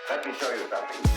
Let me show you something.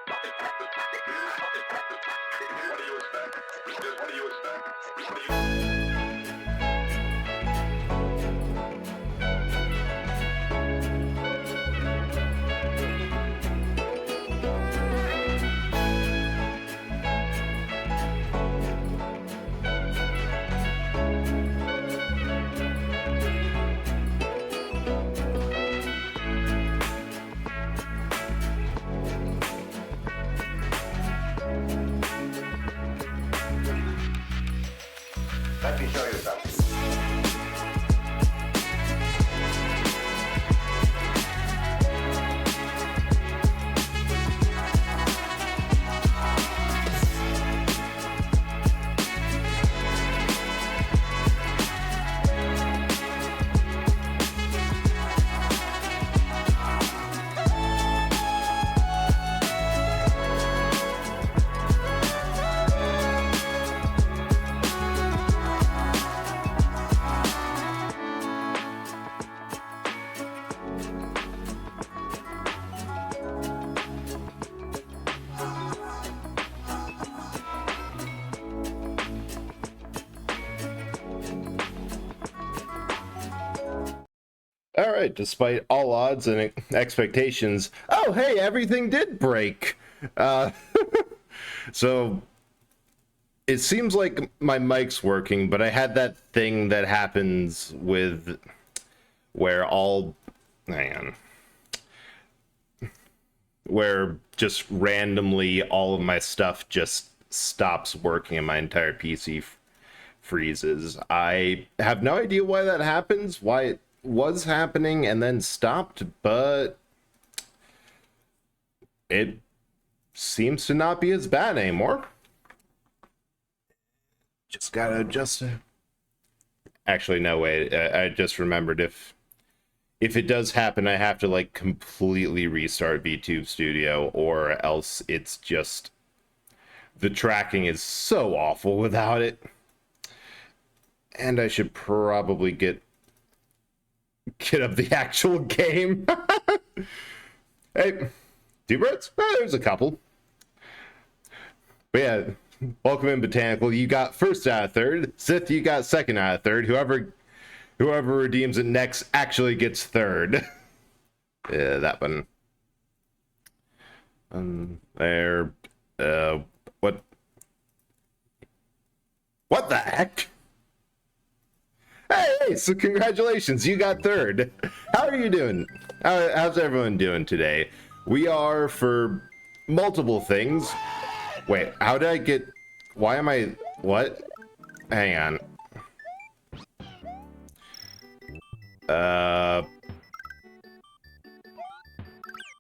What do you expect? Just what do you expect? What do you... Let me show you something. All right, despite all odds and expectations, oh, hey, everything did break. So it seems like my mic's working, but I had that thing that happens with where hang on, where just randomly all of my stuff just stops working and my entire PC freezes. I have no idea why that happens, why it was happening and then stopped, but it seems to not be as bad anymore. Just gotta adjust it. Actually, no, wait, I just remembered if it does happen, I have to like completely restart VTube Studio, or else it's just the tracking is so awful without it. And I should probably get up the actual game. Hey, two birds? Oh, there's a couple. But yeah, welcome in, Botanical. You got first out of third. Sith, you got second out of third. Whoever redeems it next actually gets third. Yeah, that one. There. What the heck? Hey, so congratulations, you got third. How are you doing? How's everyone doing today? We are for multiple things. Wait, how did I get... Why am I... What? Hang on.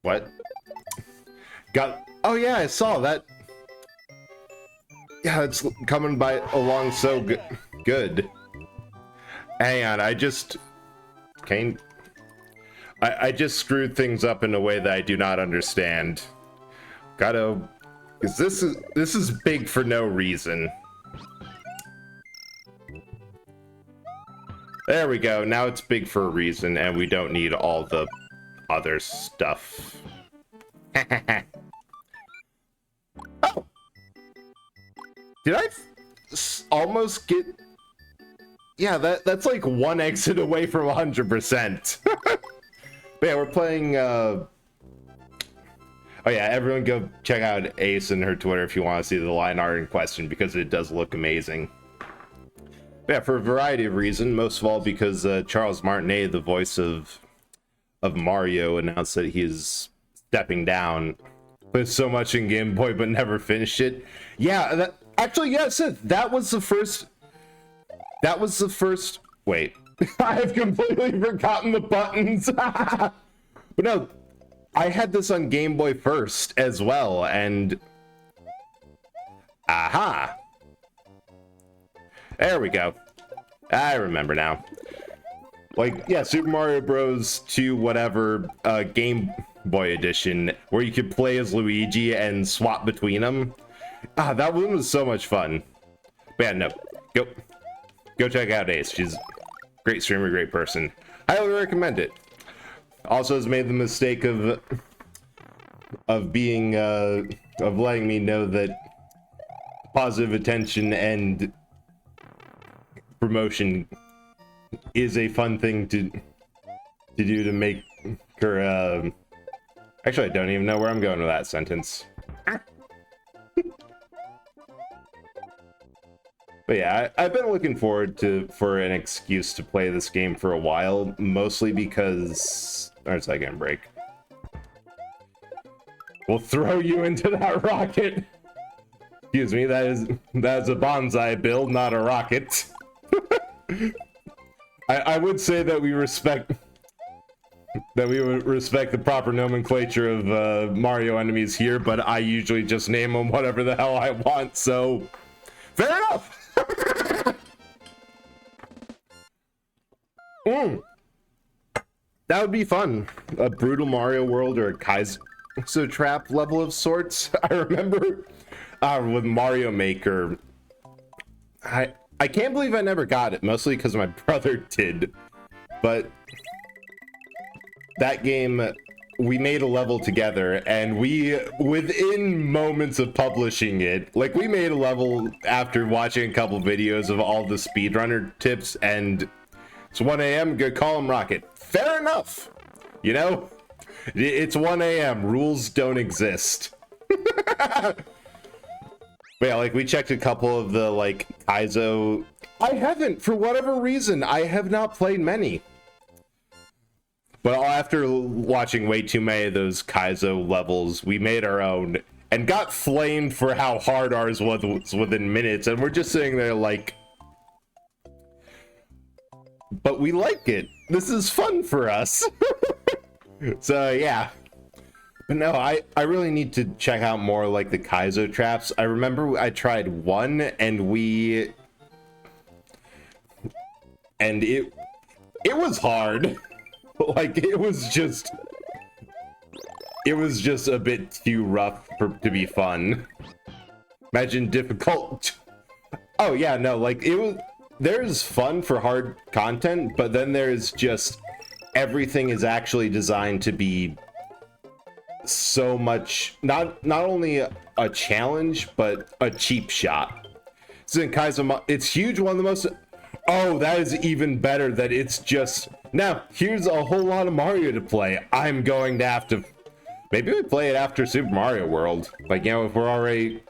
What? Got... Oh yeah, I saw that. Yeah, it's coming by along so good. Hang on, I just screwed things up in a way that I do not understand. Because this is big for no reason. There we go, now it's big for a reason, and we don't need all the other stuff. Oh! Did I almost get... Yeah, that's like one exit away from 100%. But yeah, we're playing, Oh yeah, everyone go check out Ace and her Twitter if you want to see the line art in question, because it does look amazing. But yeah, for a variety of reasons, most of all because Charles Martinet, the voice of Mario, announced that he is stepping down. Put so much in Game Boy but never finished it. Yeah, actually, yes, that was the first... Wait, I have completely forgotten the buttons. But no, I had this on Game Boy first as well, and... Aha! There we go. I remember now. Like, yeah, Super Mario Bros. 2 whatever, Game Boy Edition, where you could play as Luigi and swap between them. Ah, that one was so much fun. But yeah, no, go check out Ace. She's a great streamer, great person. Highly recommend it. Also has made the mistake of being of letting me know that positive attention and promotion is a fun thing to do to make her actually, I don't even know where I'm going with that sentence. But yeah, I've been looking forward for an excuse to play this game for a while, mostly because our second break. We'll throw you into that rocket. Excuse me, that's a bonsai build, not a rocket. I would say that we respect the proper nomenclature of Mario enemies here, but I usually just name them whatever the hell I want, so fair enough. That would be fun. A brutal Mario World or a Kaizo Trap level of sorts. I remember with Mario Maker, I can't believe I never got it, mostly because my brother did. But that game, we made a level together, and we, within moments of publishing it, like, we made a level after watching a couple videos of all the speedrunner tips, and it's 1 a.m., good call him Rocket. Fair enough! You know? It's 1 a.m., rules don't exist. But yeah, like, we checked a couple of the, like, Kaizo... I haven't, for whatever reason, I have not played many. But after watching way too many of those Kaizo levels, we made our own and got flamed for how hard ours was within minutes, and we're just sitting there like, but we like it. This is fun for us. So yeah. But no, I really need to check out more like the Kaizo traps. I remember I tried one and it was hard. Like, it was just a bit too rough to be fun. Imagine difficult. Oh yeah, no, like, there's fun for hard content, but then there's just everything is actually designed to be so much, not only a challenge, but a cheap shot. So in Kaizo, it's huge, one of the most... Oh, that is even better, that it's just... Now, here's a whole lot of Mario to play. I'm going to have to... Maybe we play it after Super Mario World. Like, you know, if we're already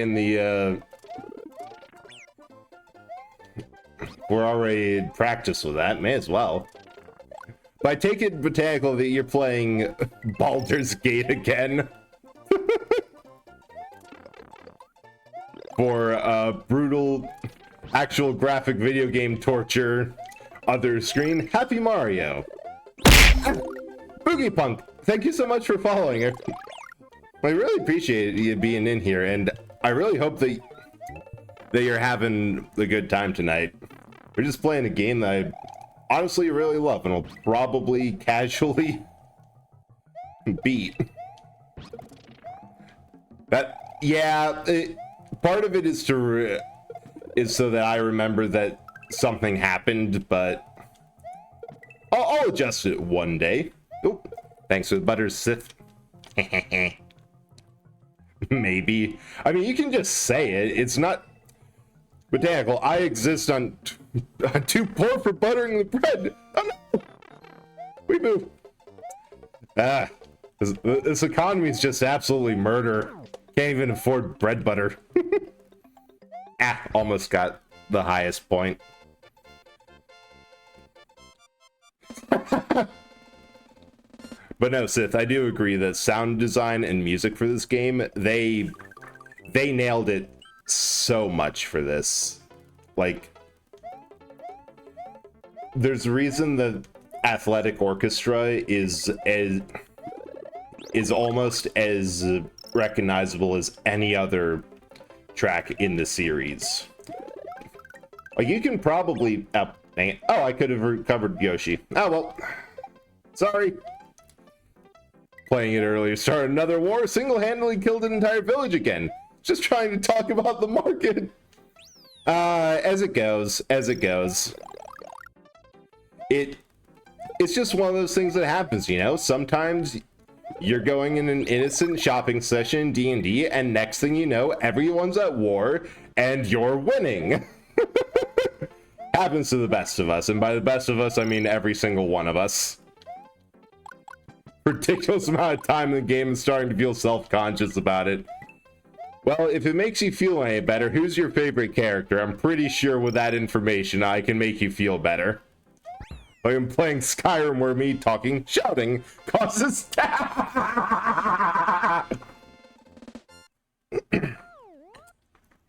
in the, we're already in practice with that, may as well. But I take it, Botanical, that you're playing Baldur's Gate again. For, brutal... actual graphic video game torture. Other screen. Happy Mario. Boogie Punk, thank you so much for following. I really appreciate you being in here, and I really hope that you're having a good time tonight. We're just playing a game that I honestly really love and will probably casually beat. That, yeah, part of it is so that I remember that something happened, but I'll adjust it one day. Oh, thanks for the butter, Sith. Maybe. I mean, you can just say it. It's not... Botanical, I exist on... too poor for buttering the bread. Oh, no. We move. This economy is just absolutely murder. Can't even afford bread butter. Almost got the highest point. But no, Sith, I do agree that sound design and music for this game, they nailed it so much for this. Like, there's a reason that Athletic Orchestra is almost as recognizable as any other track in the series. Like, you can probably... Oh, I could have recovered Yoshi. Oh, well. Sorry. Playing it earlier, started another war, single-handedly killed an entire village again. Just trying to talk about the market. As it goes. It's just one of those things that happens, you know? Sometimes You're going in an innocent shopping session in D&D, and next thing you know, everyone's at war, and you're winning. Happens to the best of us, and by the best of us, I mean every single one of us. Ridiculous amount of time in the game and starting to feel self-conscious about it. Well, if it makes you feel any better, who's your favorite character? I'm pretty sure with that information, I can make you feel better. Like I'm playing Skyrim where me talking, shouting, causes...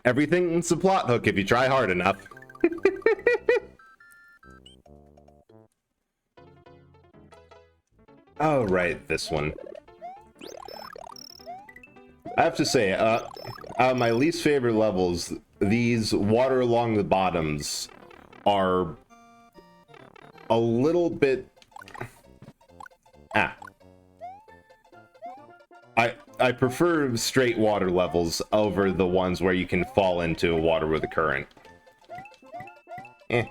Everything's a plot hook if you try hard enough. Oh, right, this one. I have to say, my least favorite levels, these water along the bottoms are a little bit... I prefer straight water levels over the ones where you can fall into water with a current. But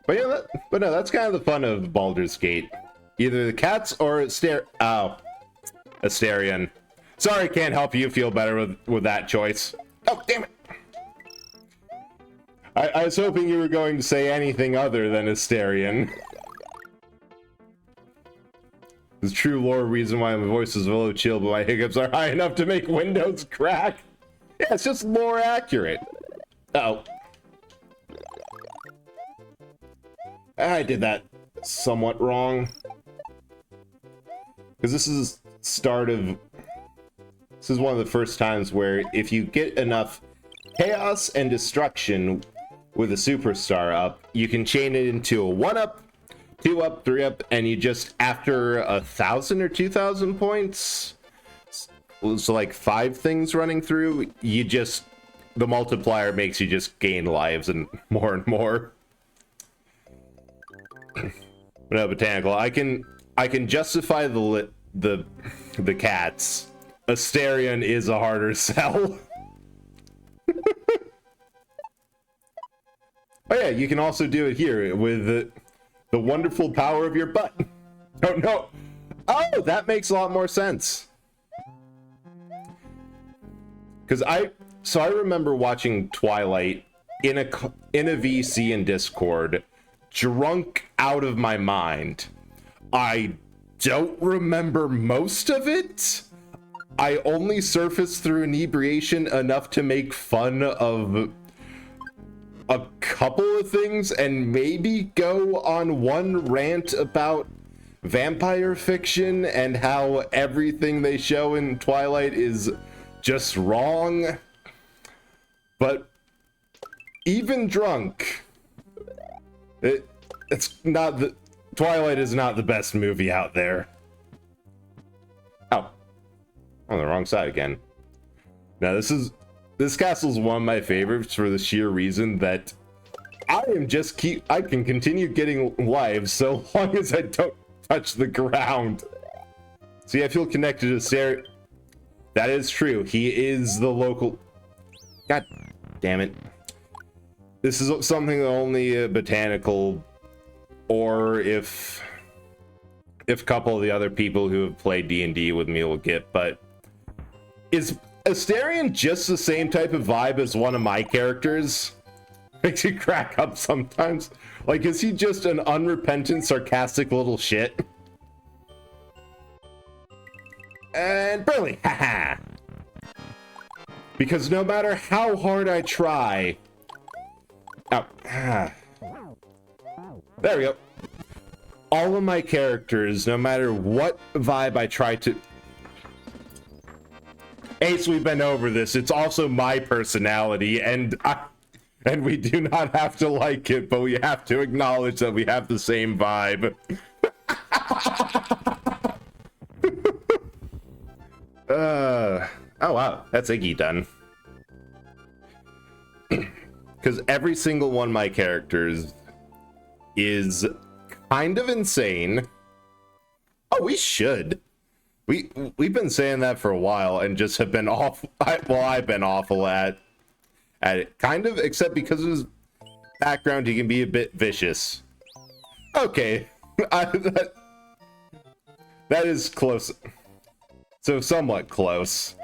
yeah, but no, that's kind of the fun of Baldur's Gate. Either the cats or Astarion. Sorry, can't help you feel better with that choice. Oh, damn it! I was hoping you were going to say anything other than Astarion. The true lore reason why my voice is a little chill, but my hiccups are high enough to make windows crack. Yeah, it's just lore accurate. Oh. I did that somewhat wrong. Because this is this is one of the first times where if you get enough chaos and destruction with a superstar up, you can chain it into a 1-up, 2-up, 3-up, and you just, after 1,000 or 2,000 points, so like 5 things running through, you just, the multiplier makes you just gain lives and more. No, Botanical, I can justify the cats. Astarion is a harder sell. Oh yeah, you can also do it here with the wonderful power of your butt. Oh no. Oh, that makes a lot more sense. Because I remember watching Twilight in a VC in Discord, drunk out of my mind. I don't remember most of it. I only surfaced through inebriation enough to make fun of a couple of things and maybe go on one rant about vampire fiction and how everything they show in Twilight is just wrong. But even drunk, it's not the... Twilight is not the best movie out there. Oh. On the wrong side again. Now this castle's one of my favorites for the sheer reason that I can continue getting lives so long as I don't touch the ground. See, I feel connected to Sarah. That is true. He is the local... God damn it. This is something that only a Botanical, or if a couple of the other people who have played D&D with me will get, but is Astarion just the same type of vibe as one of my characters? Makes you crack up sometimes. Like, is he just an unrepentant, sarcastic little shit? And Burley, haha. Because no matter how hard I try... Oh, there we go. All of my characters, no matter what vibe I try to... Ace, we've been over this. It's also my personality, and we do not have to like it, but we have to acknowledge that we have the same vibe. Oh wow, that's Iggy done. Because every single one of my characters is kind of insane. Oh, we should. We've been saying that for a while and just have been awful. I've been awful at it, kind of, except because of his background, he can be a bit vicious. Okay, That is close. So somewhat close.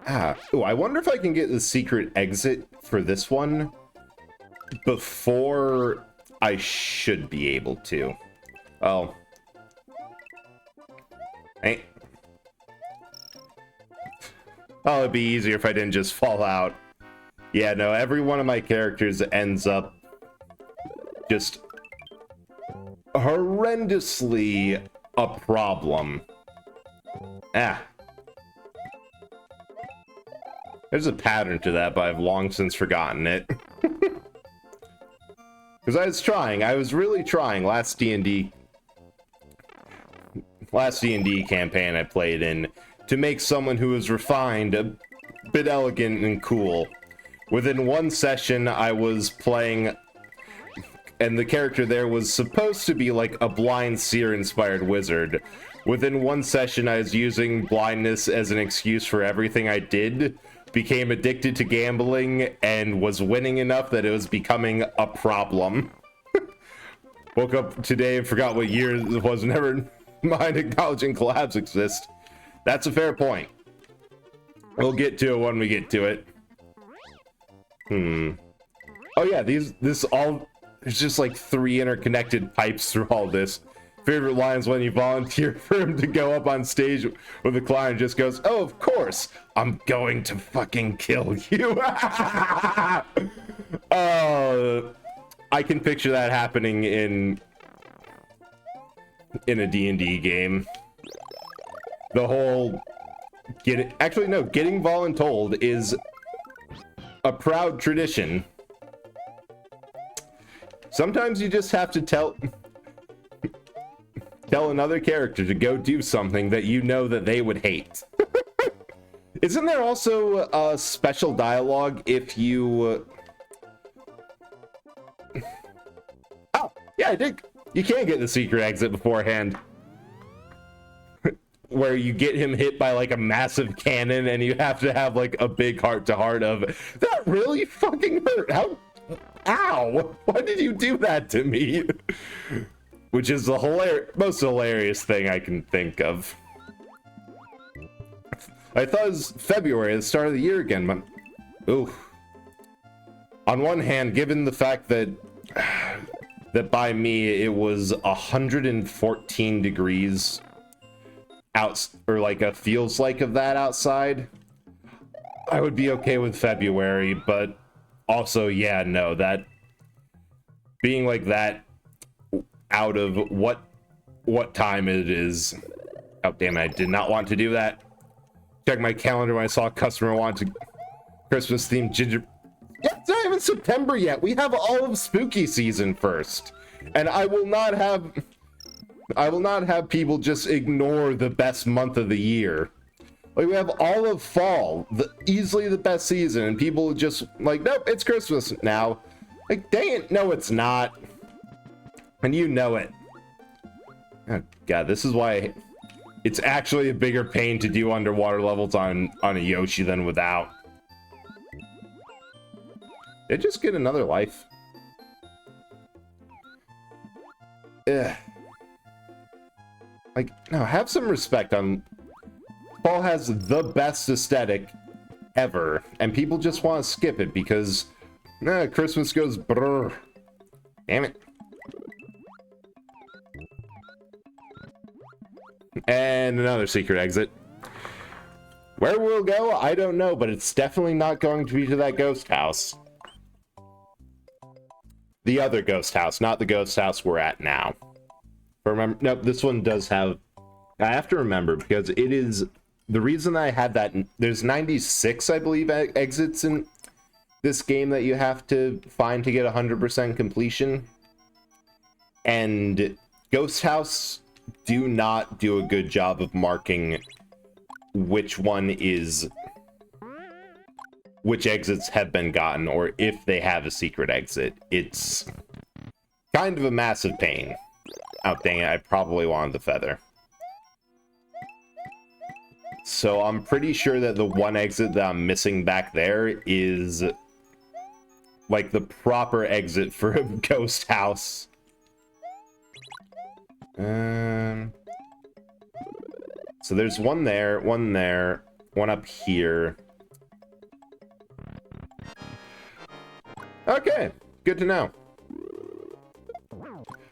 Oh, I wonder if I can get the secret exit for this one before I should be able to. Oh. Hey. Oh, it'd be easier if I didn't just fall out. Yeah, no, every one of my characters ends up just horrendously a problem. There's a pattern to that, but I've long since forgotten it. Because I was really trying last D&D campaign I played in to make someone who was refined a bit elegant and cool. Within one session, I was playing, and the character there was supposed to be like a blind seer-inspired wizard. Within one session, I was using blindness as an excuse for everything I did, became addicted to gambling, and was winning enough that it was becoming a problem. Woke up today and forgot what year it was. Never mind acknowledging collabs exist. That's a fair point. We'll get to it when we get to it. Oh yeah, there's just like 3 interconnected pipes through all this. Favorite lines when you volunteer for him to go up on stage with a client just goes, "Oh, of course, I'm going to fucking kill you." I can picture that happening in a D&D game. The whole getting voluntold is a proud tradition. Sometimes you just have to tell another character to go do something that you know that they would hate. Isn't there also a special dialogue if you... Oh, yeah, I did. You can get the secret exit beforehand. Where you get him hit by like a massive cannon and you have to have like a big heart-to-heart of, that really fucking hurt. How? Ow! Why did you do that to me? Which is the most hilarious thing I can think of. I thought it was February, the start of the year again, but... Ooh. On one hand, given the fact that by me it was 114 degrees out, or like a feels like of that outside, I would be okay with February, but also, yeah, no, that being like that out of what time it is. Oh, damn it, I did not want to do that. Check my calendar when I saw a customer wanted Christmas themed ginger. Yeah, it's not even September yet. We have all of spooky season first. And I will not have people just ignore the best month of the year. Like, we have all of fall, easily the best season, and people just like, nope, it's Christmas now. Like, dang it, no, it's not. And you know it. Oh, God, this is why it's actually a bigger pain to do underwater levels on a Yoshi than without. Did I just get another life? Ugh. Like, no, have some respect on... Fall has the best aesthetic ever, and people just want to skip it because Christmas goes brrr. Damn it. And another secret exit. Where we'll go, I don't know, but it's definitely not going to be to that ghost house. The other ghost house, not the ghost house we're at now. Remember, no, this one does have... I have to remember, because it is... The reason I had that... There's 96, I believe, exits in this game that you have to find to get 100% completion. And Ghost House do not do a good job of marking which one is... which exits have been gotten, or if they have a secret exit. It's kind of a massive pain. Oh, dang it, I probably wanted the feather. So I'm pretty sure that the one exit that I'm missing back there is like the proper exit for a ghost house. So there's one there, one up here. Okay, good to know.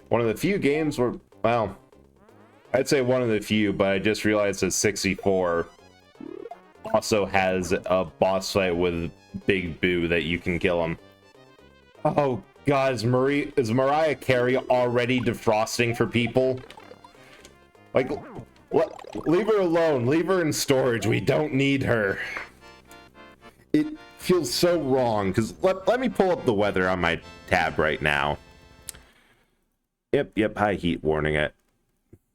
One of the few games where, well, I'd say one of the few, but I just realized that 64 also has a boss fight with Big Boo that you can kill him. Oh god, is Mariah Carey already defrosting for people? Like, leave her alone. Leave her in storage. We don't need her. It feels so wrong, because let me pull up the weather on my tab right now. Yep, high heat warning it.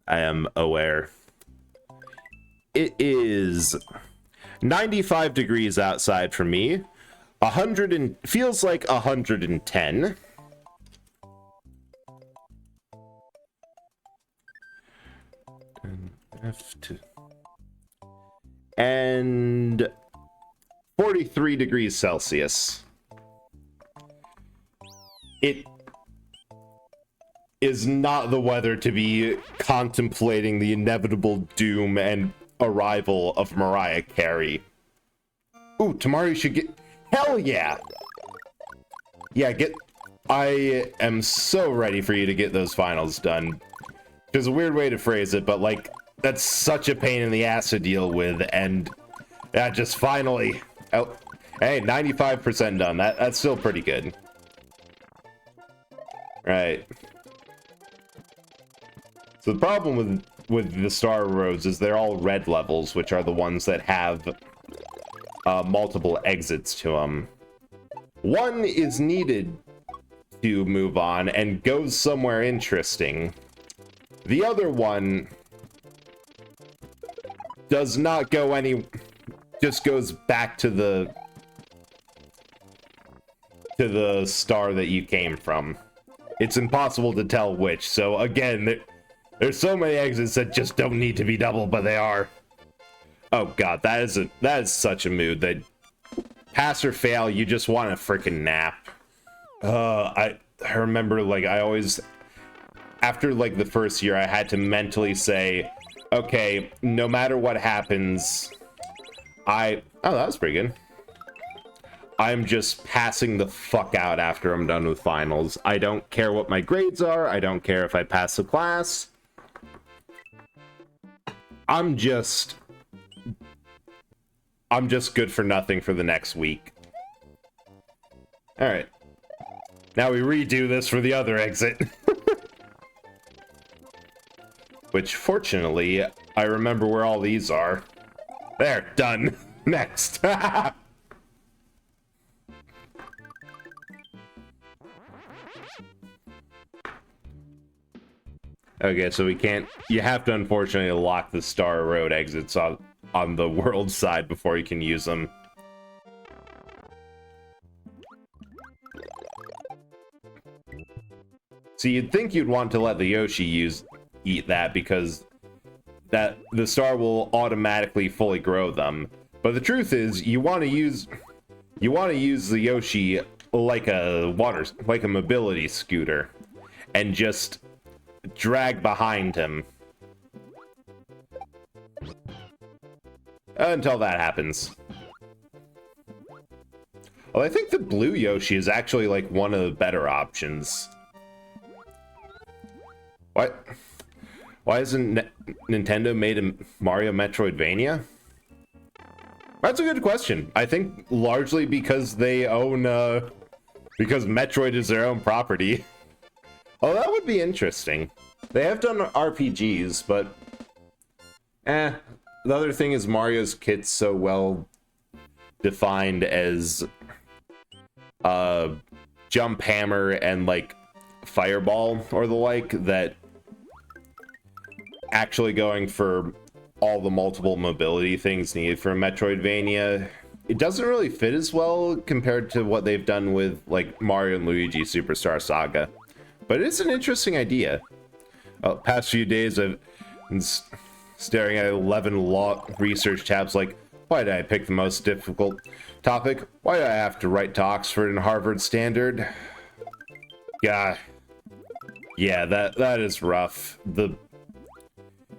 I am aware. It is 95 degrees outside for me. Feels like 110. And 43 degrees Celsius. It is not the weather to be contemplating the inevitable doom and arrival of Mariah Carey. Ooh, tomorrow you should get... Hell yeah! Yeah, I am so ready for you to get those finals done. There's a weird way to phrase it, but like, that's such a pain in the ass to deal with, and yeah, just finally... Oh, hey, 95% done. That's still pretty good. Right. So the problem with the Star Roads is they're all red levels, which are the ones that have multiple exits to them. One is needed to move on and goes somewhere interesting. The other one does not go just goes back to the star that you came from. It's impossible to tell which. So again, there's so many exits that just don't need to be double, but they are. Oh god, that is such a mood that pass or fail, you just want a freaking nap. I remember, like, I always, after like the first year, I had to mentally say, okay, no matter what happens, oh, that was pretty good. I'm just passing the fuck out after I'm done with finals. I don't care what my grades are. I don't care if I pass the class. I'm just good for nothing for the next week. All right. Now we redo this for the other exit. Which, fortunately, I remember where all these are. There, done. Next. Okay, so we can't... You have to, unfortunately, lock the Star Road exits on the world side before you can use them. So you'd think you'd want to let the Yoshi eat that, because the star will automatically fully grow them. But the truth is, you want to use the Yoshi like a mobility scooter, and just drag behind him until that happens. Well, I think the blue Yoshi is actually like one of the better options. What? Why hasn't Nintendo made a Mario Metroidvania? That's a good question. I think largely because they own, because Metroid is their own property. Oh, that would be interesting. They have done RPGs, but... The other thing is Mario's kit's so well defined as... Jump Hammer and, like, Fireball or the like, that... Actually going for all the multiple mobility things needed for a Metroidvania, it doesn't really fit as well compared to what they've done with, like, Mario and Luigi Superstar Saga. But it's an interesting idea. Past few days I've been staring at 11 law research tabs like, why did I pick the most difficult topic? Why do I have to write to Oxford and Harvard Standard? God. Yeah, that is rough.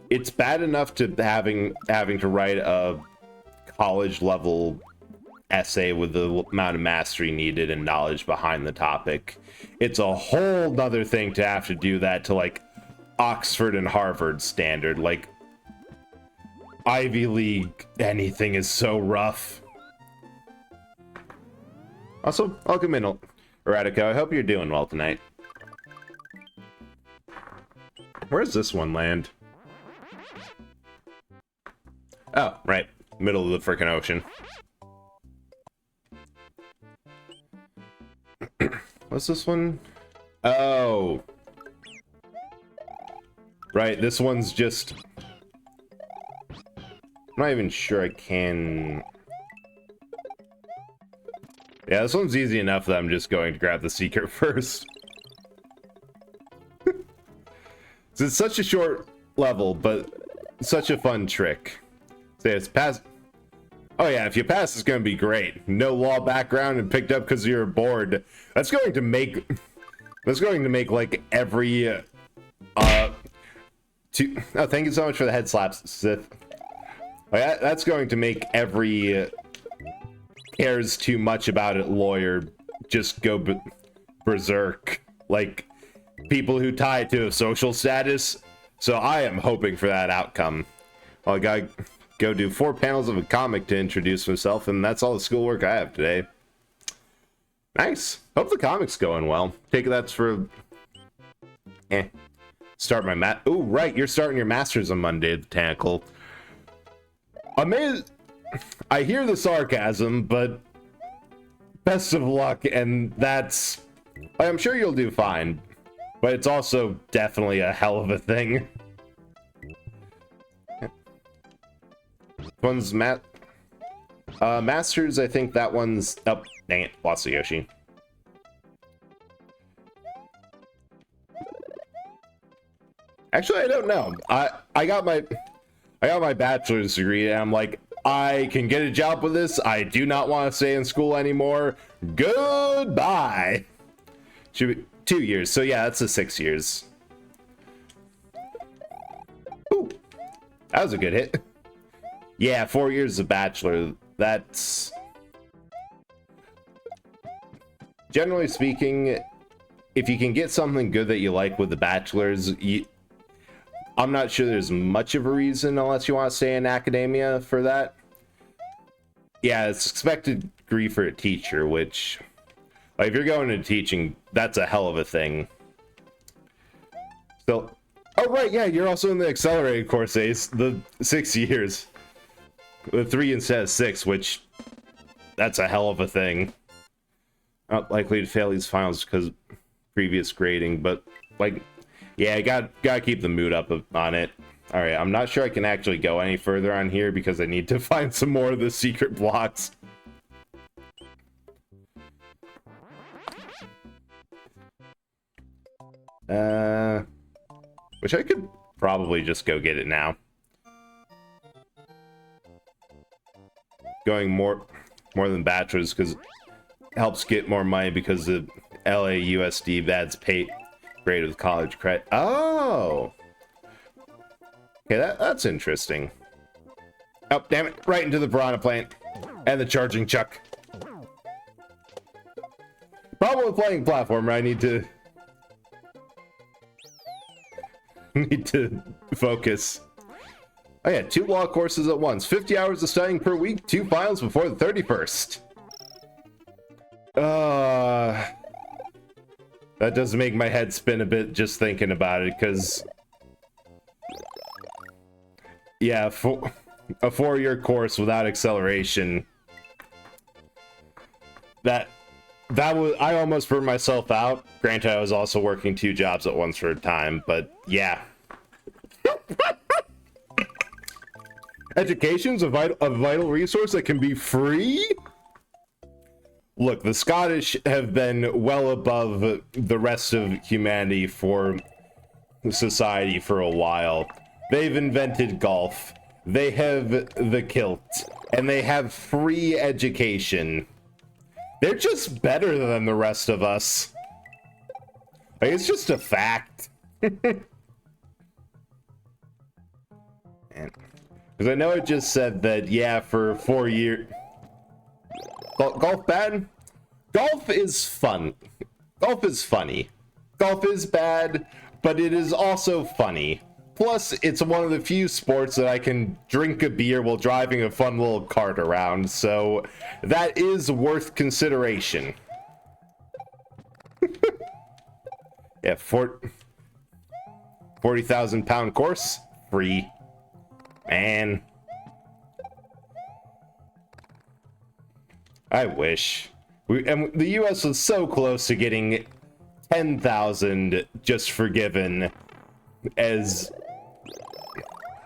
It's bad enough to having to write a college level essay with the amount of mastery needed and knowledge behind the topic. It's a whole nother thing to have to do that to like Oxford and Harvard standard. Like Ivy League anything is so rough. Also, welcome in, Radico. I hope you're doing well tonight. Where's this one land? Oh, right. Middle of the frickin' ocean. What's this one? Oh. Right, this one's just... I'm not even sure I can... Yeah, this one's easy enough that I'm just going to grab the secret first. So it's such a short level, but such a fun trick. So it's pass. Oh yeah, if you pass, it's gonna be great. No law background and picked up because you're bored. That's going to make like every oh, thank you so much for the head slaps, Sith. That's going to make every cares too much about it lawyer just go berserk. Like people who tie it to a social status. So I am hoping for that outcome. Well, I gotta go do 4 panels of a comic to introduce myself, and that's all the schoolwork I have today. Nice. Hope the comic's going well. Take that's for... Start my mat. Ooh, right. You're starting your masters on Monday at the Tentacle. I hear the sarcasm, but best of luck, and that's... I'm sure you'll do fine, but it's also definitely a hell of a thing. One's Masters, I think that one's... Oh, dang it. Lost the Yoshi. Actually, I don't know. I got my bachelor's degree, and I'm like, I can get a job with this. I do not want to stay in school anymore. Goodbye. Should be 2 years. So yeah, that's 6 years. Ooh, that was a good hit. Yeah, 4 years of bachelor. That's... Generally speaking, if you can get something good that you like with the bachelor's, I'm not sure there's much of a reason unless you want to stay in academia for that. Yeah, it's expected degree for a teacher, which, like, if you're going into teaching, that's a hell of a thing. So, oh right, yeah, you're also in the accelerated course, Ace, the 6 years. The 3 instead of 6, which, that's a hell of a thing. Not likely to fail these finals because previous grading, but like, yeah, I gotta keep the mood up on it. All right, I'm not sure I can actually go any further on here because I need to find some more of the secret blocks. Which I could probably just go get it now. Going more than bachelor's because it helps get more money because the LAUSD adds pay grade with college credit. Oh, okay, that's interesting. Oh, damn it! Right into the piranha plant and the charging chuck. Problem with playing platformer, I need to focus. Oh yeah, 2 law courses at once. 50 hours of studying per week, 2 finals before the 31st. That does make my head spin a bit just thinking about it, because... Yeah, a 4-year course without acceleration. That was... I almost burned myself out. Granted, I was also working 2 jobs at once for a time, but yeah. Education's a vital resource that can be free? Look, the Scottish have been well above the rest of humanity for society for a while. They've invented golf. They have the kilt. And they have free education. They're just better than the rest of us. Like, it's just a fact. Because I know it just said that, yeah, for 4 years. Golf bad? Golf is fun. Golf is funny. Golf is bad, but it is also funny. Plus, it's one of the few sports that I can drink a beer while driving a fun little cart around, so that is worth consideration. Yeah, 40,000 pound course, free. Man. I wish. And the US was so close to getting 10,000 just forgiven, as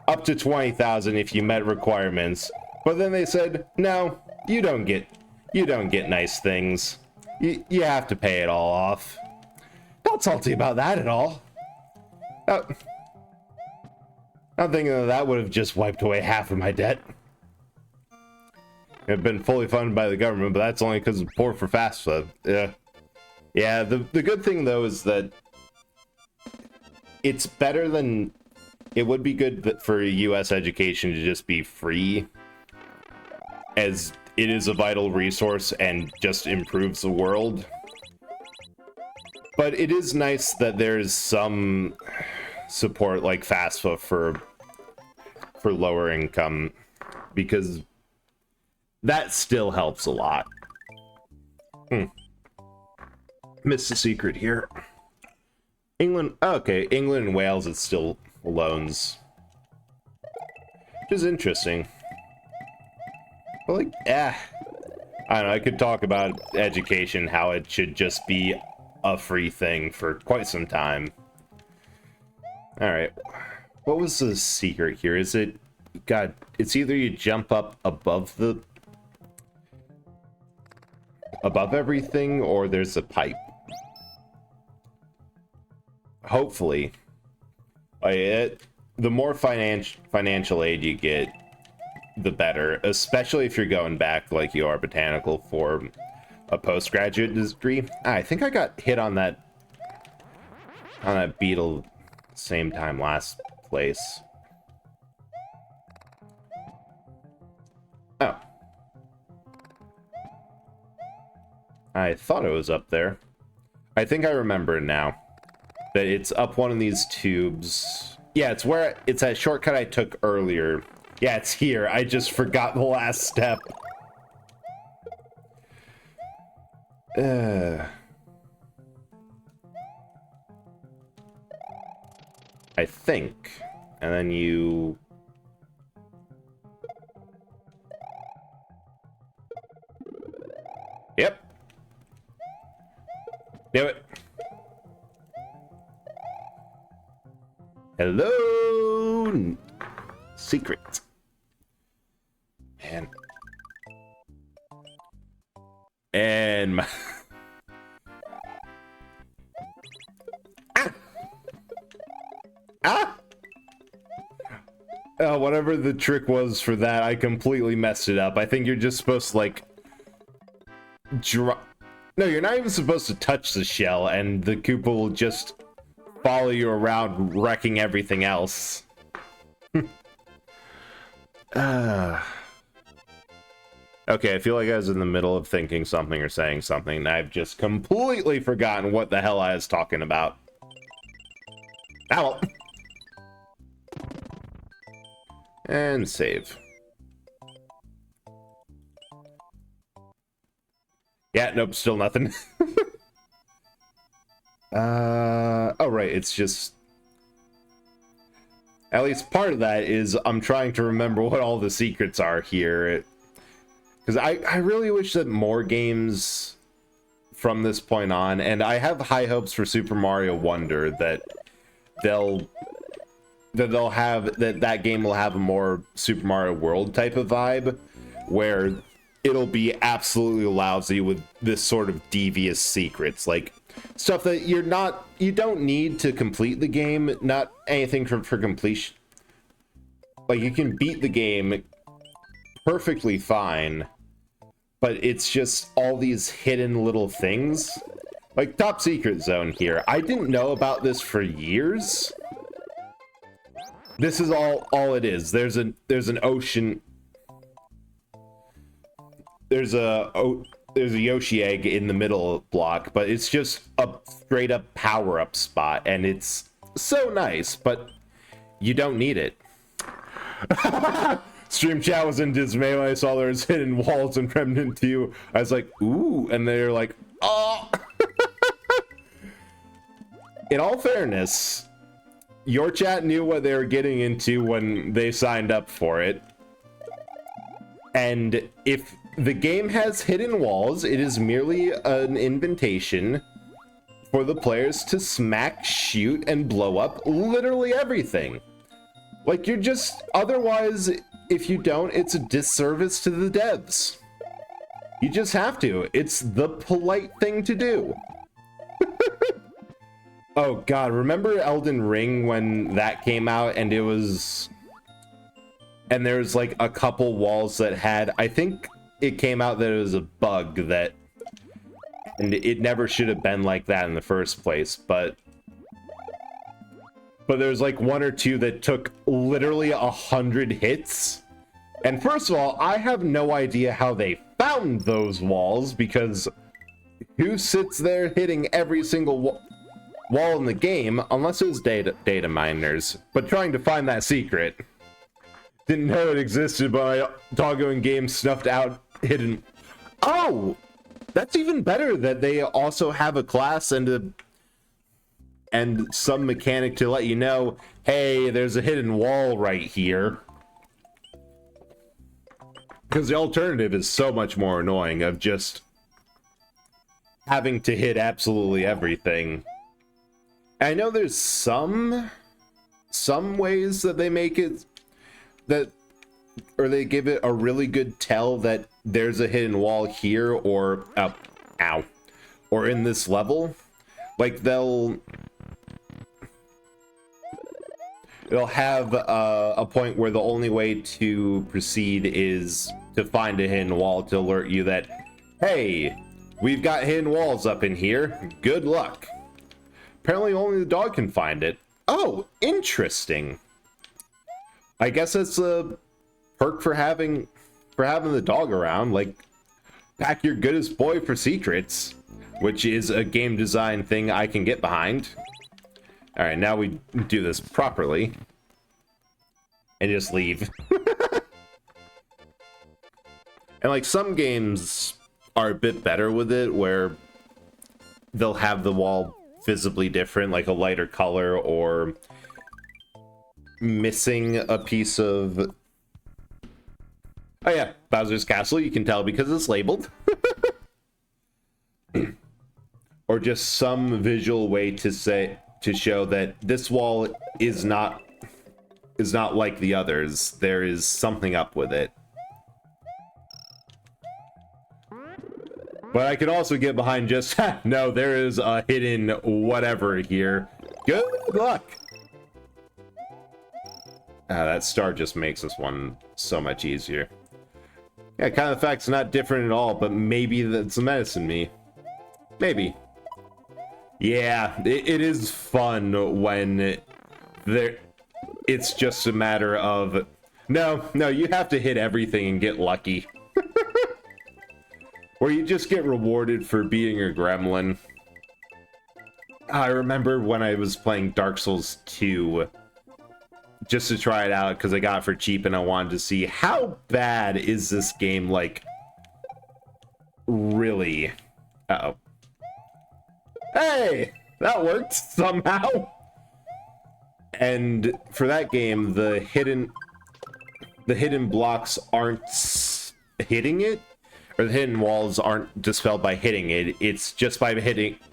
up to 20,000 if you met requirements. But then they said, no, you don't get nice things. You have to pay it all off. Not salty about that at all. I'm thinking that would have just wiped away half of my debt. It's been fully funded by the government, but that's only because it's poor for FAFSA. Yeah, the good thing, though, is that it's better than... It would be good for U.S. education to just be free, as it is a vital resource and just improves the world. But it is nice that there's some support like FAFSA for lower income, because that still helps a lot. Missed the secret here. England, okay, England and Wales, it's still loans, which is interesting. But like, I don't know, I could talk about education, how it should just be a free thing for quite some time. Alright, what was the secret here? Is it, God, it's either you jump up above everything, or there's a pipe. Hopefully. The more financial aid you get, the better, especially if you're going back like you are botanical for a postgraduate degree. I think I got hit on that beetle same time last place. Oh. I thought it was up there. I think I remember now. That it's up one of these tubes. Yeah, it's that shortcut I took earlier. Yeah, it's here. I just forgot the last step. I think. And then you... Yep. Do it. Hello, secret. Man. And my... Whatever the trick was for that, I completely messed it up. I think you're just supposed to, like, No, you're not even supposed to touch the shell, and the Koopa will just follow you around, wrecking everything else. Okay, I feel like I was in the middle of thinking something or saying something, and I've just completely forgotten what the hell I was talking about. Ow! And save. Yeah, nope, still nothing. Oh right, it's just... At least part of that is I'm trying to remember what all the secrets are here. Because I really wish that more games from this point on, and I have high hopes for Super Mario Wonder, that that game will have a more Super Mario World type of vibe, where it'll be absolutely lousy with this sort of devious secrets, like stuff that you don't need to complete the game, not anything for completion. Like, you can beat the game perfectly fine, but it's just all these hidden little things Like, top secret zone here. I didn't know about this for years. This is all it is. There's an ocean. There's a Yoshi egg in the middle block, but it's just a straight up power up spot, and it's so nice, but you don't need it. Stream chat was in dismay when I saw there was hidden walls in Remnant 2. I was like, ooh, and they're like, oh. In all fairness, your chat knew what they were getting into when they signed up for it. And if the game has hidden walls, it is merely an invitation for the players to smack, shoot, and blow up literally everything. Like, you're just... Otherwise, if you don't, it's a disservice to the devs. You just have to. It's the polite thing to do. Oh god, remember Elden Ring when that came out and it was... And there was like a couple walls that had... I think it came out that it was a bug that... And it never should have been like that in the first place, but there's like one or two that took literally 100 hits. And first of all, I have no idea how they found those walls, because who sits there hitting every single wall in the game, unless it was data miners, but trying to find that secret. Didn't know it existed, but my doggo in game snuffed out hidden... Oh! That's even better that they also have a class and some mechanic to let you know, hey, there's a hidden wall right here. Because the alternative is so much more annoying of just having to hit absolutely everything. I know there's some ways that they make it that, or they give it a really good tell that there's a hidden wall here or or in this level. Like they'll have a point where the only way to proceed is to find a hidden wall to alert you that, hey, we've got hidden walls up in here. Good luck. Apparently only the dog can find it. Oh, interesting. I guess it's a perk for having the dog around. Like, pack your goodest boy for secrets, which is a game design thing I can get behind. All right, now we do this properly and just leave. And like some games are a bit better with it, where they'll have the wall visibly different, like a lighter color, or missing a piece of... Oh yeah, Bowser's Castle, you can tell because it's labeled. Or just some visual way to show that this wall is not like the others. There is something up with it. But I could also get behind just, no, there is a hidden whatever here. Good luck! That star just makes this one so much easier. Yeah, kind of the fact it's not different at all, but maybe that's the medicine me. Maybe. Yeah, it is fun when it's just a matter of, no, you have to hit everything and get lucky. Or you just get rewarded for beating a gremlin. I remember when I was playing Dark Souls 2, just to try it out because I got it for cheap and I wanted to see how bad is this game, like, really. Uh-oh. Hey! That worked somehow! And for that game, the hidden blocks aren't hitting it, or the hidden walls aren't dispelled by hitting it. It's just by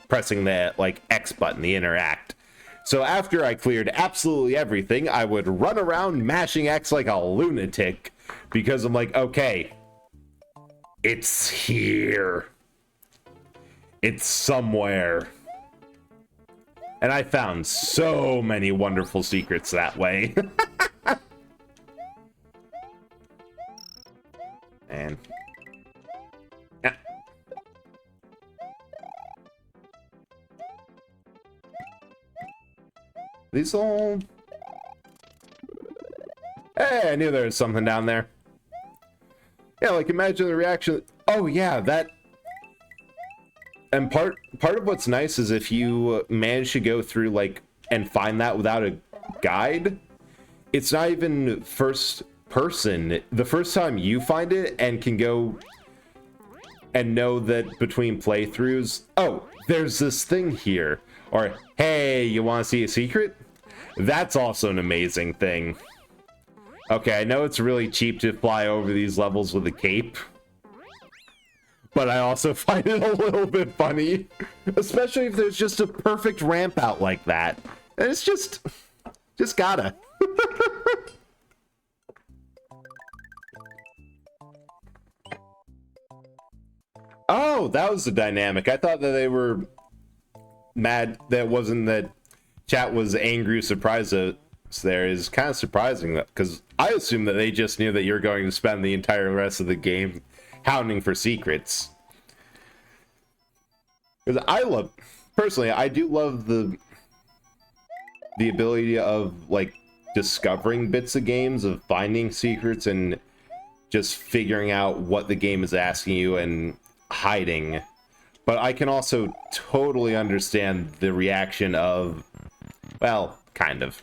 pressing the like X button, the interact. So after I cleared absolutely everything, I would run around mashing X like a lunatic because I'm like, okay, it's here. It's somewhere. And I found so many wonderful secrets that way. And... These all... Hey, I knew there was something down there. Yeah, like imagine the reaction. Oh yeah, that... And part of what's nice is if you manage to go through like and find that without a guide, it's not even first person. The first time you find it and can go and know that between playthroughs, oh, there's this thing here, or hey, you want to see a secret? That's also an amazing thing. Okay, I know it's really cheap to fly over these levels with a cape, but I also find it a little bit funny, especially if there's just a perfect ramp out like that. And it's just gotta. Oh, that was the dynamic. I thought that they were mad that wasn't that chat was angry or surprised that there is kind of surprising that because I assume that they just knew that you're going to spend the entire rest of the game hounding for secrets. Because personally, I do love the ability of like discovering bits of games, of finding secrets and just figuring out what the game is asking you and hiding. But I can also totally understand the reaction of, well, kind of.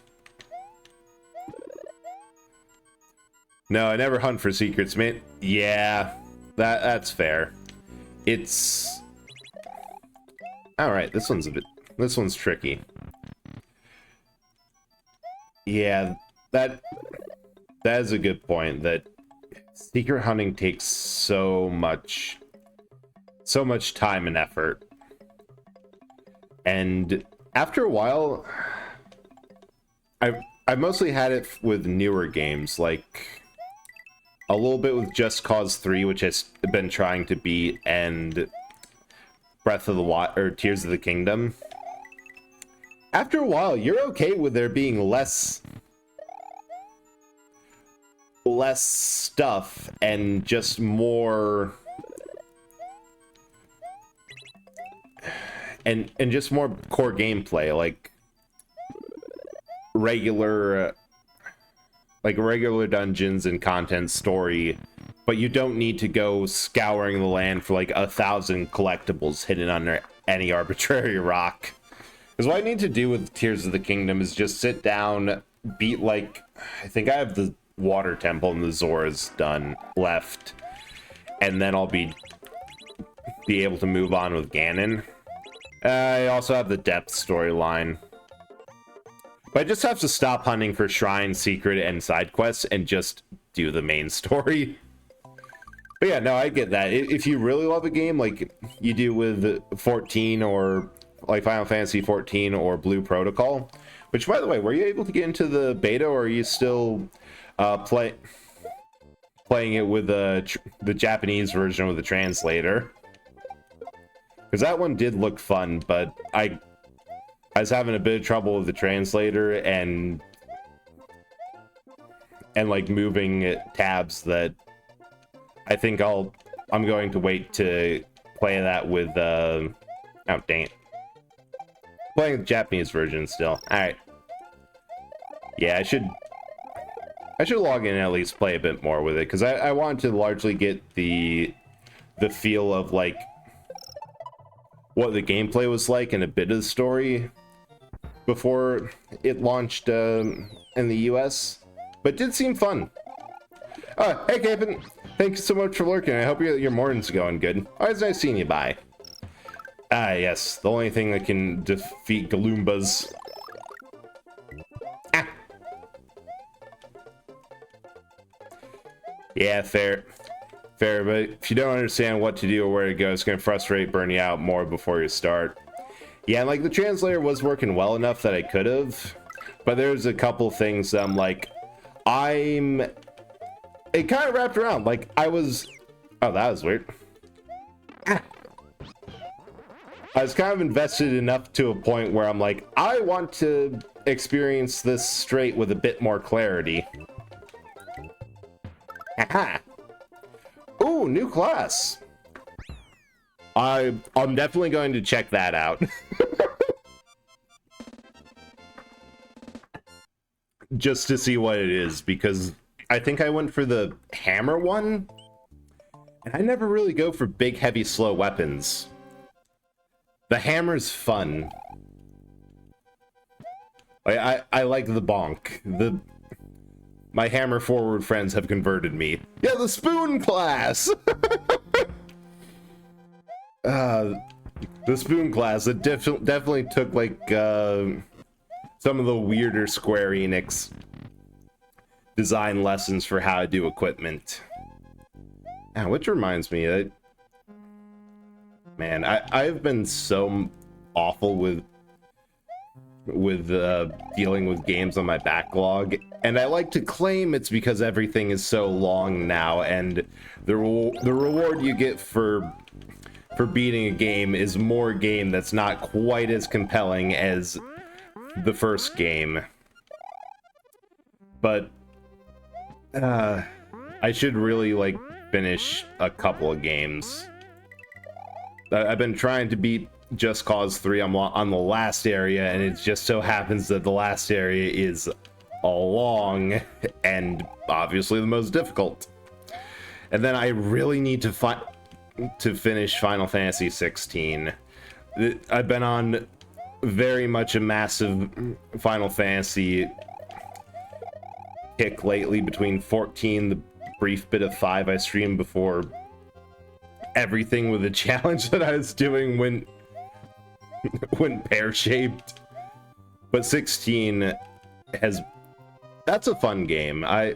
No, I never hunt for secrets, man. Yeah, that's fair. It's... Alright, this one's tricky. Yeah, that is a good point, that secret hunting takes so much time and effort. And after a while, I mostly had it with newer games, like a little bit with Just Cause 3, which has been trying to beat, and Breath of the Wild, or Tears of the Kingdom. After a while, you're okay with there being less stuff and just more and just more core gameplay, like regular dungeons and content story, but you don't need to go scouring the land for like 1,000 collectibles hidden under any arbitrary rock. Because what I need to do with Tears of the Kingdom is just sit down, beat like, I think I have the Water Temple and the Zoras done left, and then I'll be able to move on with Ganon. I also have the Depth storyline. But I just have to stop hunting for shrine, secret, and side quests and just do the main story. But yeah, no, I get that. If you really love a game like you do with 14 or like Final Fantasy 14 or Blue Protocol, which by the way, were you able to get into the beta, or are you still playing it with the Japanese version with the translator? Because that one did look fun, but I was having a bit of trouble with the translator and like moving tabs that I think I'm going to wait to play that with oh dang it. Playing the Japanese version still. Alright. Yeah, I should log in and at least play a bit more with it, because I want to largely get the feel of like what the gameplay was like and a bit of the story before it launched in the US. But it did seem fun. Hey Kevin, thanks so much for lurking. I hope your morning's going good. Always nice seeing you. Bye. Yes, the only thing that can defeat Galoombas. Ah. Yeah, fair, but if you don't understand what to do or where to go, it's going to frustrate, burn you out more before you start. Yeah, and like the translator was working well enough that I could have, but there's a couple things that I'm like, it kind of wrapped around, like I was, oh, that was weird. Ah. I was kind of invested enough to a point where I'm like, I want to experience this straight with a bit more clarity. Aha! Ooh, new class. I'm definitely going to check that out. just to see what it is, because I think I went for the hammer one, and I never really go for big, heavy, slow weapons. The hammer's fun. I like the bonk. My hammer forward friends have converted me. Yeah, the spoon class! The spoon class, it definitely took, like, some of the weirder Square Enix design lessons for how to do equipment. Which reminds me, man, I've been so awful with dealing with games on my backlog, and I like to claim it's because everything is so long now, and the reward you get for beating a game is more game that's not quite as compelling as the first game. But I should really, like, finish a couple of games. I've been trying to beat Just Cause 3 on the last area, and it just so happens that the last area is long and obviously the most difficult. And then I really need to finish Final Fantasy 16. I've been on very much a massive Final Fantasy kick lately, between 14, the brief bit of 5 I streamed before everything with the challenge that I was doing went pear-shaped. But 16 that's a fun game. I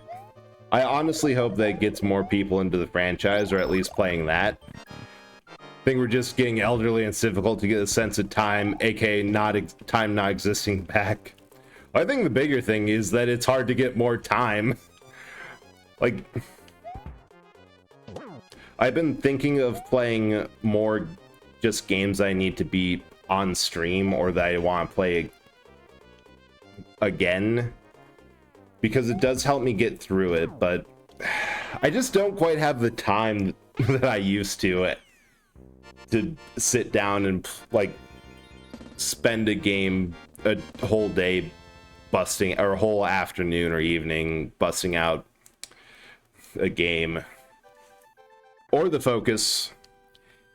honestly hope that it gets more people into the franchise, or at least playing that. I think we're just getting elderly and it's difficult to get a sense of time, aka time not existing, back. I think the bigger thing is that it's hard to get more time. Like, I've been thinking of playing more just games I need to beat on stream, or that I want to play again, because it does help me get through it, but I just don't quite have the time that I used to sit down and, like, spend a whole day busting, or a whole afternoon or evening busting out a game. Or the focus.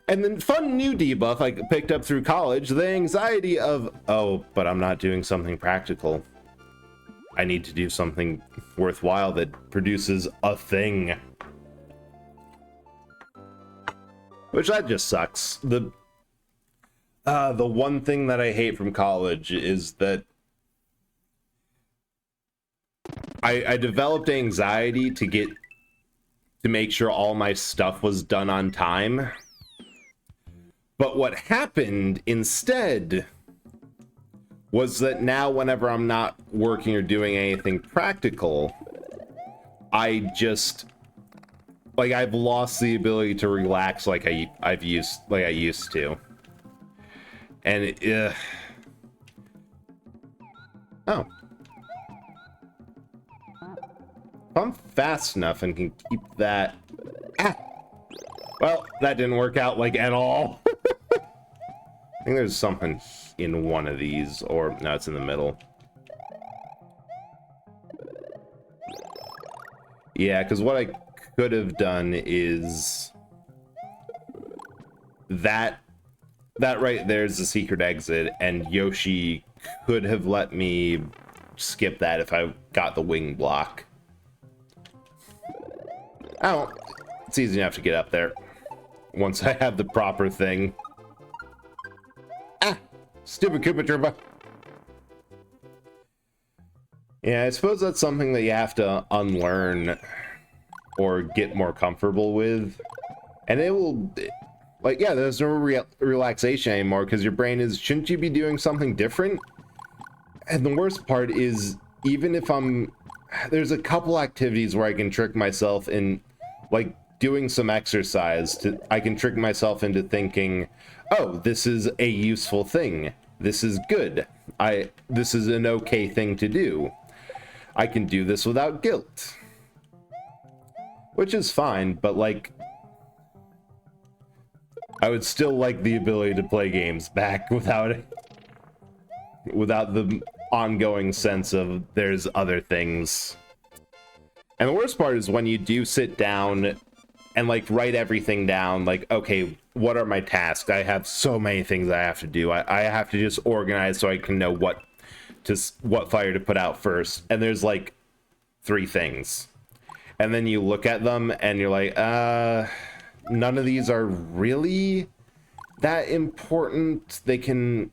And then fun new debuff I picked up through college, the anxiety of, oh, but I'm not doing something practical. I need to do something worthwhile that produces a thing. Which, that just sucks. The one thing that I hate from college is that I developed anxiety to make sure all my stuff was done on time. But what happened instead was that now whenever I'm not working or doing anything practical, I just, like, I've lost the ability to relax like I used to. And oh. If I'm fast enough and can keep that... Well, that didn't work out, like, at all. I think there's something in one of these, or no, it's in the middle. Yeah, because what I could have done is that right there is the secret exit, and Yoshi could have let me skip that if I got the wing block. Oh, it's easy enough to get up there once I have the proper thing. Stupid Koopa Troopa. Yeah, I suppose that's something that you have to unlearn or get more comfortable with. And it will, like, yeah, there's no relaxation anymore because your brain is, shouldn't you be doing something different? And the worst part is, even if there's a couple activities where I can trick myself in, like, doing some exercise, I can trick myself into thinking, oh, this is a useful thing. This is good. This is an okay thing to do. I can do this without guilt. Which is fine, but, like, I would still like the ability to play games back without the ongoing sense of there's other things. And the worst part is when you do sit down and like write everything down, like, okay, what are my tasks? I have so many things I have to do. I have to just organize so I can know what fire to put out first. And there's like 3 things. And then you look at them and you're like, none of these are really that important. They can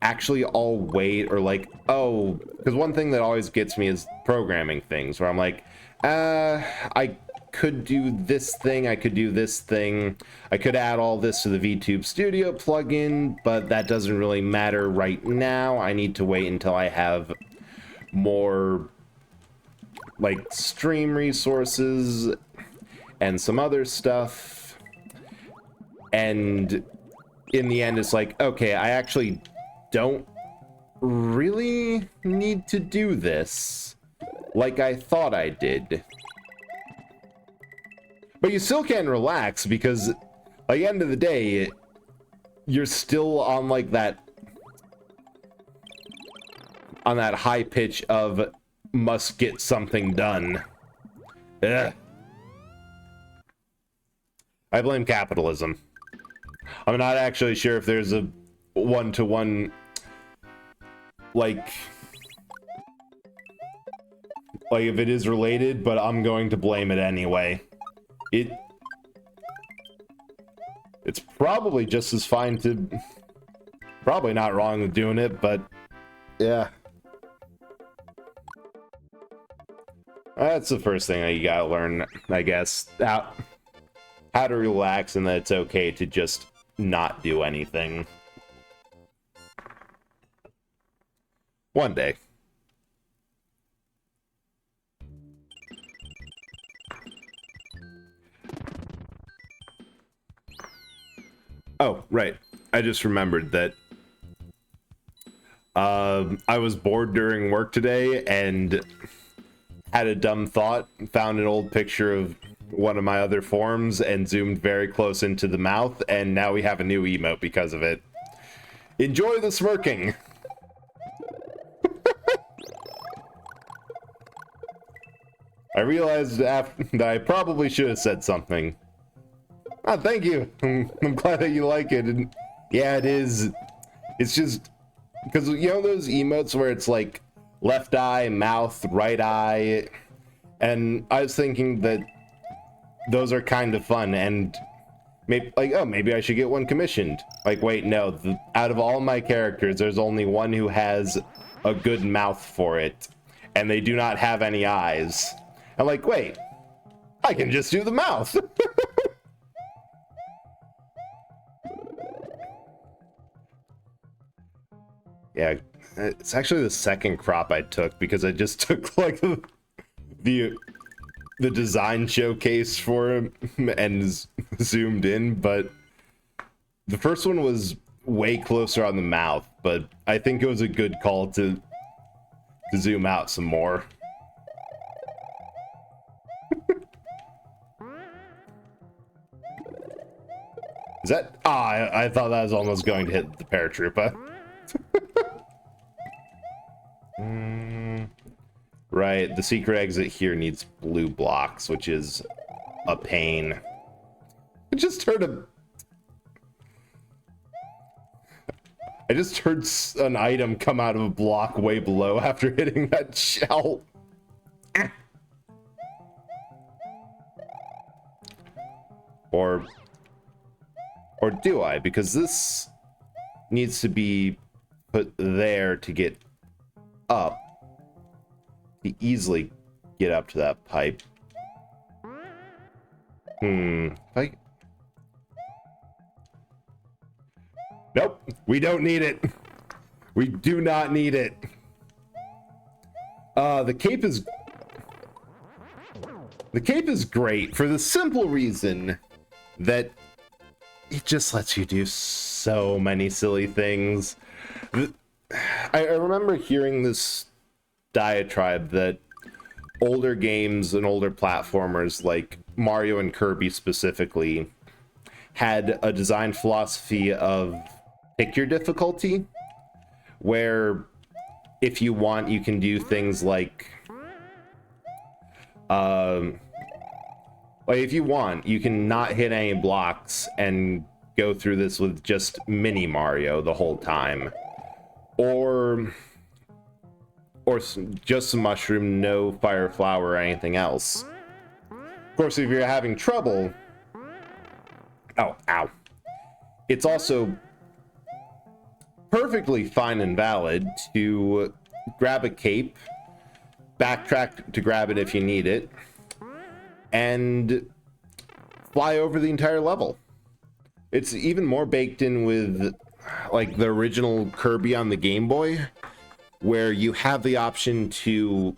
actually all wait, or like, oh, because one thing that always gets me is programming things where I'm like, I could do this thing, I could do this thing, I could add all this to the VTube Studio plugin, but that doesn't really matter right now. I need to wait until I have more like stream resources and some other stuff. And in the end, it's like, okay, I actually don't really need to do this like I thought I did. But you still can't relax because, like, end of the day, you're still on like that high pitch of must get something done. Ugh. I blame capitalism. I'm not actually sure if there's a one-to-one, like if it is related, but I'm going to blame it anyway. It's probably just as fine to, probably not wrong with doing it, but yeah. That's the first thing that you gotta learn, I guess. How to relax, and that it's okay to just not do anything. One day. Oh, right. I just remembered that I was bored during work today and had a dumb thought, found an old picture of one of my other forms and zoomed very close into the mouth, and now we have a new emote because of it. Enjoy the smirking! I realized that I probably should have said something. Oh, thank you. I'm glad that you like it. And yeah, it is. It's just because, you know, those emotes where it's like left eye, mouth, right eye, and I was thinking that those are kind of fun, and maybe like, oh, maybe I should get one commissioned. Like, wait, no, out of all my characters, there's only one who has a good mouth for it, and they do not have any eyes. I'm like, wait, I can just do the mouth. Yeah, it's actually the second crop I took because I just took like the design showcase for him and zoomed in, but the first one was way closer on the mouth, but I think it was a good call to zoom out some more. Is that? Ah, I thought that was almost going to hit the paratrooper. Right, the secret exit here needs blue blocks, which is a pain. I just heard an item come out of a block way below after hitting that shell. Or do I? Because this needs to be put there to get up. To easily get up to that pipe. Nope, we don't need it. We do not need it. The cape is great for the simple reason that it just lets you do so many silly things. I remember hearing this diatribe that older games and older platformers like Mario and Kirby specifically had a design philosophy of pick your difficulty, where if you want, you can do things like if you want, you can not hit any blocks and go through this with just mini Mario the whole time, or just some mushroom, no fire flower or anything else. Of course, if you're having trouble, ow, it's also perfectly fine and valid to grab a cape, backtrack to grab it if you need it, and fly over the entire level. It's even more baked in with like the original Kirby on the Game Boy, where you have the option to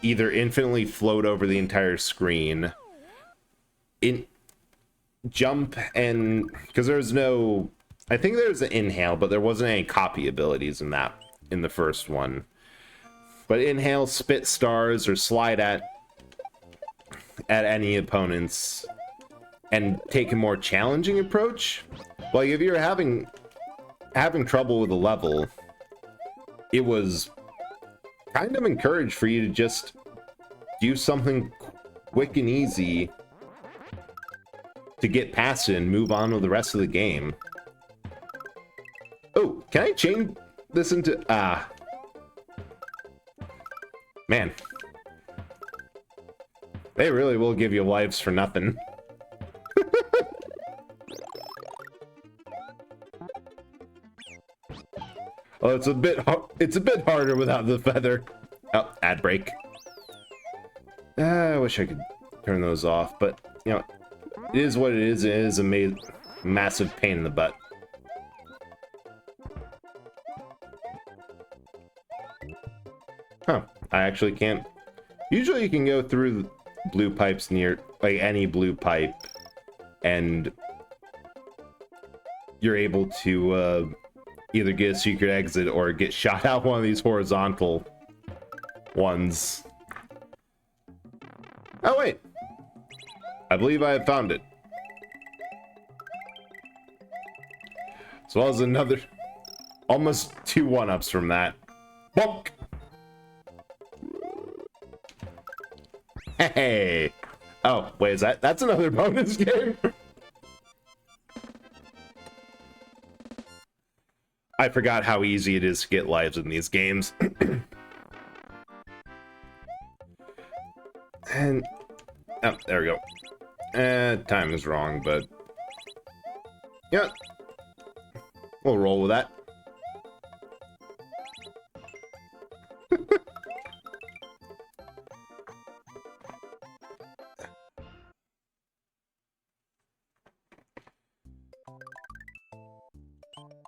either infinitely float over the entire screen, jump, and because there's no, I think there's an inhale, but there wasn't any copy abilities in the first one. But inhale, spit stars, or slide at any opponents and take a more challenging approach. Like if you're having trouble with a level, it was kind of encouraged for you to just do something quick and easy to get past it and move on with the rest of the game. Oh, can I change this into... Man. They really will give you lives for nothing. Oh, it's a bit harder without the feather. Oh, ad break. I wish I could turn those off, but, you know, it is what it is. It is a massive pain in the butt. Huh, I actually can't. Usually you can go through blue pipes near, like, any blue pipe, and you're able to either get a secret exit or get shot out one of these horizontal ones. Oh wait, I believe I have found it. As well as another, almost 2 1-ups from that. Bonk! Hey! Oh, wait, that's another bonus game? I forgot how easy it is to get lives in these games. And... oh, there we go. Time is wrong, but... yeah. We'll roll with that.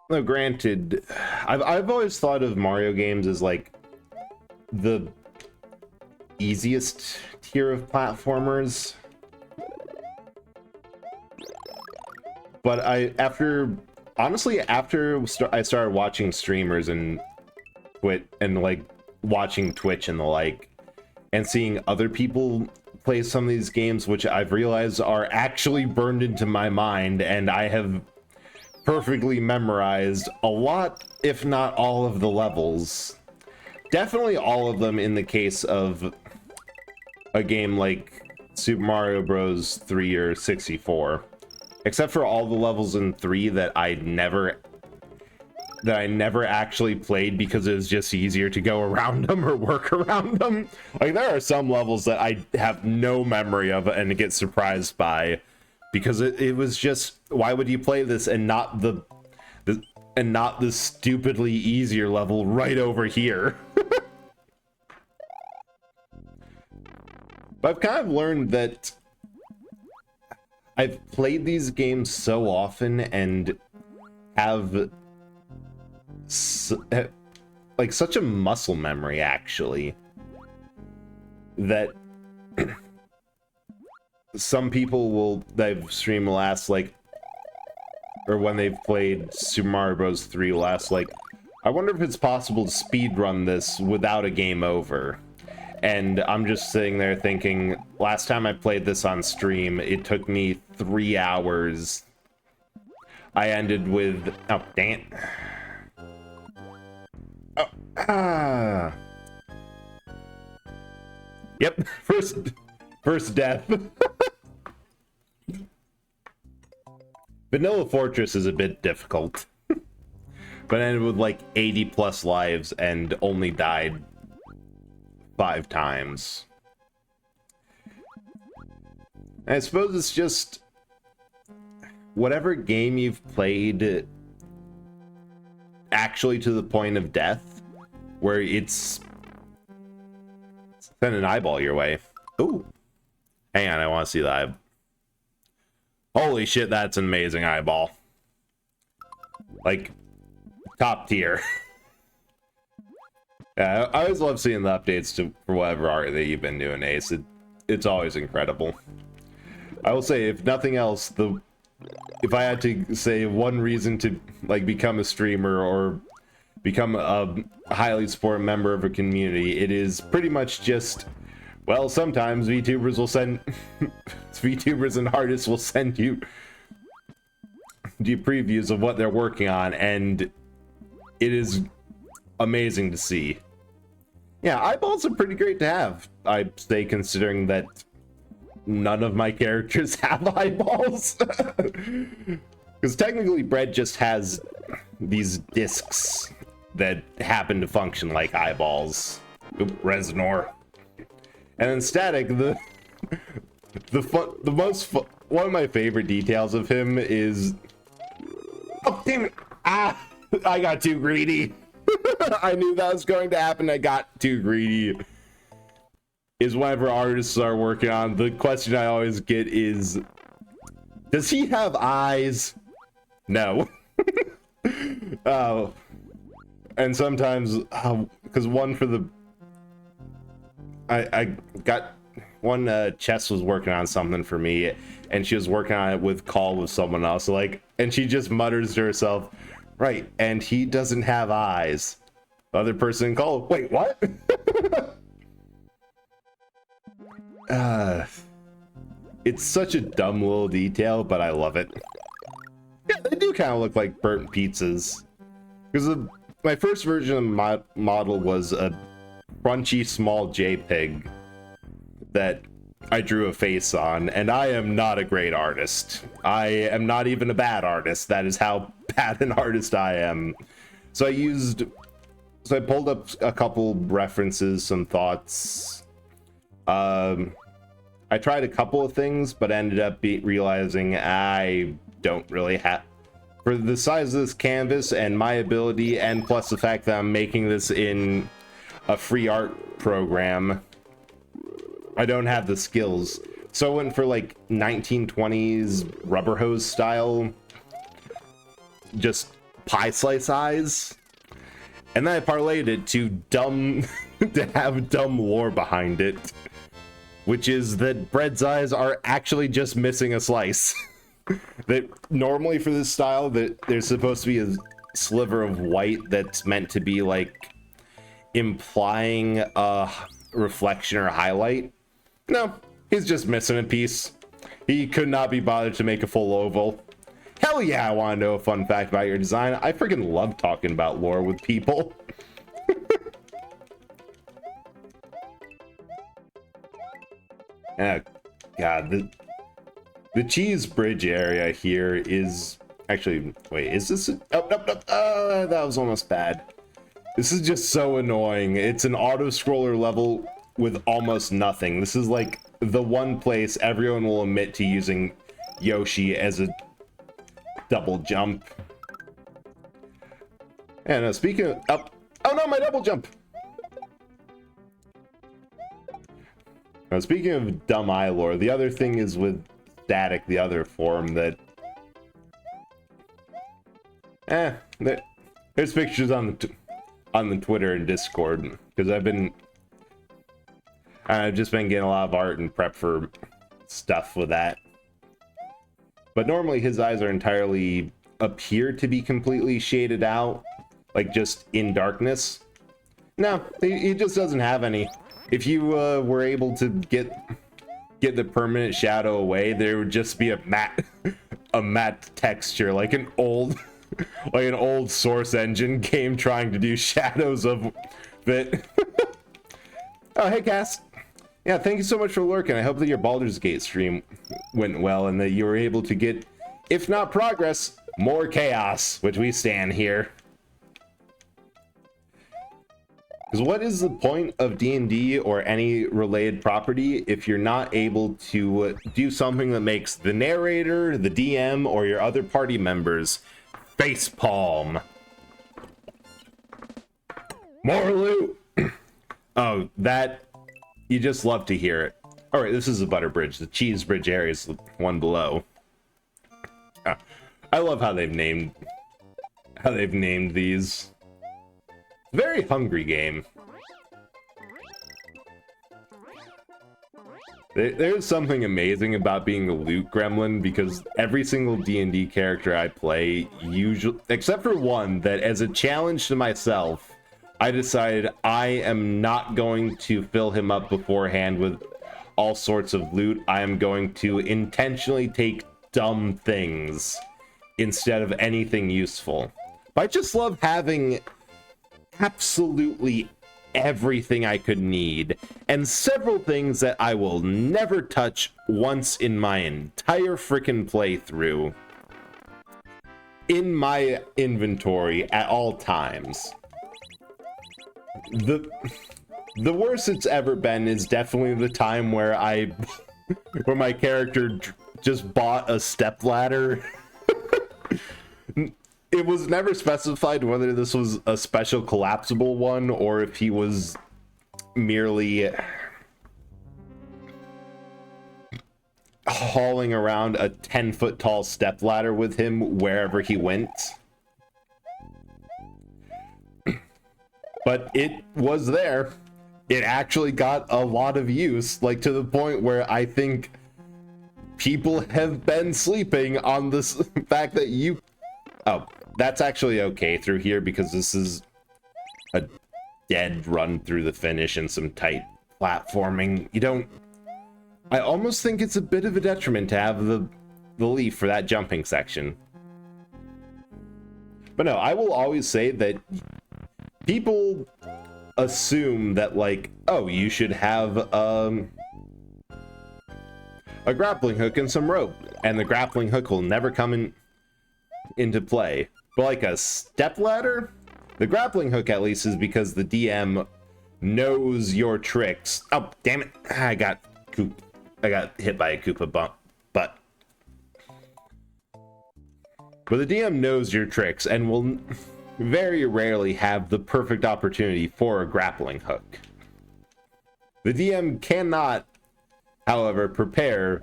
No, granted, I've always thought of Mario games as like the easiest tier of platformers, but after I started watching streamers and like watching Twitch and the like, and seeing other people play some of these games, which I've realized are actually burned into my mind, and I have perfectly memorized a lot, if not all of the levels. Definitely all of them in the case of a game like Super Mario Bros. 3 or 64. Except for all the levels in 3 that I never actually played because it was just easier to go around them or work around them. Like, there are some levels that I have no memory of and get surprised by, because it was just, why would you play this and not the stupidly easier level right over here? But I've kind of learned that I've played these games so often and have like such a muscle memory, actually, that some people they've streamed last, like, or when they've played Super Mario Bros. 3 last, like, I wonder if it's possible to speedrun this without a game over. And I'm just sitting there thinking, last time I played this on stream, it took me 3 hours. I ended with, oh, dang it. Ah. Yep, first death. Vanilla Fortress is a bit difficult. But ended with like 80 plus lives and only died 5 times. I suppose it's just whatever game you've played actually to the point of death, where it's send an eyeball your way. Ooh, hang on, I want to see the eyeball. Holy shit, that's an amazing eyeball. Like, top tier. Yeah, I always love seeing the updates for whatever art that you've been doing, Ace. It's always incredible. I will say, if nothing else, if I had to say one reason to like become a streamer or become a highly supported member of a community, it is pretty much just, well, sometimes VTubers will send VTubers and artists will send you previews of what they're working on, and it is amazing to see. Yeah, eyeballs are pretty great to have, I'd say, considering that none of my characters have eyeballs. Because technically Bread just has these discs that happen to function like eyeballs. Oop, Reznor. And then Static, one of my favorite details of him is, oh damn it, I got too greedy. I knew that was going to happen. I got too greedy. Is whenever artists are working on, the question I always get is, does he have eyes? No. Oh. And sometimes, because one for the, I got one, Chess was working on something for me, and she was working on it with call with someone else, like, and she just mutters to herself, right, and he doesn't have eyes. The other person called, wait, what? It's such a dumb little detail, but I love it. Yeah, they do kind of look like burnt pizzas. Because my first version of my model was a crunchy small JPEG that I drew a face on, and I am not a great artist. I am not even a bad artist. That is how bad an artist I am. So I pulled up a couple references, some thoughts. I tried a couple of things, but ended up realizing I don't really have, for the size of this canvas and my ability, and plus the fact that I'm making this in a free art program, I don't have the skills. So I went for like 1920s rubber hose style, just pie slice eyes. And then I parlayed it to to have dumb lore behind it, which is that Bread's eyes are actually just missing a slice. That normally for this style, that there's supposed to be a sliver of white that's meant to be like implying a reflection or highlight. No, he's just missing a piece. He could not be bothered to make a full oval. Hell yeah, I want to know a fun fact about your design. I freaking love talking about lore with people. God, the cheese bridge area here is actually, wait, is this that was almost bad. This is just so annoying. It's an auto scroller level with almost nothing. This is like the one place everyone will admit to using Yoshi as a double jump. And speaking of oh no, my double jump. Now, speaking of dumb eye lore, the other thing is with Static, the other form, that there's pictures on the Twitter and Discord, because I've just been getting a lot of art and prep for stuff with that. But normally his eyes are entirely appear to be completely shaded out, like just in darkness. No, he just doesn't have any. If you were able to get the permanent shadow away, there would just be a matte texture, like an old Like an old Source Engine game trying to do Shadows of that. Oh, hey, Cass. Yeah, thank you so much for lurking. I hope that your Baldur's Gate stream went well and that you were able to get, if not progress, more chaos, which we stand here. Because what is the point of D&D or any related property if you're not able to do something that makes the narrator, the DM, or your other party members facepalm? More loot! Oh, that... You just love to hear it. Alright, this is the Butter Bridge. The Cheese Bridge area is the one below. I love how they've named these. Very hungry game. There's something amazing about being the loot gremlin, because every single D&D character I play, usually, except for one, that as a challenge to myself, I decided I am not going to fill him up beforehand with all sorts of loot. I am going to intentionally take dumb things instead of anything useful. But I just love having absolutely everything I could need, and several things that I will never touch once in my entire frickin' playthrough in my inventory at all times. The worst it's ever been is definitely the time where where my character just bought a stepladder. It was never specified whether this was a special collapsible one or if he was merely hauling around a 10-foot tall stepladder with him wherever he went. But it was there. It actually got a lot of use, like to the point where I think people have been sleeping on this fact that you... Oh, that's actually okay through here because this is a dead run through the finish and some tight platforming. You don't... I almost think it's a bit of a detriment to have the leaf for that jumping section. But no, I will always say that people assume that, like, oh, you should have a grappling hook and some rope, and the grappling hook will never come into play. But like a stepladder, the grappling hook at least is because the DM knows your tricks. Oh, damn it. I got hit by a Koopa butt. But the DM knows your tricks and will very rarely have the perfect opportunity for a grappling hook. The DM cannot, however, prepare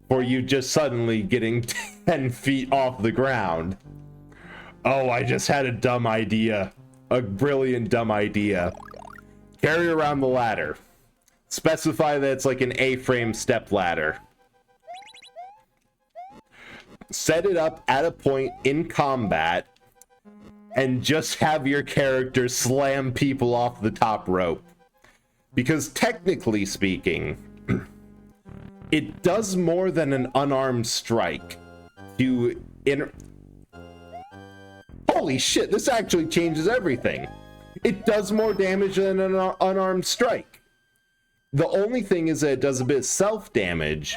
for you just suddenly getting 10 feet off the ground. Oh, I just had a dumb idea. A brilliant dumb idea. Carry around the ladder. Specify that it's like an A-frame step ladder. Set it up at a point in combat and just have your character slam people off the top rope. Because technically speaking, it does more than an unarmed strike to Holy shit, this actually changes everything. It does more damage than an unarmed strike. The only thing is that it does a bit of self-damage,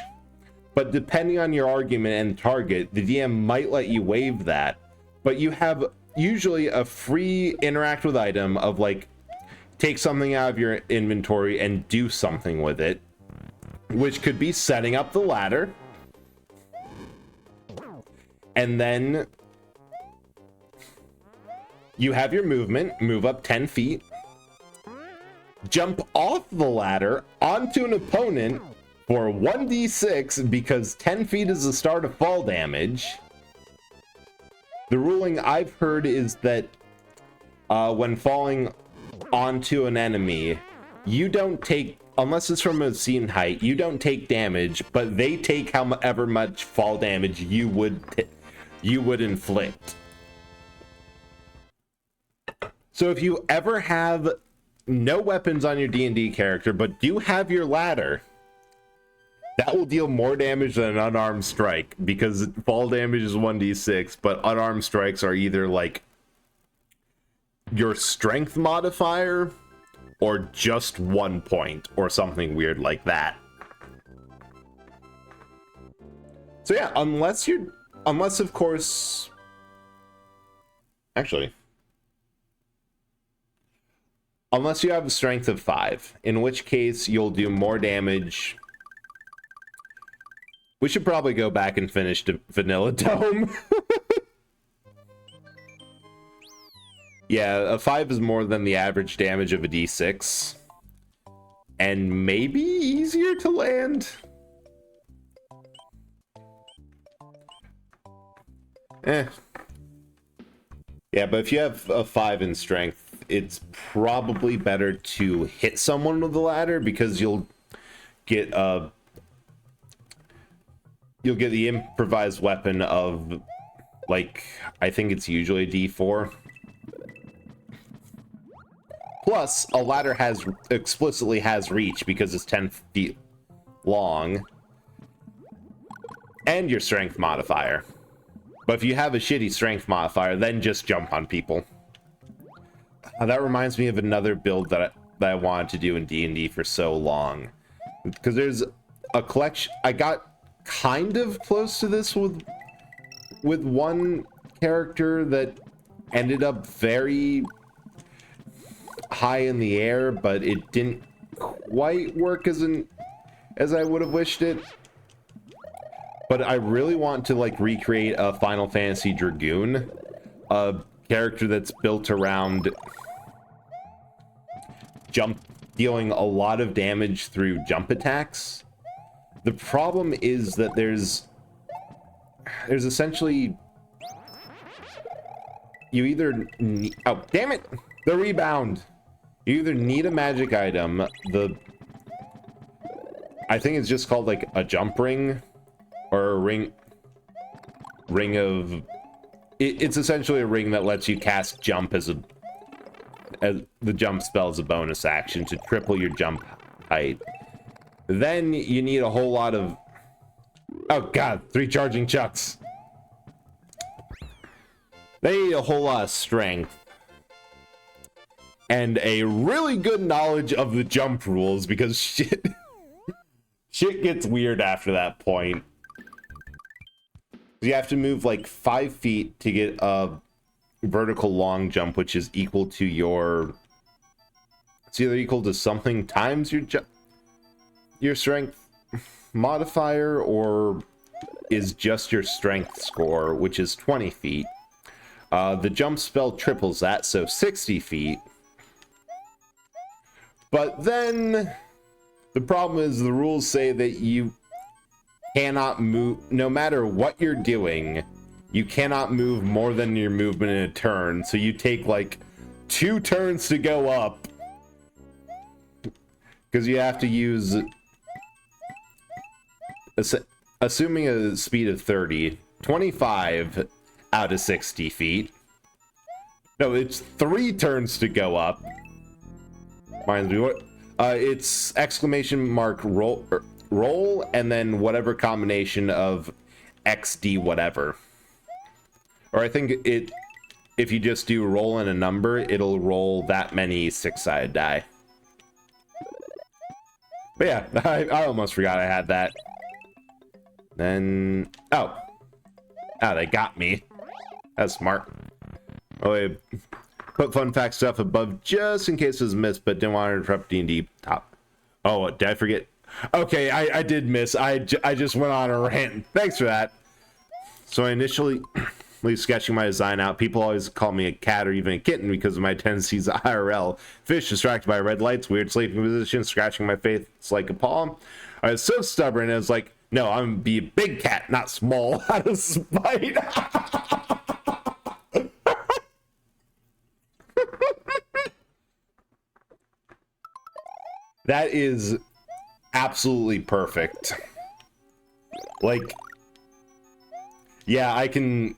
but depending on your argument and target, the DM might let you waive that. But you have usually a free interact with item of, like, take something out of your inventory and do something with it, which could be setting up the ladder, and then you have your movement, move up 10 feet, jump off the ladder onto an opponent for 1d6 because 10 feet is the start of fall damage. The ruling I've heard is that when falling onto an enemy, you don't take, unless it's from a obscene height, you don't take damage, but they take however much fall damage you would inflict. So if you ever have no weapons on your D&D character, but do have your ladder, That will deal more damage than an unarmed strike, because fall damage is 1d6, but unarmed strikes are either like your strength modifier or just 1 point or something weird like that. So yeah, unless of course, actually, unless you have a strength of 5, in which case you'll do more damage. We should probably go back and finish the Vanilla Dome. Yeah, a 5 is more than the average damage of a d6. And maybe easier to land. Yeah, but if you have a 5 in strength, it's probably better to hit someone with the ladder, because you'll get the improvised weapon of, like, I think it's usually a d4. Plus, a ladder explicitly has reach because it's 10 feet long. And your strength modifier. But if you have a shitty strength modifier, then just jump on people. That reminds me of another build that I wanted to do in D&D for so long. Because there's a collection... I got kind of close to this with one character that ended up very high in the air, but it didn't quite work as I would have wished it. But I really want to like recreate a Final Fantasy Dragoon, a character that's built around dealing a lot of damage through jump attacks. The problem is that there's essentially, you either need, oh damn it, the rebound. You either need a magic item, I think it's just called like a jump ring, or a ring of, it's essentially a ring that lets you cast jump as the jump spell as a bonus action to triple your jump height. Then you need a whole lot of, oh god, 3 charging chucks. They need a whole lot of strength and a really good knowledge of the jump rules, because shit gets weird after that point. You have to move like 5 feet to get a vertical long jump, which is equal to your, it's either equal to something times your strength modifier, or is just your strength score, which is 20 feet. The jump spell triples that, so 60 feet. But then the problem is the rules say that you cannot move, no matter what you're doing, you cannot move more than your movement in a turn. So you take like 2 turns to go up, because you have to use, assuming a speed of 30, 25 out of 60 feet. No, it's 3 turns to go up. Reminds me what? It's exclamation mark roll, and then whatever combination of XD whatever. Or I think if you just do roll in a number, it'll roll that many 6-sided die. But yeah, I almost forgot I had that. Then, oh, they got me. That's smart. Oh, I put fun fact stuff above just in case it was missed, but didn't want to interrupt D&D top. Oh, did I forget? Okay, I did miss. I just went on a rant. Thanks for that. So I initially sketching my design out. People always call me a cat or even a kitten because of my tendencies IRL. Fish distracted by red lights, weird sleeping position, scratching my face like a paw. I was so stubborn, I was like, no, I'm gonna be a big cat, not small, out of spite. That is absolutely perfect. Like, yeah, I can...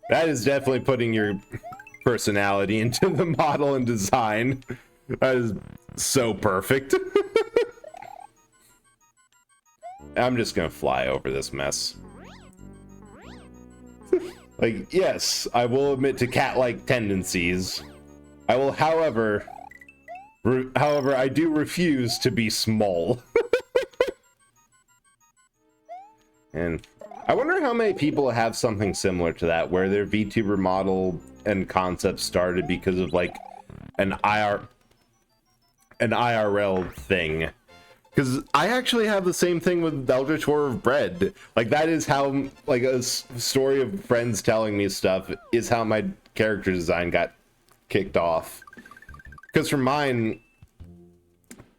That is definitely putting your personality into the model and design. That is so perfect. I'm just gonna fly over this mess. Like, yes, I will admit to cat-like tendencies. I will, however, I do refuse to be small. And I wonder how many people have something similar to that, where their VTuber model and concept started because of like an IRL thing. Because I actually have the same thing with Eldritch Horror of Bread. Like, that is how, like, a story of friends telling me stuff is how my character design got kicked off. Because for mine,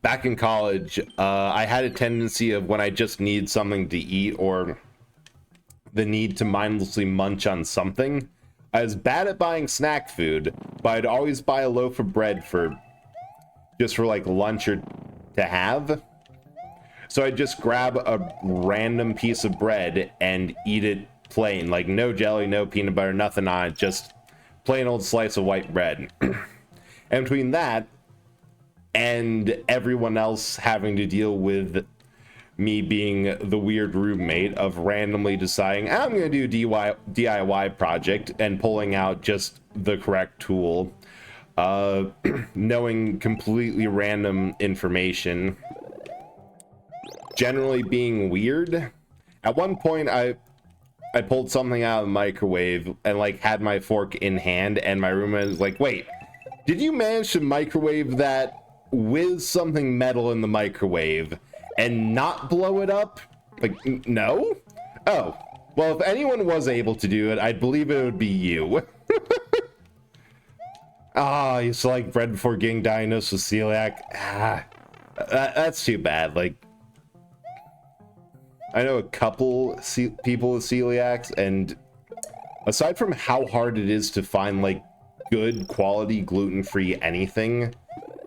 back in college, I had a tendency of when I just need something to eat or the need to mindlessly munch on something, I was bad at buying snack food, but I'd always buy a loaf of bread just for like lunch or to have. So I'd just grab a random piece of bread and eat it plain, like no jelly, no peanut butter, nothing on it, just plain old slice of white bread. And between that and everyone else having to deal with me being the weird roommate of randomly deciding I'm going to do a DIY project and pulling out just the correct tool, knowing completely random information, generally being weird. At one point, I pulled something out of the microwave and like had my fork in hand, and my roommate was like, "Wait, did you manage to microwave that with something metal in the microwave and not blow it up?" Like, no? Oh, well, if anyone was able to do it, I believe it would be you. I used to like bread before getting diagnosed with celiac. That's too bad. Like, I know a couple people with celiacs, and aside from how hard it is to find like good quality gluten-free anything,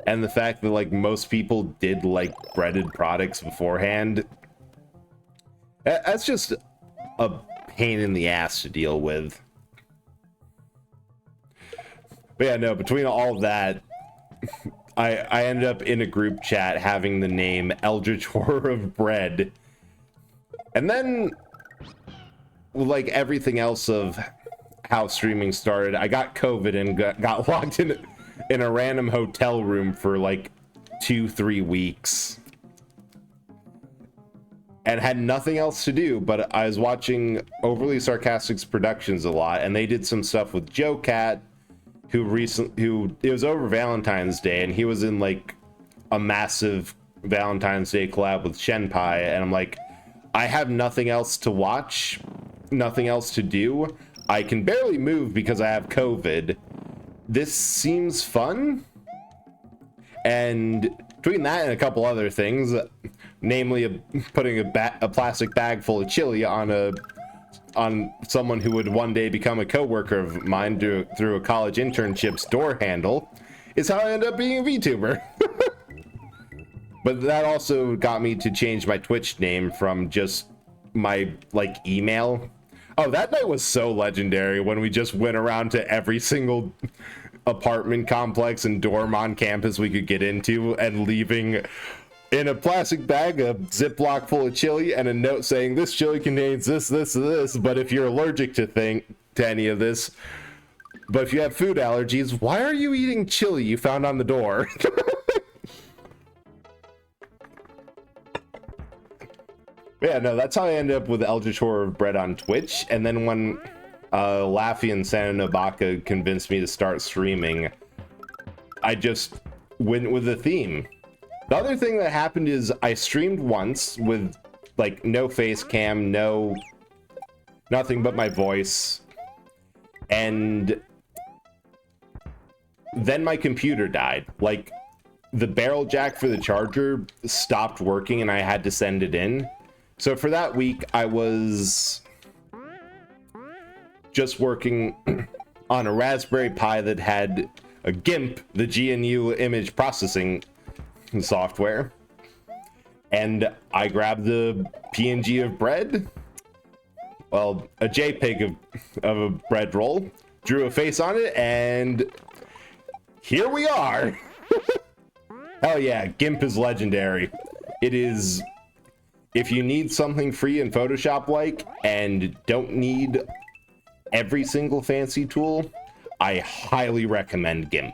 and the fact that like most people did like breaded products beforehand, that's just a pain in the ass to deal with. But yeah, no, between all of that, I ended up in a group chat having the name Eldritch Horror of Bread. And then, like everything else of how streaming started, I got COVID and got locked in a random hotel room for like 2-3 weeks. And had nothing else to do, but I was watching Overly Sarcastic's productions a lot, and they did some stuff with Joe Cat, who it was over Valentine's Day, and he was in like a massive Valentine's Day collab with Shenpai, and I'm like, I have nothing else to watch, nothing else to do. I can barely move because I have COVID. This seems fun. And between that and a couple other things, namely putting a plastic bag full of chili on someone who would one day become a coworker of mine through a college internship's door handle, is how I ended up being a VTuber. But that also got me to change my Twitch name from just my like email. Oh, that night was so legendary when we just went around to every single apartment complex and dorm on campus we could get into, and leaving in a plastic bag a Ziploc full of chili and a note saying this chili contains this, but if you're allergic to any of this, but if you have food allergies, why are you eating chili you found on the door? Yeah, no, that's how I ended up with Eldritch Horror of Bread on Twitch. And then when Laffy and Santa Nobaka convinced me to start streaming, I just went with the theme. The other thing that happened is I streamed once with like no face cam, nothing but my voice. And then my computer died. Like, the barrel jack for the charger stopped working and I had to send it in. So for that week, I was just working on a Raspberry Pi that had a GIMP, the GNU image processing software. And I grabbed the PNG of bread, well, a JPEG of a bread roll, drew a face on it, and here we are. Hell yeah, GIMP is legendary. It is if you need something free in Photoshop like and don't need every single fancy tool, I highly recommend GIMP.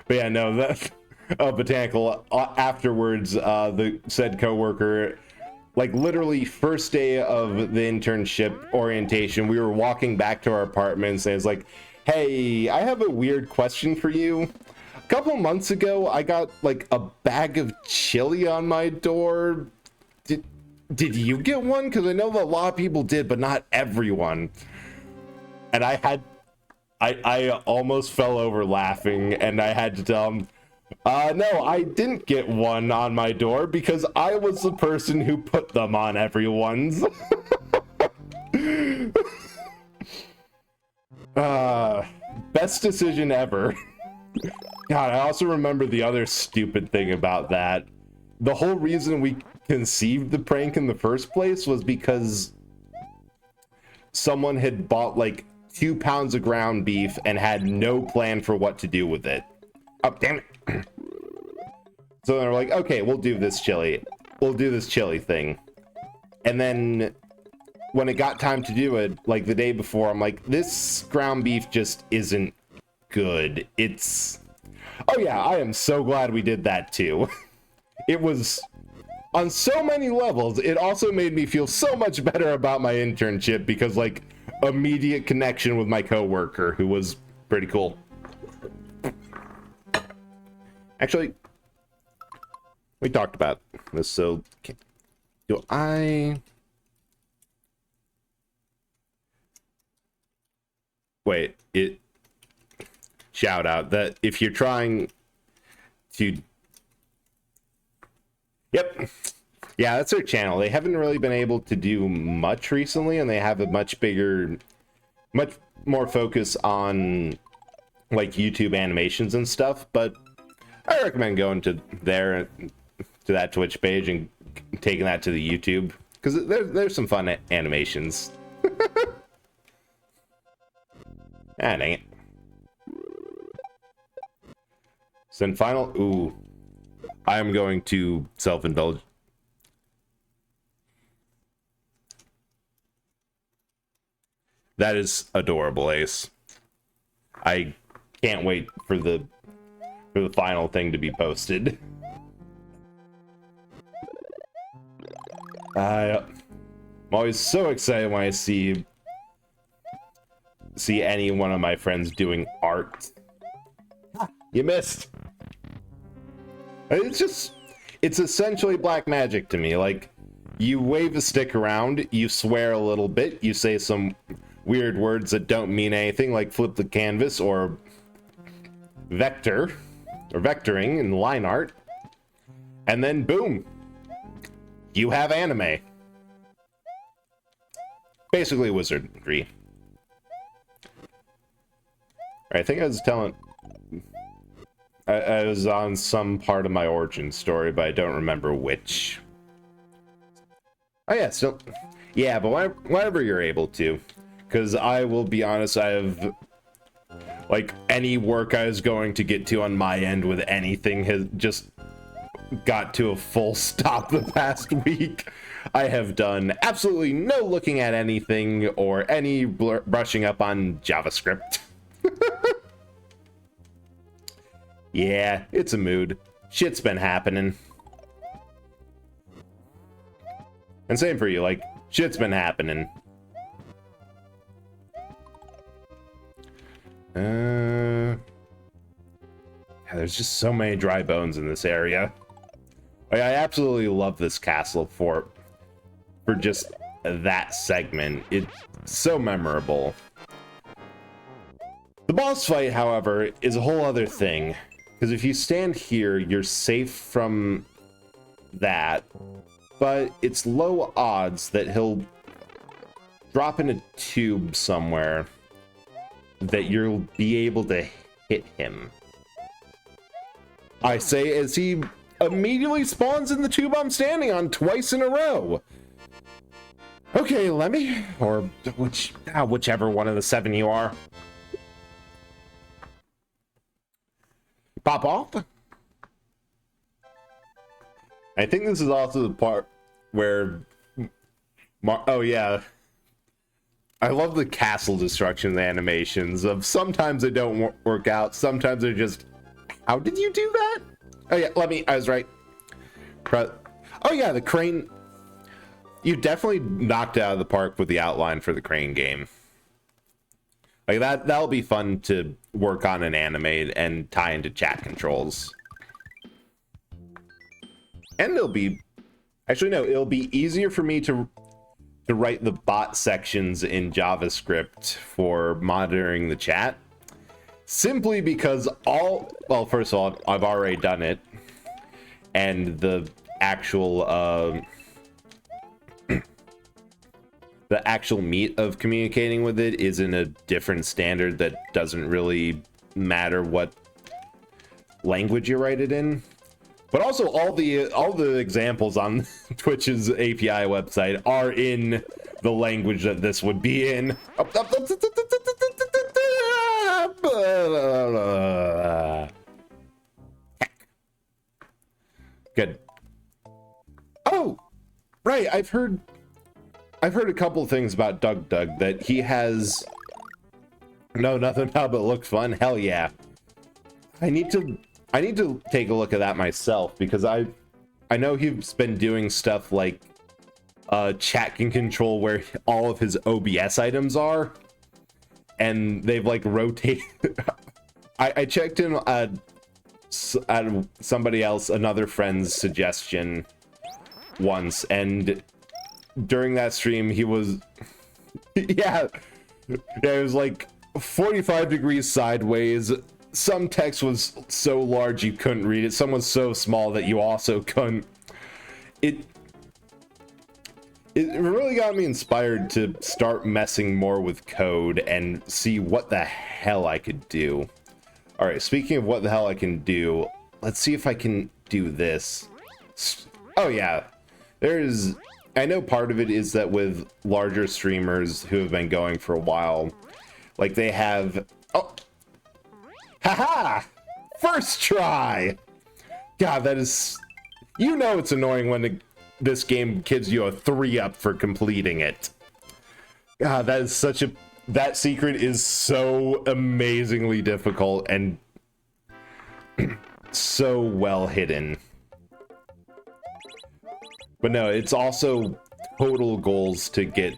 But yeah, no, that Botanical, afterwards, the said coworker, like literally first day of the internship orientation, we were walking back to our apartments and it's like, hey, I have a weird question for you. A couple months ago, I got like a bag of chili on my door. Did you get one? Because I know that a lot of people did, but not everyone. And I almost fell over laughing, and I had to tell him, no, I didn't get one on my door because I was the person who put them on everyone's. Best decision ever. God, I also remember the other stupid thing about that. The whole reason we conceived the prank in the first place was because someone had bought like 2 pounds of ground beef and had no plan for what to do with it. Oh, damn it. So they're like, okay, we'll do this chili. We'll do this chili thing. And then when it got time to do it, like the day before, I'm like, this ground beef just isn't good. It's... Oh yeah, I am so glad we did that too. It was... On so many levels, it also made me feel so much better about my internship because, like, immediate connection with my coworker, who was pretty cool. Actually, we talked about this, so do I... Wait, shout out that if you're trying to... Yep. Yeah, that's their channel. They haven't really been able to do much recently, and they have a much more focus on like YouTube animations and stuff, but I recommend going to that Twitch page and taking that to the YouTube, because there's some fun animations. Ah, dang it. So then final... Ooh. I am going to self-indulge. That is adorable, Ace. I can't wait for the final thing to be posted. I'm always so excited when I see any one of my friends doing art. You missed. It's essentially black magic to me. Like, you wave a stick around, you swear a little bit, you say some weird words that don't mean anything, like flip the canvas or vectoring in line art, and then boom, you have anime. Basically wizardry. I think I was telling... I was on some part of my origin story, but I don't remember which. Oh yeah, so... Yeah, but whenever you're able to. Because I will be honest, I have... Like, any work I was going to get to on my end with anything has just got to a full stop the past week. I have done absolutely no looking at anything or any brushing up on JavaScript. Yeah, it's a mood. Shit's been happening. And same for you, like, shit's been happening. Yeah, there's just so many dry bones in this area. Like, I absolutely love this castle for just that segment. It's so memorable. The boss fight, however, is a whole other thing. Because if you stand here, you're safe from that. But it's low odds that he'll drop in a tube somewhere that you'll be able to hit him. I say as he immediately spawns in the tube I'm standing on twice in a row. Okay, Lemmy, or whichever one of the 7 you are. Pop off. I think this is also the part where oh yeah, I love the castle destruction animations of sometimes they don't work out, sometimes they're just, how did you do that? Oh yeah, I was right. Oh yeah, the crane. You definitely knocked it out of the park with the outline for the crane game. Like that'll be fun to work on and animate and tie into chat controls. And it'll be, actually no, it'll be easier for me to write the bot sections in JavaScript for monitoring the chat. Simply because well, first of all, I've already done it. And the actual the actual meat of communicating with it is in a different standard that doesn't really matter what language you write it in. But also all the examples on Twitch's API website are in the language that this would be in. Good. Oh, right. I've heard a couple of things about Doug that he has. No, nothing about it looks fun. Hell yeah. I need to take a look at that myself because I know he's been doing stuff like chat can control where all of his OBS items are, and they've like rotated. I checked in at somebody else, another friend's suggestion once, and during that stream he was yeah, it was like 45 degrees sideways. Some text was so large you couldn't read it. Some was so small that you also couldn't. It really got me inspired to start messing more with code and see what the hell I could do. All right, speaking of what the hell I can do, let's see if I can do this. Oh yeah, I know part of it is that with larger streamers who have been going for a while, like they have, oh, haha, first try. God, that is, you know, it's annoying when this game gives you a 3-up for completing it. God, that is such a, that secret is so amazingly difficult and so well hidden. But no, it's also total goals to get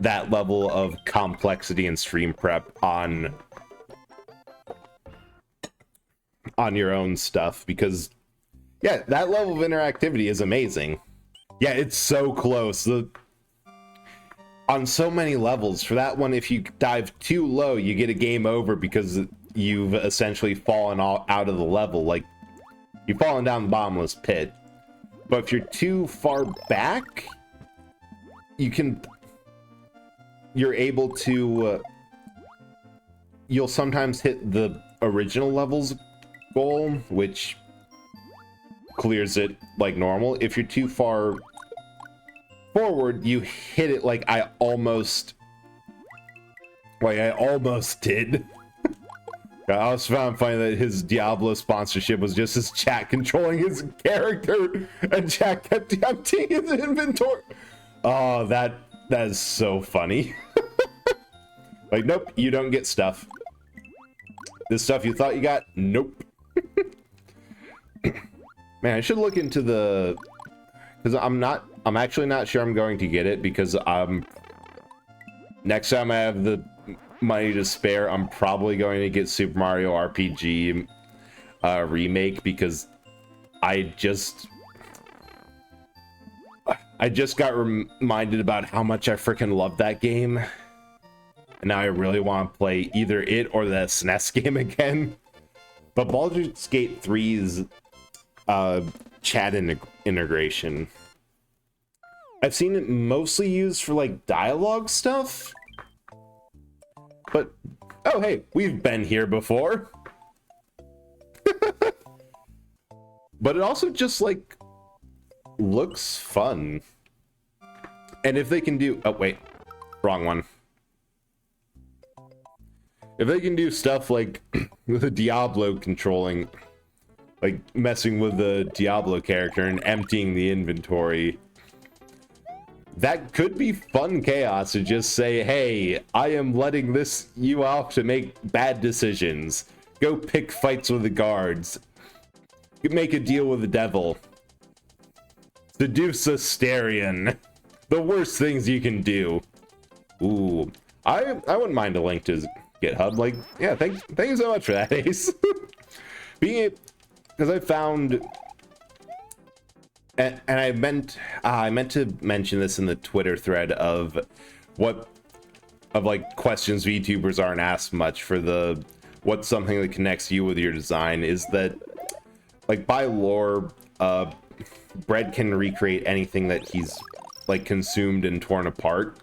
that level of complexity and stream prep on your own stuff, because yeah, that level of interactivity is amazing. Yeah, it's so close. On so many levels. For that one, if you dive too low, you get a game over because you've essentially fallen out of the level. Like, you've fallen down the bottomless pit. But if you're too far back, you're able to, you'll sometimes hit the original level's goal, which clears it like normal. If you're too far forward, you hit it like I almost did. I also found funny that his Diablo sponsorship was just his chat controlling his character, and chat kept emptying his inventory. Oh, that is so funny. Like, nope, you don't get stuff. This stuff you thought you got, nope. Man, I should look into the, because I'm actually not sure I'm going to get it, because next time I have the money to spare, I'm probably going to get Super Mario RPG remake, because I just got reminded about how much I freaking love that game, and now I really want to play either it or the SNES game again. But Baldur's Gate 3's chat integration, I've seen it mostly used for like dialogue stuff. But, oh hey, we've been here before. But it also just like looks fun. And if they can do, oh wait, wrong one. If they can do stuff like with the Diablo controlling, like messing with the Diablo character and emptying the inventory. That could be fun chaos to just say, hey, I am letting you off to make bad decisions. Go pick fights with the guards. Make a deal with the devil. Seduce Astarion. The worst things you can do. Ooh, I wouldn't mind a link to his GitHub. Like, yeah, thank you so much for that, Ace. Because I found, and I meant to mention this in the Twitter thread of like questions VTubers aren't asked much for what's something that connects you with your design is that, like, by lore, Bread can recreate anything that he's like consumed and torn apart.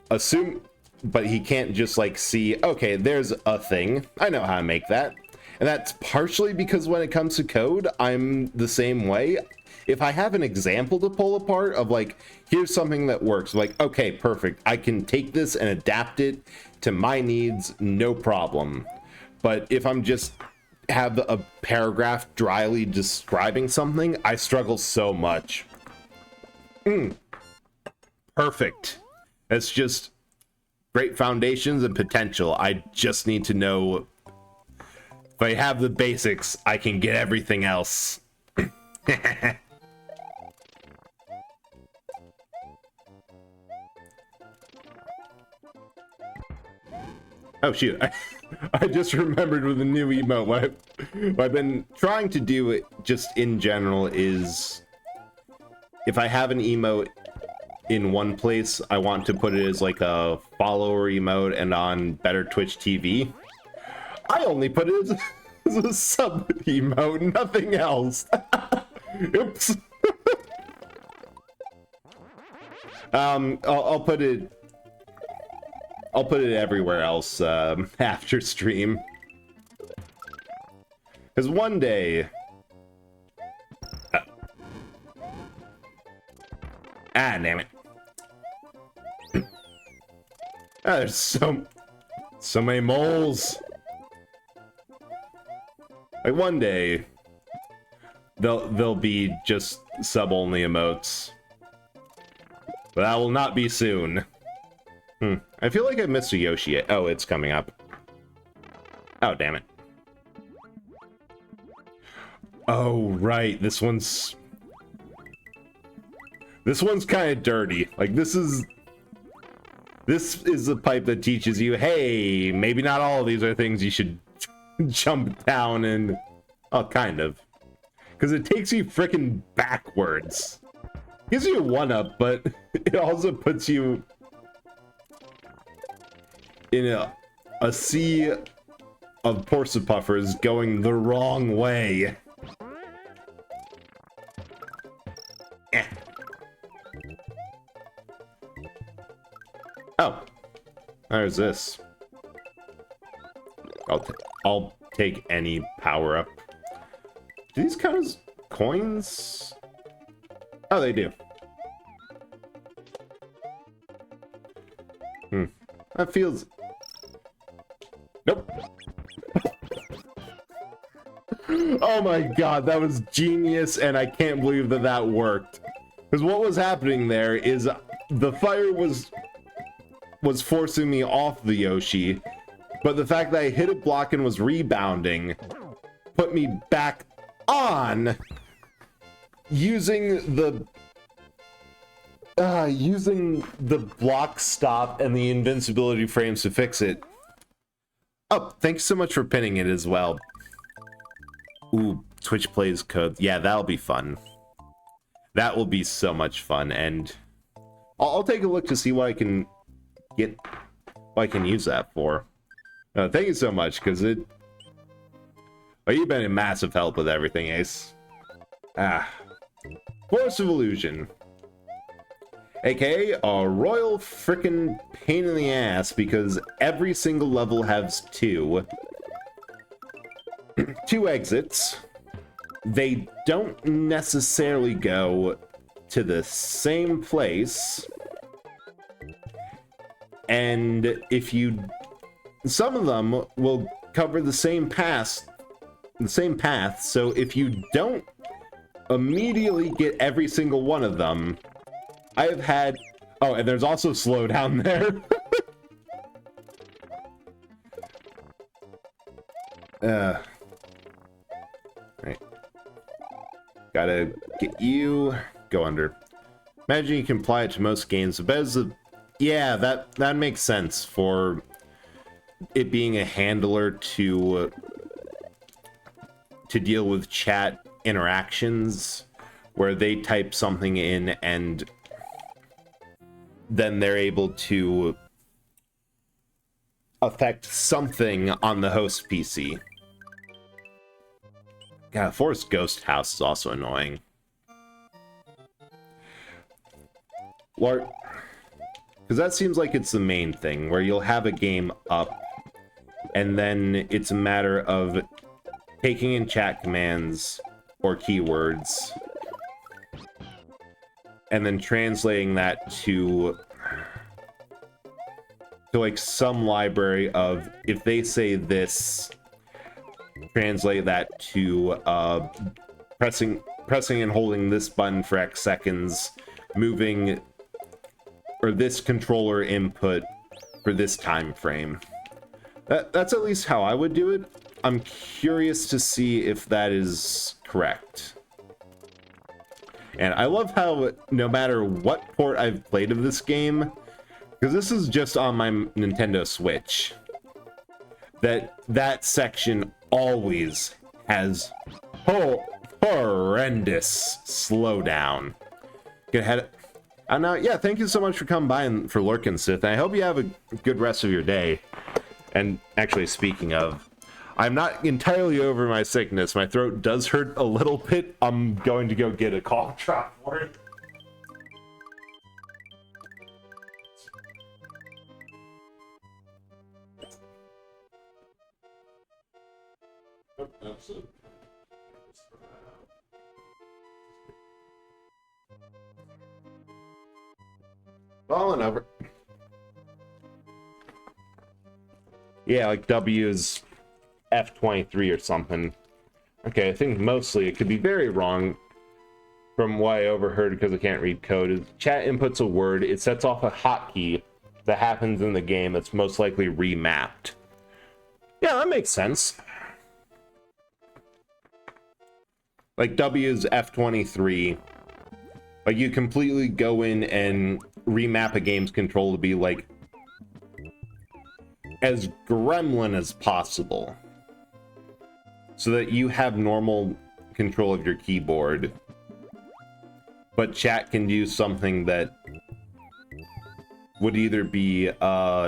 But he can't just like see, okay, there's a thing, I know how to make that. And that's partially because when it comes to code, I'm the same way. If I have an example to pull apart of like, here's something that works, like, okay, perfect, I can take this and adapt it to my needs, no problem. But if I'm just have a paragraph dryly describing something, I struggle so much. Perfect. That's just great foundations and potential. I just need to know if I have the basics, I can get everything else. Oh shoot, I just remembered with the new emote, what I've been trying to do it just in general is, if I have an emote in one place, I want to put it as like a follower emote, and on Better Twitch TV, I only put it as a sub emote, nothing else. Oops. I'll put it everywhere else after stream. Because one day... damn it. There's so many moles. Like one day, they'll be just sub-only emotes. But that will not be soon. I feel like I missed a Yoshi. Oh, it's coming up. Oh, damn it. Oh, right. This one's kind of dirty. Like, this is the pipe that teaches you, hey, maybe not all of these are things you should jump down and... Oh, kind of. Because it takes you frickin' backwards. Gives you a 1-up, but it also puts you in a sea of Porsipuffers going the wrong way. Oh, there's this. I'll take any power up. Do these count as coins? Oh, they do. That feels... Nope. Oh my god, that was genius, and I can't believe that worked. Because what was happening there is the fire was forcing me off the Yoshi, but the fact that I hit a block and was rebounding put me back on, using the block stop and the invincibility frames to fix it. Oh, thanks so much for pinning it as well. Ooh, Twitch plays code. Yeah, that'll be fun. That will be so much fun, and I'll take a look to see what I can get, what I can use that for. Thank you so much, because it... Oh, you've been a massive help with everything, Ace. Force of Illusion. AKA a royal frickin' pain in the ass, because every single level has two exits. They don't necessarily go to the same place. And if you... Some of them will cover the same path the same path. So if you don't immediately get every single one of them, I have had... Oh, and there's also slowdown there. Right. Gotta get you... Go under. Imagine you can apply it to most games. But as a... Yeah, that makes sense for it being a handler to deal with chat interactions where they type something in and then they're able to affect something on the host PC. God, Forest Ghost House is also annoying. Because that seems like it's the main thing, where you'll have a game up, and then it's a matter of taking in chat commands or keywords, and then translating that to like some library of, if they say this, translate that to pressing and holding this button for X seconds, moving, or this controller input for this time frame. That's at least how I would do it. I'm curious to see if that is correct. And I love how no matter what port I've played of this game, because this is just on my Nintendo Switch, that section always has horrendous slowdown. Go ahead. Yeah, thank you so much for coming by and for lurking, Sith. I hope you have a good rest of your day. And actually, speaking of, I'm not entirely over my sickness. My throat does hurt a little bit. I'm going to go get a cough drop for it. Absolutely. Falling over. Yeah, like W is F23 or something. Okay, I think mostly it could be very wrong from what I overheard because I can't read code. Chat inputs a word, it sets off a hotkey that happens in the game that's most likely remapped. Yeah, that makes sense. Like W is F23. Like you completely go in and remap a game's control to be like as gremlin as possible, so that you have normal control of your keyboard, but chat can do something that would either be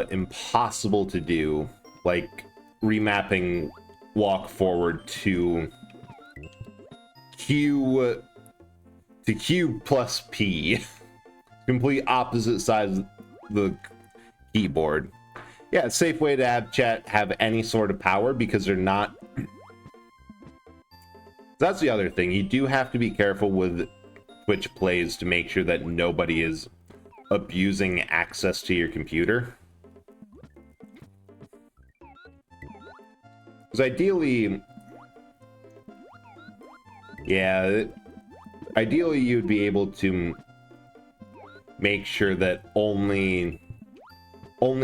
impossible to do, like remapping walk forward to Q plus P. Complete opposite sides of the keyboard. Yeah, it's a safe way to have chat have any sort of power because they're not... That's the other thing. You do have to be careful with Twitch plays to make sure that nobody is abusing access to your computer. Because ideally... Yeah, ideally you'd be able to make sure that only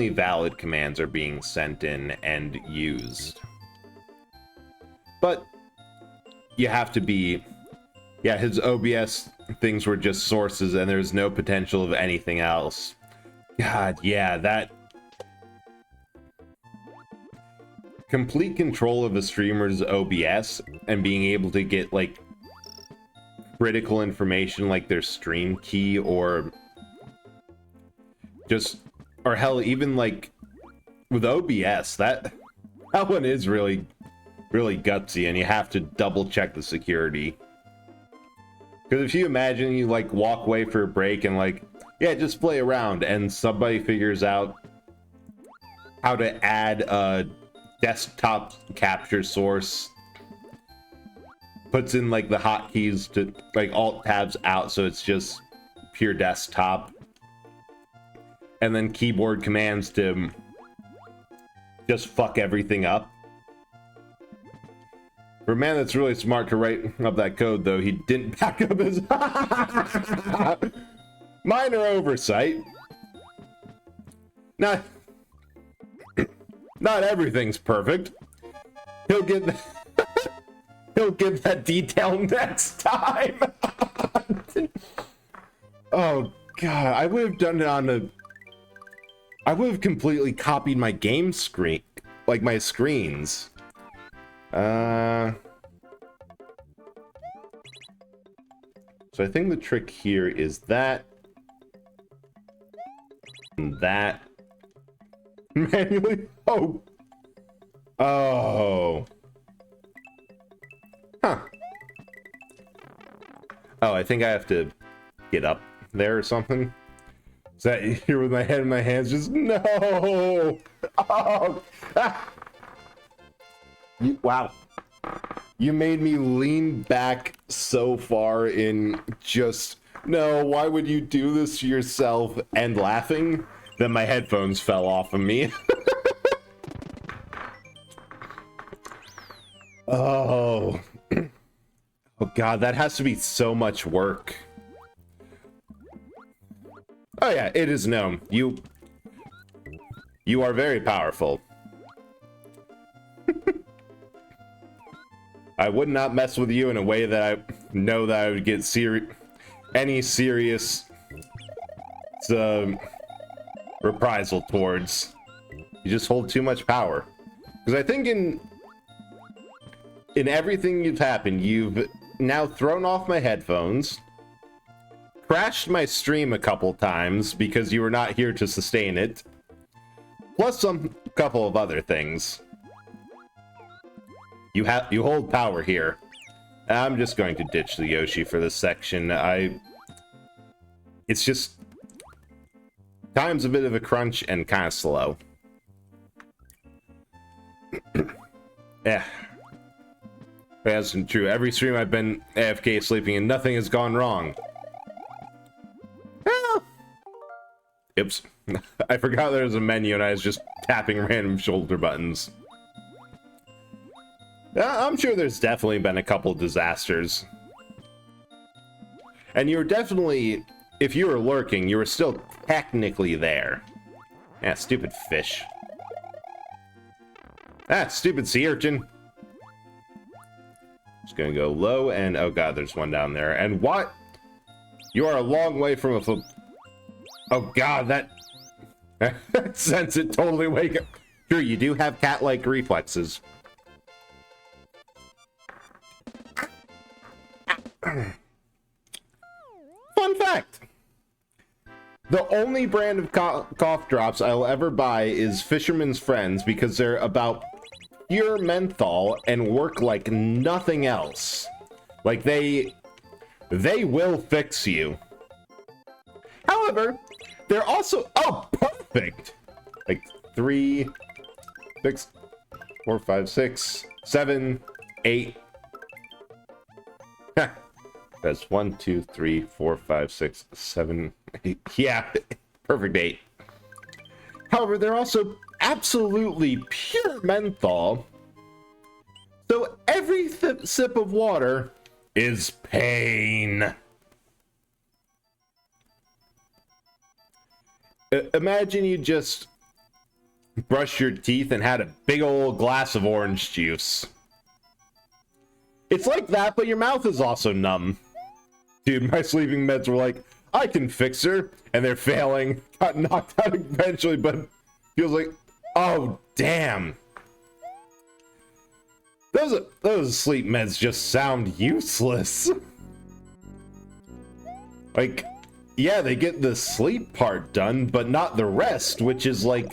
valid commands are being sent in and used. But you have to be... Yeah, his OBS things were just sources and there's no potential of anything else. God, yeah, that... Complete control of a streamer's OBS and being able to get, like, critical information like their stream key or just... Or hell, even like with OBS, that one is really gutsy, and you have to double check the security. Because if you imagine you like walk away for a break and like, yeah, just play around, and somebody figures out how to add a desktop capture source, puts in like the hotkeys to like alt tabs out, so it's just pure desktop. And then keyboard commands to just fuck everything up. For a man that's really smart to write up that code, though, he didn't back up his minor oversight. Not everything's perfect. He'll get that detail next time. Oh god, I would have done it on a. I would have completely copied my game screen, like my screens. So I think the trick here is that and that manually. Oh, huh. Oh, I think I have to get up there or something. Is that here with my head in my hands? Just no. Oh. Ah. Wow. You made me lean back so far in just, no, why would you do this to yourself? And laughing, then my headphones fell off of me. Oh. Oh god, that has to be so much work. Oh yeah, it is known. You are very powerful. I would not mess with you in a way that I know that I would get any serious reprisal towards. You just hold too much power. Because I think in everything you've happened, you've now thrown off my headphones, crashed my stream a couple times because you were not here to sustain it, plus some couple of other things. You hold power here. I'm just going to ditch the Yoshi for this section. It's just time's a bit of a crunch and kind of slow. Yeah. That's true. Every stream I've been AFK sleeping and nothing has gone wrong. Ah. Oops. I forgot there was a menu and I was just tapping random shoulder buttons. I'm sure there's definitely been a couple disasters. And you were definitely, if you were lurking, you were still technically there. Yeah, stupid fish. Ah, stupid sea urchin. Just gonna go low and, oh god, there's one down there. And what? You are a long way from a foot. Oh god, that sense it totally wake up. Sure, you do have cat-like reflexes. Fun fact. The only brand of cough drops I'll ever buy is Fisherman's Friends because they're about pure menthol and work like nothing else. Like they will fix you. However, they're also, oh, perfect. Like 3, 6, 4, 5, 6, 7, 8. That's 1, 2, 3, 4, 5, 6, 7, 8. Yeah, perfect 8. However, they're also absolutely pure menthol. So every sip of water is pain. Imagine you just brush your teeth and had a big old glass of orange juice. It's like that, but your mouth is also numb. Dude, my sleeping meds were like, I can fix her, and they're failing. Got knocked out eventually, but feels like, oh, damn. Those sleep meds just sound useless. Like, yeah, they get the sleep part done, but not the rest, which is like...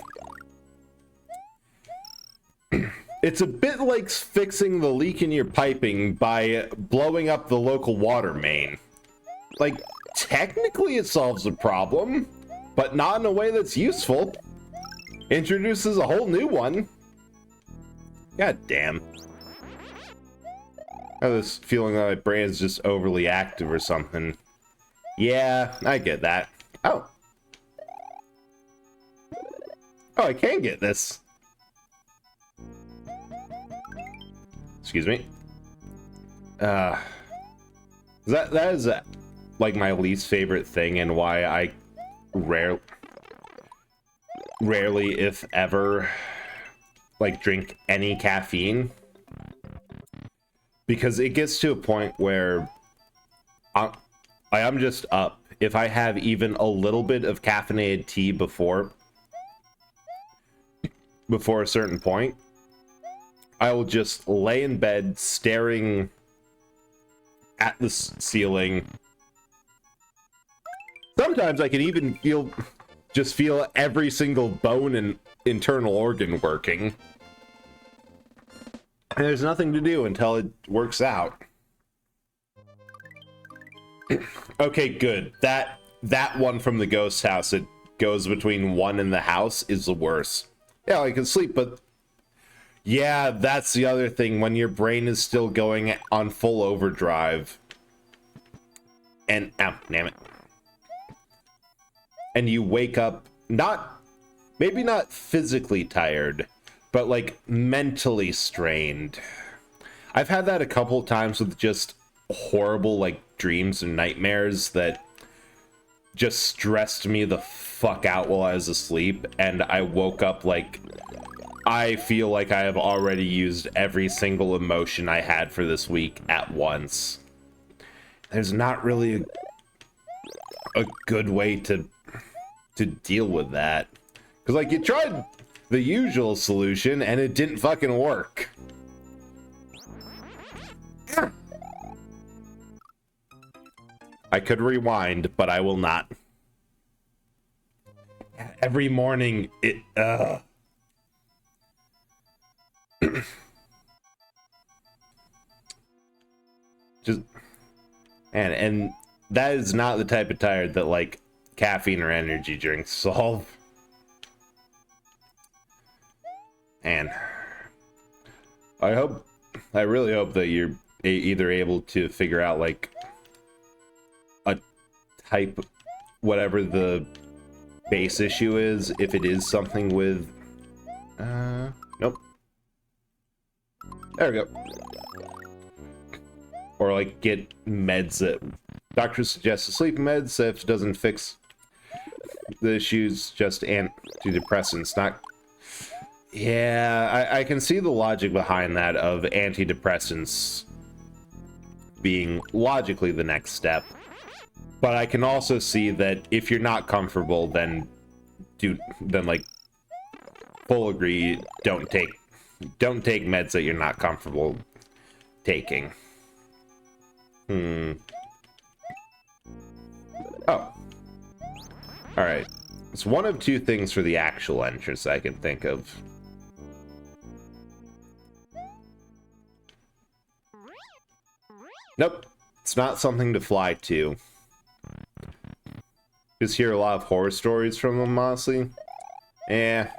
It's a bit like fixing the leak in your piping by blowing up the local water main. Like, technically it solves the problem, but not in a way that's useful. Introduces a whole new one. God damn. I have this feeling that my brain is just overly active or something. Yeah, I get that. Oh. Oh, I can get this. Excuse me. That is like my least favorite thing, and why I rarely, if ever, like drink any caffeine, because it gets to a point where I'm just up. If I have even a little bit of caffeinated tea before a certain point, I will just lay in bed staring at the ceiling. Sometimes I can even feel every single bone and internal organ working. And there's nothing to do until it works out. Okay, good. That one from the ghost house, it goes between 1 and the house, is the worst. Yeah, I can sleep, but yeah, that's the other thing, when your brain is still going on full overdrive. And damn it. And you wake up maybe not physically tired, but like mentally strained. I've had that a couple times with just horrible like dreams and nightmares that just stressed me the fuck out while I was asleep, and I woke up like I feel like I have already used every single emotion I had for this week at once. There's not really a good way to deal with that, because like you tried the usual solution and it didn't fucking work. I could rewind, but I will not. Every morning it just and that is not the type of tired that like caffeine or energy drinks solve. And I really hope that you're either able to figure out like a type, whatever the base issue is, if it is something with nope, there we go, or like get meds that doctors suggest, sleep meds if it doesn't fix the issues, just antidepressants. Not, yeah, I can see the logic behind that, of antidepressants being logically the next step, but I can also see that if you're not comfortable, then like full agree, don't take meds that you're not comfortable taking. Oh. Alright. It's one of two things for the actual entrance I can think of. Nope. It's not something to fly to. Just hear a lot of horror stories from them, honestly. I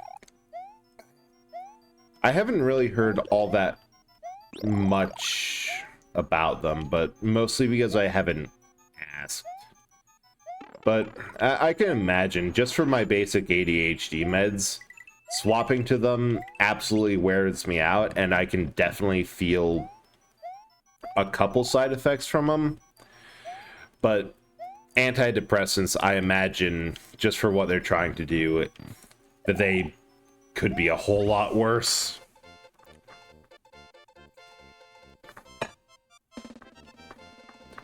haven't really heard all that much about them, but mostly because I haven't asked. But I can imagine, just for my basic ADHD meds, swapping to them absolutely wears me out, and I can definitely feel a couple side effects from them. But antidepressants, I imagine, just for what they're trying to do, that they could be a whole lot worse.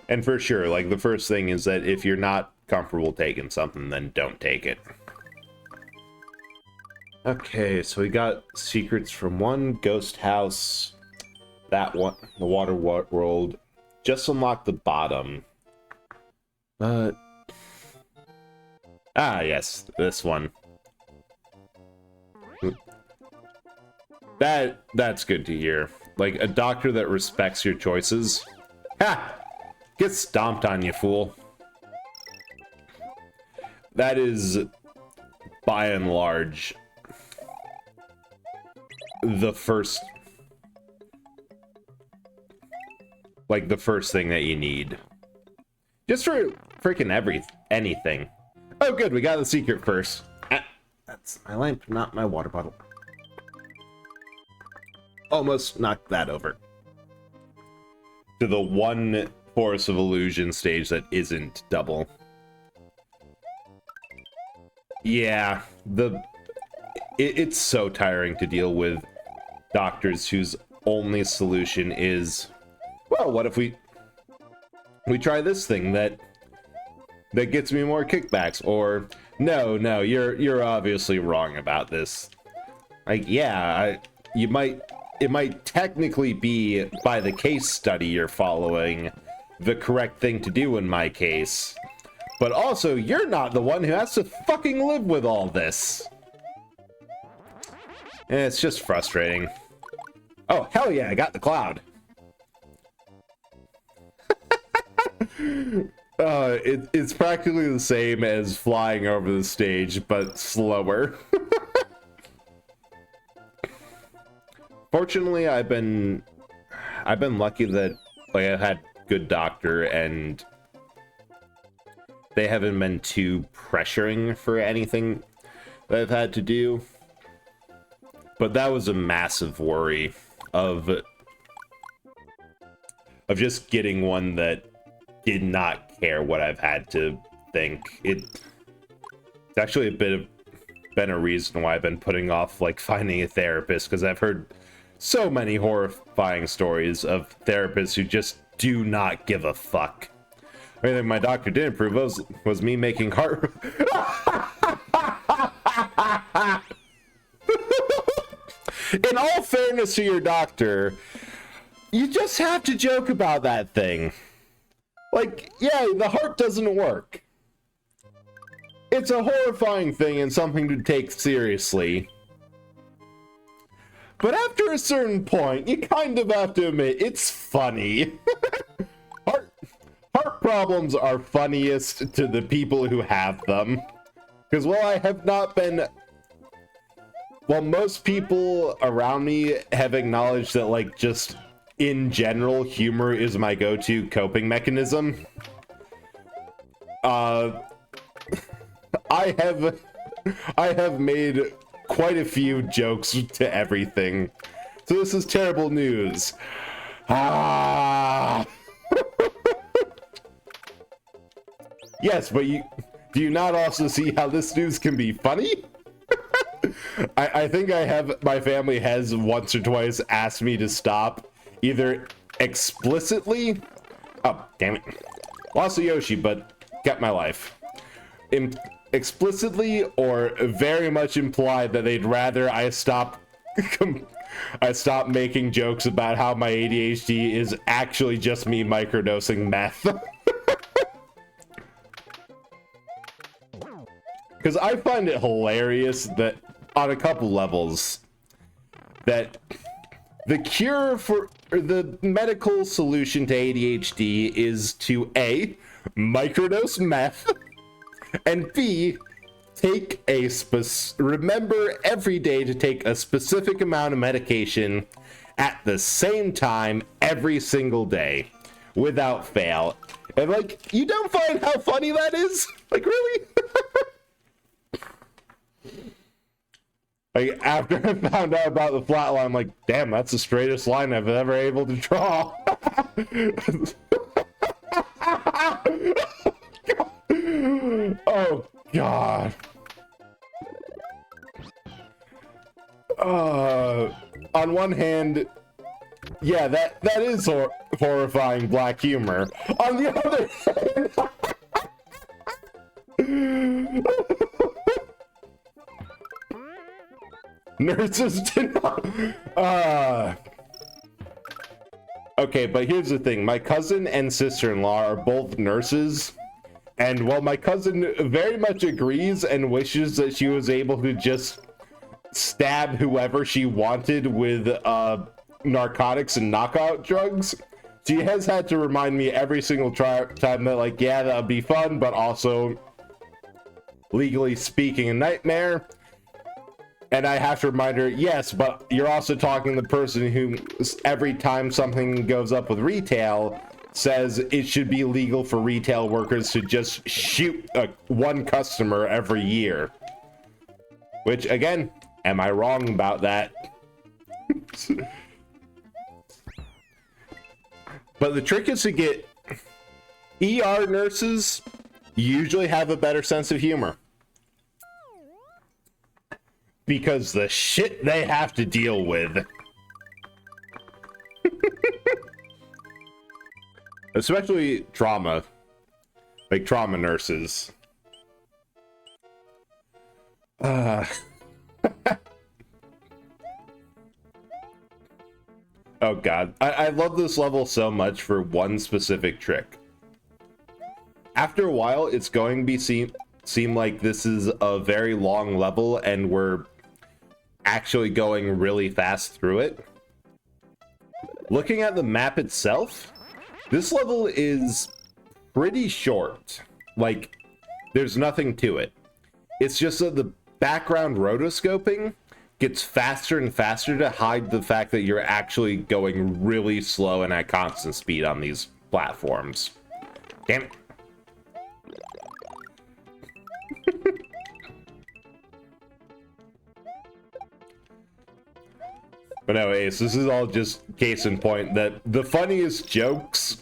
And for sure, like, the first thing is that if you're not comfortable taking something, then don't take it. Okay, so we got secrets from one ghost house. That one, the water world. Just unlocked the bottom. But... ah, yes, this one. That's good to hear. Like, a doctor that respects your choices. Ha! Get stomped on, you fool. That is, by and large, the first... like, the first thing that you need. Just for freaking anything. Oh, good, we got the secret first. That's my lamp, not my water bottle. Almost knocked that over. to the one Force of Illusion stage that isn't double. Yeah, it's so tiring to deal with doctors whose only solution is, well, what if we try this thing that gets me more kickbacks, or no, you're obviously wrong about this. Like, yeah, it might technically be, by the case study you're following, the correct thing to do in my case, but also you're not the one who has to fucking live with all this. And it's just frustrating. Oh, hell yeah, I got the cloud. It's practically the same as flying over the stage, but slower. Fortunately, I've been lucky that, like, I've had good doctor and they haven't been too pressuring for anything that I've had to do. But that was a massive worry of just getting one that did not care what I've had to think. It's actually been a reason why I've been putting off, like, finding a therapist, because I've heard so many horrifying stories of therapists who just do not give a fuck. The only thing my doctor did improve was me making heart. In all fairness to your doctor, you just have to joke about that thing. Like, yeah, the heart doesn't work. It's a horrifying thing and something to take seriously. But after a certain point, you kind of have to admit, it's funny. Heart problems are funniest to the people who have them. Because while most people around me have acknowledged that, like, just in general, humor is my go-to coping mechanism, I have made quite a few jokes to everything. So this is terrible news. Yes, but do you not also see how this news can be funny? I think my family has once or twice asked me to stop, either explicitly, oh damn it, lost a Yoshi, but kept my life, explicitly or very much implied that they'd rather I stop making jokes about how my ADHD is actually just me microdosing meth. Because I find it hilarious that, on a couple levels, that the cure for, or the medical solution to ADHD is to A, microdose meth, and B, remember every day to take a specific amount of medication at the same time every single day, without fail. And, like, you don't find how funny that is? Like, really? Like, after I found out about the flatline, I'm like, damn, that's the straightest line I've ever able to draw. Oh, God. On one hand, yeah, that is horrifying black humor. On the other hand... Nurses did not... Okay, but here's the thing. My cousin and sister-in-law are both nurses, and while my cousin very much agrees and wishes that she was able to just stab whoever she wanted with narcotics and knockout drugs, she has had to remind me every single time that, like, yeah, that would be fun, but also, legally speaking, a nightmare. And I have to remind her, yes, but you're also talking to the person who, every time something goes up with retail, says it should be legal for retail workers to just shoot one customer every year. Which, again, am I wrong about that? But the trick is to get ER nurses usually have a better sense of humor. Because the shit they have to deal with. Especially trauma. Like trauma nurses. Oh god, I love this level so much for one specific trick. After a while, it's going to seem like this is a very long level and we're actually going really fast through it. Looking at the map itself, this level is pretty short. Like, there's nothing to it. It's just that the background rotoscoping gets faster and faster to hide the fact that you're actually going really slow and at constant speed on these platforms. Damn it. But anyways, this is all just case in point that the funniest jokes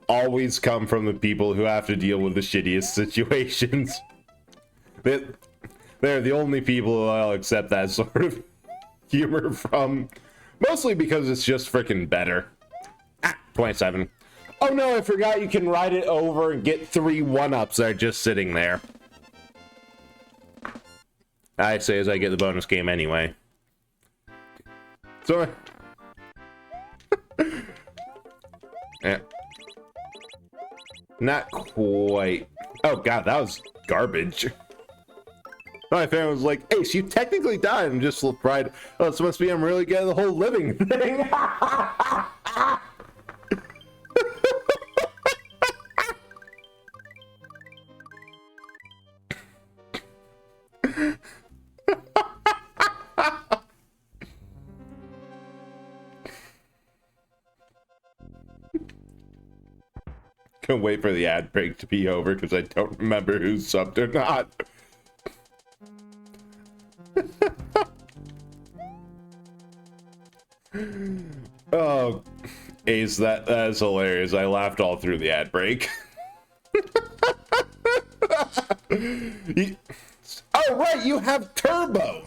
always come from the people who have to deal with the shittiest situations. They're the only people who I'll accept that sort of humor from. Mostly because it's just freaking better. 27. Oh no, I forgot you can ride it over and get 3 1-ups that are just sitting there. I say as I get the bonus game anyway. So... yeah. Not quite. Oh god, that was garbage. My family was like, Ace, you technically died. And just cried, oh, this must be I'm really getting the whole living thing. Can't wait for the ad break to be over because I don't remember who's subbed or not. Oh, Ace, that is hilarious. I laughed all through the ad break. Oh, right, you have turbo.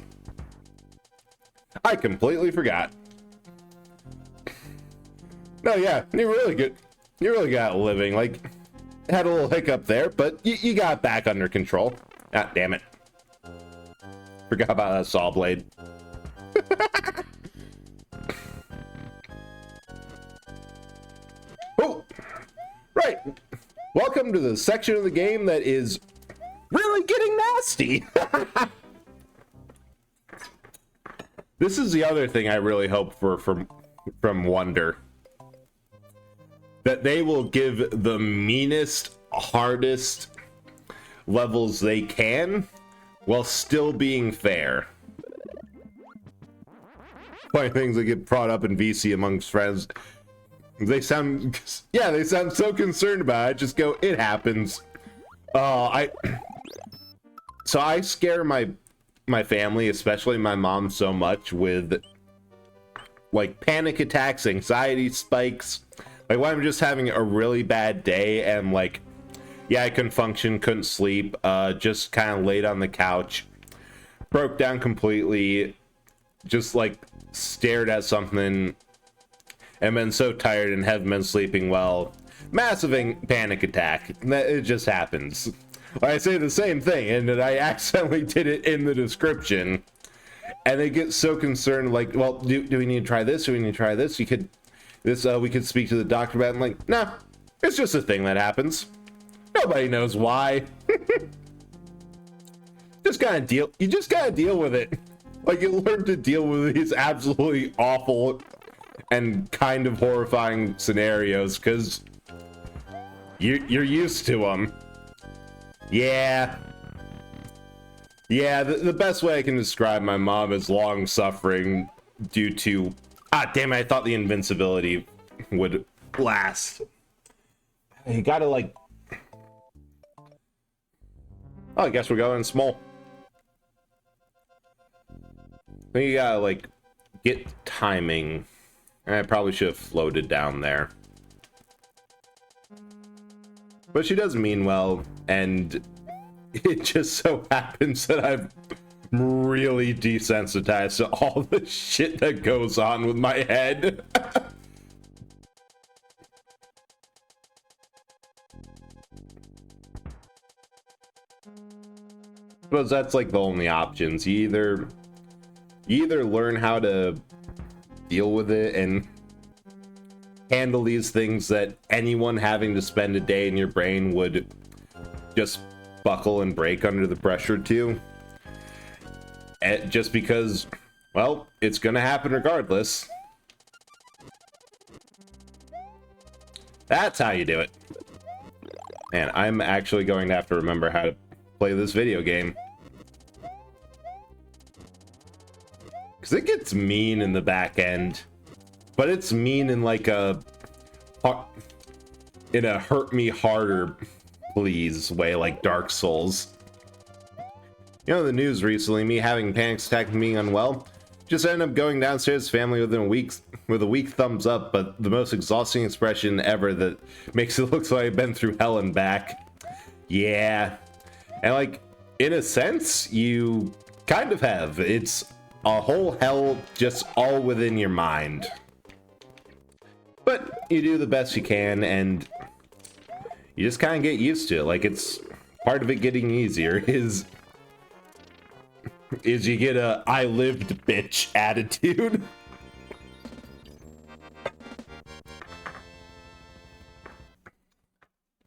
I completely forgot. No, yeah, you're really good. You really got living. Like, had a little hiccup there, but you got it back under control. Ah, damn it. Forgot about that saw blade. Oh, right. Welcome to the section of the game that is really getting nasty. This is the other thing I really hope for from Wonder. That they will give the meanest, hardest levels they can while still being fair. Funny things that get brought up in VC amongst friends. They sound so concerned about it. I just go, it happens. So I scare my family, especially my mom, so much with like panic attacks, anxiety spikes. Like when I'm just having a really bad day and like, yeah, I couldn't function, couldn't sleep, just kind of laid on the couch, broke down completely, just like stared at something and been so tired and haven't been sleeping well. Massive panic attack. It just happens. I say the same thing and that I accidentally did it in the description. And they get so concerned, like, well, do we need to try this? Do we need to try this? We could speak to the doctor about it. I'm like, nah, it's just a thing that happens. Nobody knows why. You just gotta deal with it. Like, you learn to deal with these absolutely awful and kind of horrifying scenarios because you're used to them. Yeah. Yeah, the best way I can describe my mom is long suffering due to... Ah, damn it, I thought the invincibility would last. You gotta, like... Oh, I guess we're going small. I think you gotta, like, get timing I probably should have floated down there. But she does mean well, and it just so happens that I'm really desensitized to all the shit that goes on with my head. Suppose that's like the only options. You either learn how to deal with it and handle these things that anyone having to spend a day in your brain would just buckle and break under the pressure to. Just because, well, it's gonna happen regardless. That's how you do it. Man, I'm actually going to have to remember how to play this video game. Because it gets mean in the back end. But it's mean in like a hurt me harder please way, like Dark Souls. You know, the news recently, me having panic attack and being unwell, just ended up going downstairs to family within a week with a weak thumbs up, but the most exhausting expression ever that makes it look like I've been through hell and back. Yeah. And like, in a sense, you kind of have. It's a whole hell just all within your mind. But you do the best you can, and you just kind of get used to it. Like, it's part of it getting easier is you get a I lived bitch attitude.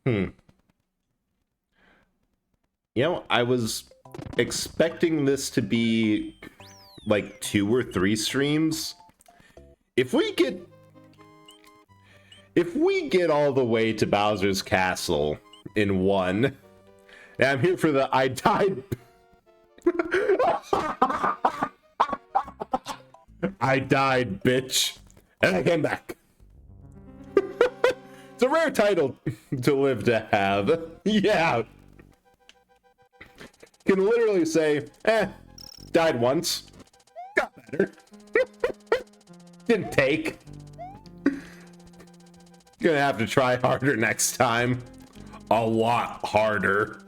You know, I was expecting this to be like 2 or 3 streams. If we get all the way to Bowser's Castle in 1, and I'm here for the I died. I died, bitch, and I came back. It's a rare title to live to have. Yeah. Can literally say, died once, got better. Didn't take. Gonna have to try harder next time. A lot harder.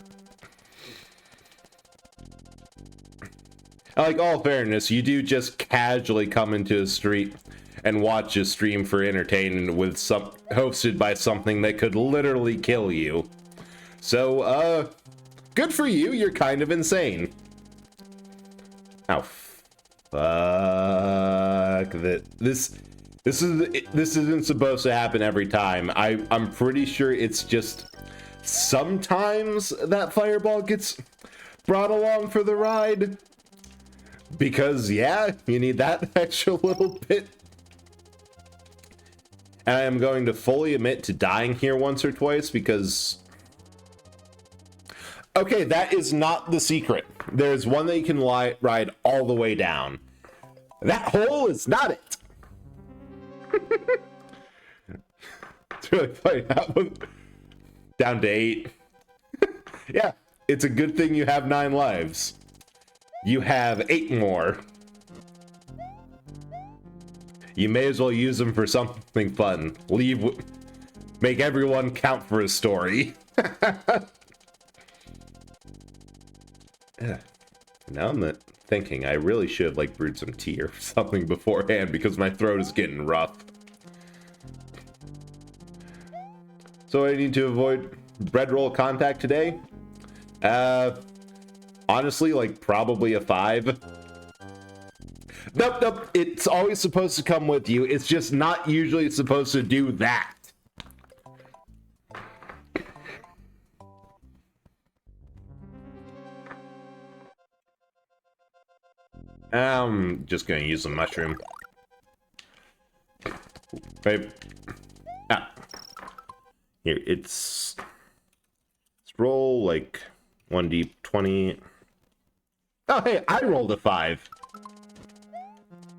Like, all fairness, you do just casually come into a street and watch a stream for entertainment with hosted by something that could literally kill you. So, good for you, you're kind of insane. Oh, fuck that. This isn't supposed to happen every time. I'm pretty sure it's just sometimes that fireball gets brought along for the ride. Because, yeah, you need that extra little bit. And I am going to fully admit to dying here once or twice because... Okay, that is not the secret. There's one that you can ride all the way down. That hole is not it. It's really funny. That one down to 8. Yeah, it's a good thing you have 9 lives. You have 8 more. You may as well use them for something fun. Make everyone count for a story. Now I'm thinking I really should have like brewed some tea or something beforehand because my throat is getting rough. So I need to avoid bread roll contact today. Honestly, like probably a 5. Nope. It's always supposed to come with you. It's just not usually supposed to do that. I'm just gonna use a mushroom. Right. Here, let's roll like 1d20. Oh, hey, I rolled a 5.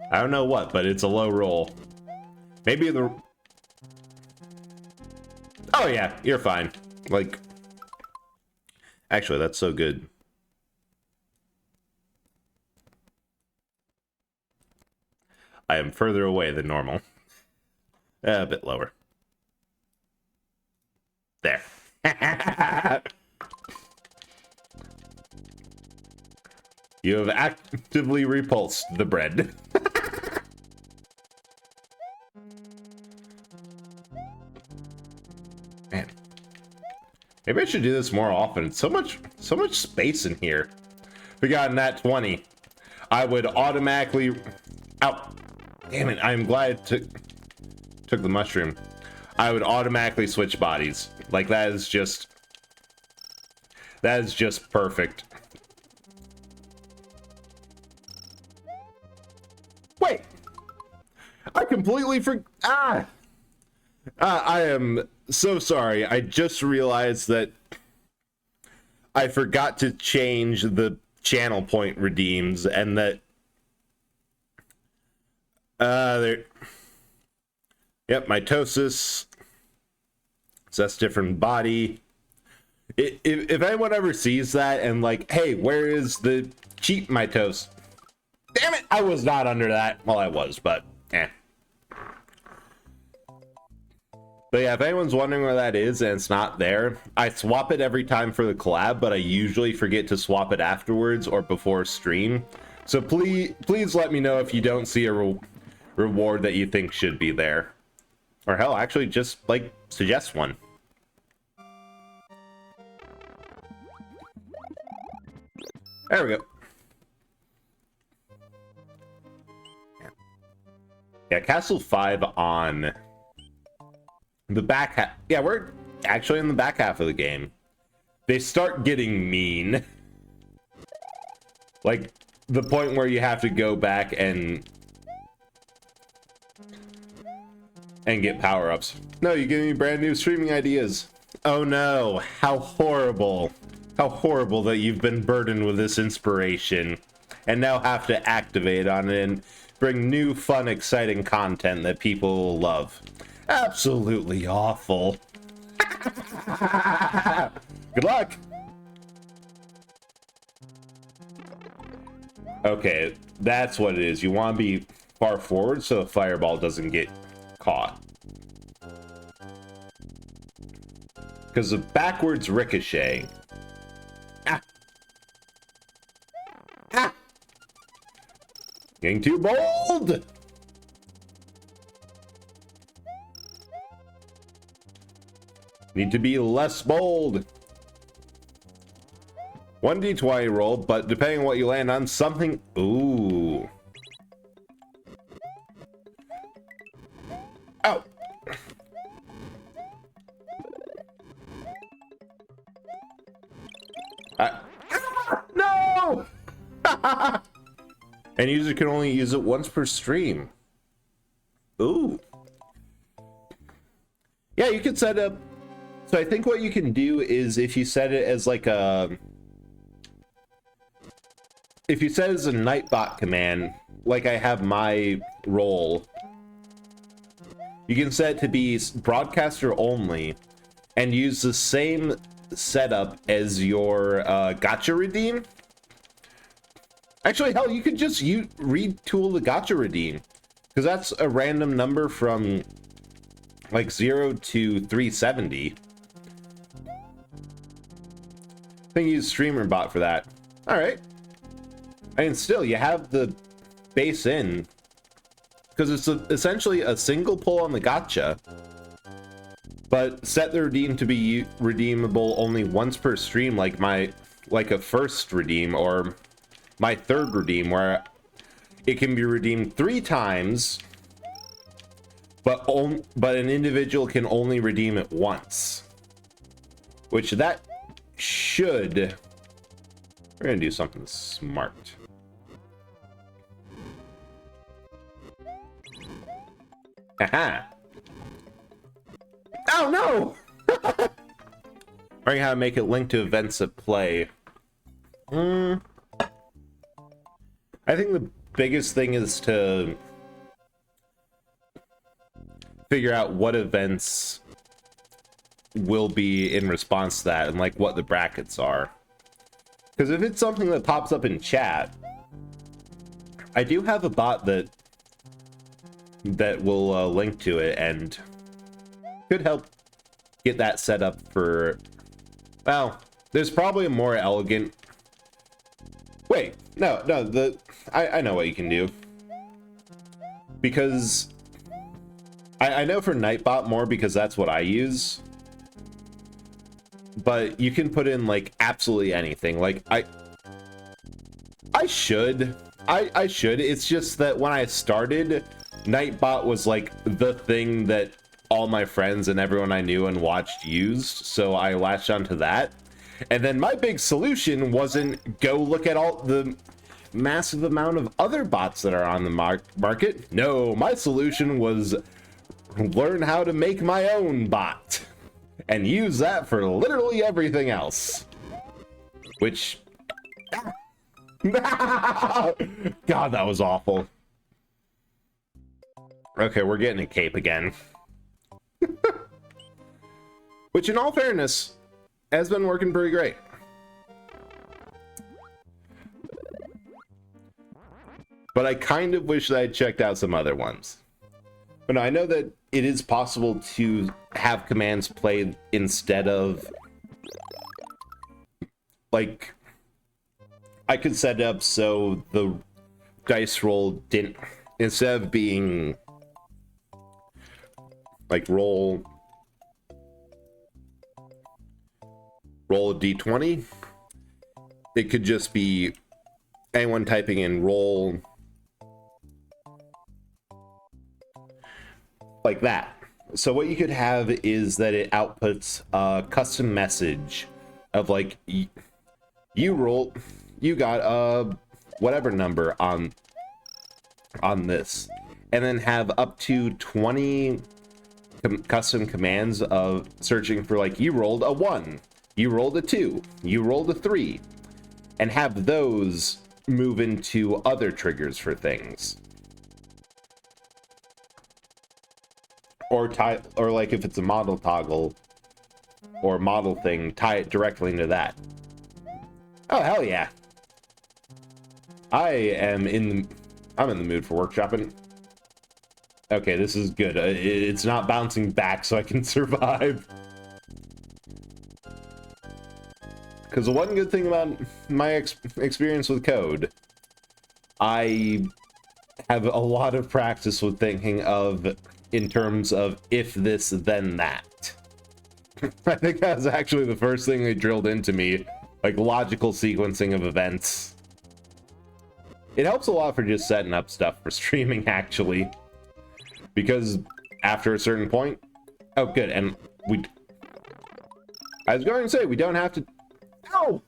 I don't know what, but it's a low roll. Maybe the... Oh, yeah, you're fine. Like... Actually, that's so good. I am further away than normal. A bit lower. There. You have actively repulsed the bread. Man. Maybe I should do this more often. So much space in here. If we got nat 20, I would automatically... Ow. Damn it, I'm glad I took the mushroom. I would automatically switch bodies. Like, that is just perfect. Wait! I completely I am so sorry. I just realized that I forgot to change the channel point redeems, and that there. Yep, mitosis. So that's different body. If anyone ever sees that and like, hey, where is the cheap mitosis? Damn it, I was not under that. Well, I was, but eh. But yeah, if anyone's wondering where that is and it's not there, I swap it every time for the collab, but I usually forget to swap it afterwards or before stream. So please let me know if you don't see a reward that you think should be there. Or hell, actually just, like, suggest one. There we go. Yeah, Castle 5 on the back half. Yeah, we're actually in the back half of the game. They start getting mean. Like, the point where you have to go back and get power-ups. No, you give me brand new streaming ideas. Oh no, how horrible. How horrible that you've been burdened with this inspiration and now have to activate on it and bring new, fun, exciting content that people will love. Absolutely awful. Good luck. Okay, that's what it is. You want to be far forward so the fireball doesn't get caught. Because of backwards ricochet. Ah. Ah. Getting too bold. Need to be less bold. 1d20 roll, but depending on what you land on, something... Ooh. Oh. No! And user can only use it once per stream. Ooh. Yeah, you could set up... So I think what you can do is if you set it as like a... If you set it as a Nightbot command, like I have my role, you can set it to be broadcaster only and use the same setup as your gacha redeem. Actually, hell, you could just retool the gacha redeem, because that's a random number from like 0 to 370. I think use streamer bot for that. All right. I mean, still, you have the base in, because it's essentially a single pull on the gacha, but set the redeem to be redeemable only once per stream, like a first redeem or my third redeem, where it can be redeemed 3 times, but an individual can only redeem it once. Which that should... We're gonna do something smart. Haha. Oh no! Learning how to make it link to events at play. I think the biggest thing is to figure out what events will be in response to that and like what the brackets are. Because if it's something that pops up in chat, I do have a bot that that will link to it and could help get that set up for, well, there's probably a more elegant, wait, no, I know what you can do. Because I know for Nightbot more because that's what I use. But you can put in like absolutely anything. Like I should. It's just that when I started, Nightbot was like the thing that all my friends and everyone I knew and watched used. So I latched onto that. And then my big solution wasn't go look at all the massive amount of other bots that are on the market. No, my solution was learn how to make my own bot and use that for literally everything else. Which, God, that was awful. Okay, we're getting a cape again. Which, in all fairness, has been working pretty great. But I kind of wish that I checked out some other ones. But no, I know that it is possible to have commands played instead of, like, I could set it up so the dice roll didn't, instead of being like roll a d20, it could just be anyone typing in roll like that. So what you could have is that it outputs a custom message of like, you got whatever number on this, and then have up to 20 custom commands of searching for, like, you rolled a 1, you rolled a 2, you rolled a 3, and have those move into other triggers for things. Or like if it's a model toggle or model thing, tie it directly into that. Oh, hell yeah. I'm in the mood for workshopping. Okay, this is good. It's not bouncing back, so I can survive. Because the one good thing about my experience with code, I have a lot of practice with thinking of in terms of if this, then that. I think that was actually the first thing they drilled into me, like logical sequencing of events. It helps a lot for just setting up stuff for streaming, actually. Because after a certain point... Oh, good, and I was going to say, we don't have to... Ow!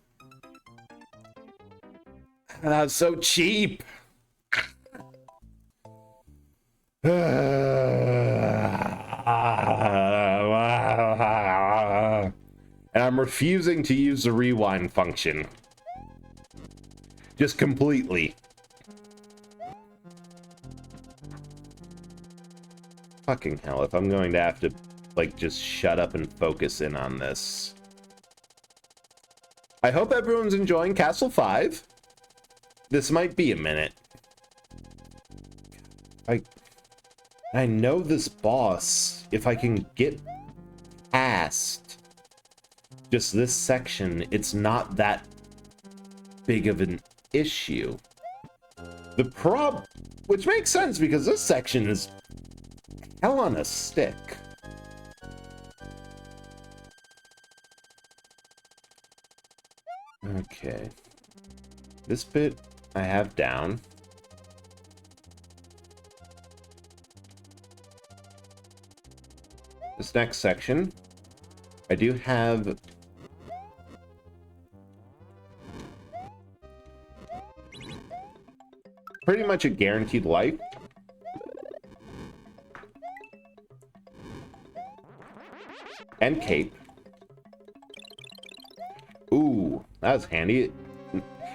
That was so cheap! And I'm refusing to use the rewind function. Just completely. Fucking hell, if I'm going to have to, like, just shut up and focus in on this. I hope everyone's enjoying Castle 5. This might be a minute. I know this boss, if I can get past just this section, it's not that big of an issue. Which makes sense because this section is hell on a stick. Okay. This bit I have down. This next section, I do have pretty much a guaranteed life. And cape. Ooh, that was handy.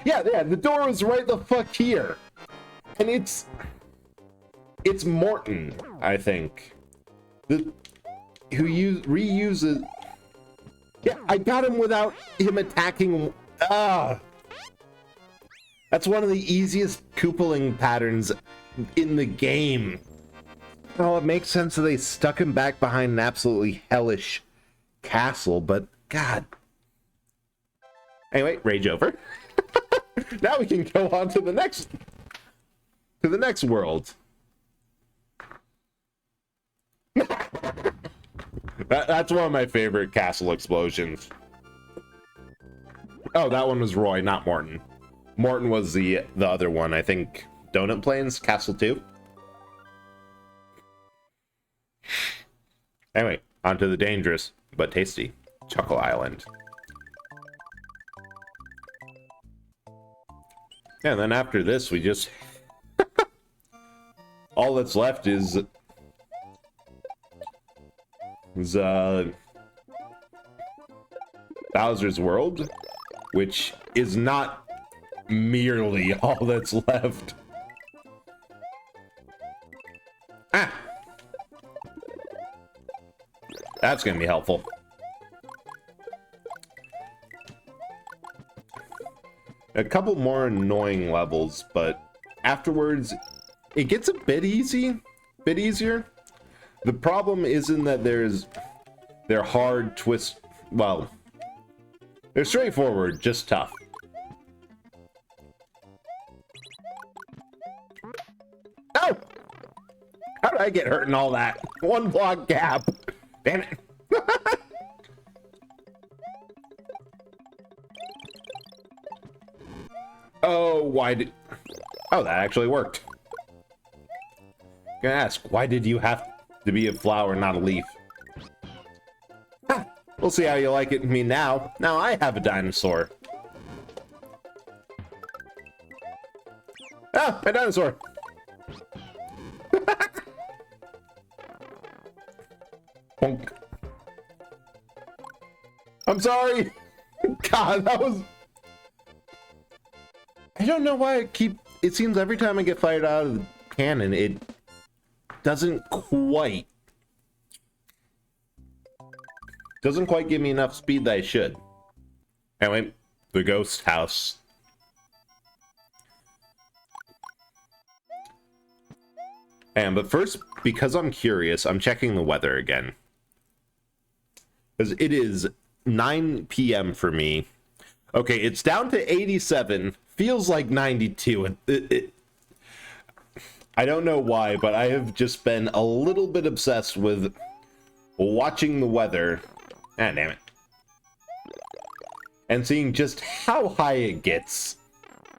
Yeah, the door is right the fuck here. And it's Morton, I think. Who reuses... Yeah, I got him without him attacking... That's one of the easiest coupoling patterns in the game. Oh, it makes sense that they stuck him back behind an absolutely hellish castle, but God. Anyway, rage over. Now we can go on to the next world. That's one of my favorite castle explosions. Oh, that one was Roy, not Morton. Morton was the other one, I think. Donut Plains, Castle 2. Anyway, on to the dangerous but tasty Chuckle Island. Yeah, and then after this, we just... all that's left is Bowser's World, which is not merely all that's left. Ah! That's gonna be helpful. A couple more annoying levels, but afterwards, it gets a bit easier. The problem isn't that they're hard twist. Well, they're straightforward, just tough. Oh! How did I get hurt in all that? One block gap. Damn it. Oh, why did... Oh, that actually worked. I'm gonna ask, why did you have to be a flower, not a leaf? Huh. We'll see how you like it in me now. Now I have a dinosaur. Ah, my dinosaur. Honk. I'm sorry. God, that was... I don't know why it seems every time I get fired out of the cannon, it doesn't quite give me enough speed that I should. Anyway, the ghost house. But first, because I'm curious, I'm checking the weather again. Because it is 9 p.m. for me. Okay, it's down to 87. Feels like 92. I don't know why, but I have just been a little bit obsessed with watching the weather. Ah, damn it. And seeing just how high it gets.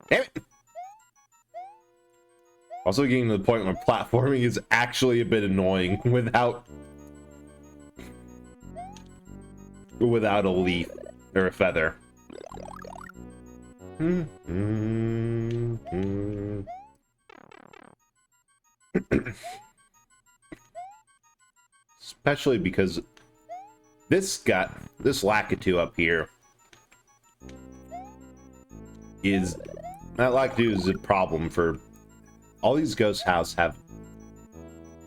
Damn it. Also getting to the point where platforming is actually a bit annoying without a leaf or a feather. Especially because this Lakitu up here is... That Lakitu is a problem for... All these ghost houses have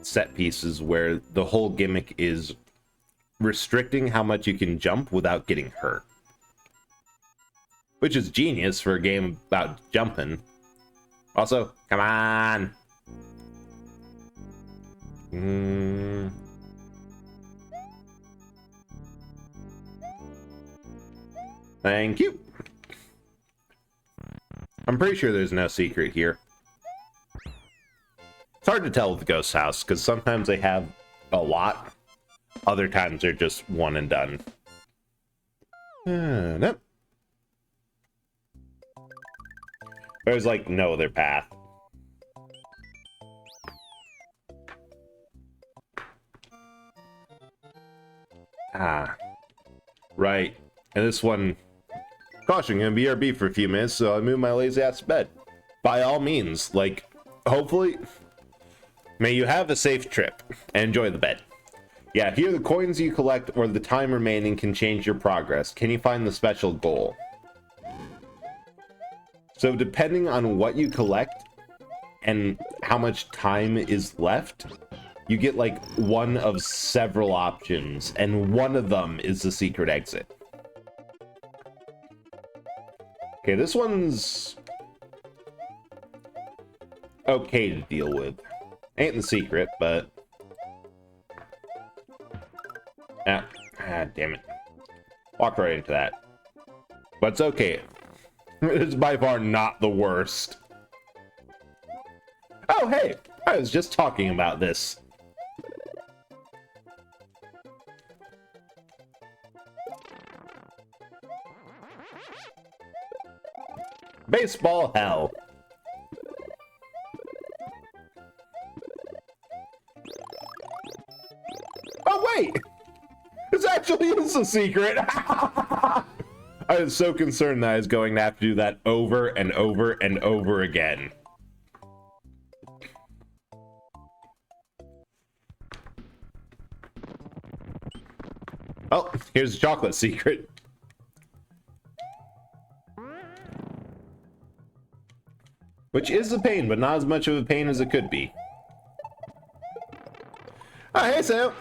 set pieces where the whole gimmick is restricting how much you can jump without getting hurt. Which is genius for a game about jumping. Also, come on! Thank you! I'm pretty sure there's no secret here. It's hard to tell with the ghost house, because sometimes they have a lot. Other times they're just one and done. Nope. There's like no other path. Ah. Right. And this one... Caution, gonna BRB for a few minutes, so I move my lazy ass to bed. By all means, like, hopefully... May you have a safe trip, and enjoy the bed. Yeah, here the coins you collect or the time remaining can change your progress. Can you find the special goal? So depending on what you collect and how much time is left, you get like one of several options, and one of them is the secret exit. Okay, this one's okay to deal with. Ain't the secret, but Damn it. Walked right into that. But it's okay. It's by far not the worst. Oh, hey! I was just talking about this. Baseball hell. Oh, wait! This actually is a secret! I was so concerned that I was going to have to do that over and over and over again. Oh, here's a chocolate secret. Which is a pain, but not as much of a pain as it could be. Oh, hey, Sam.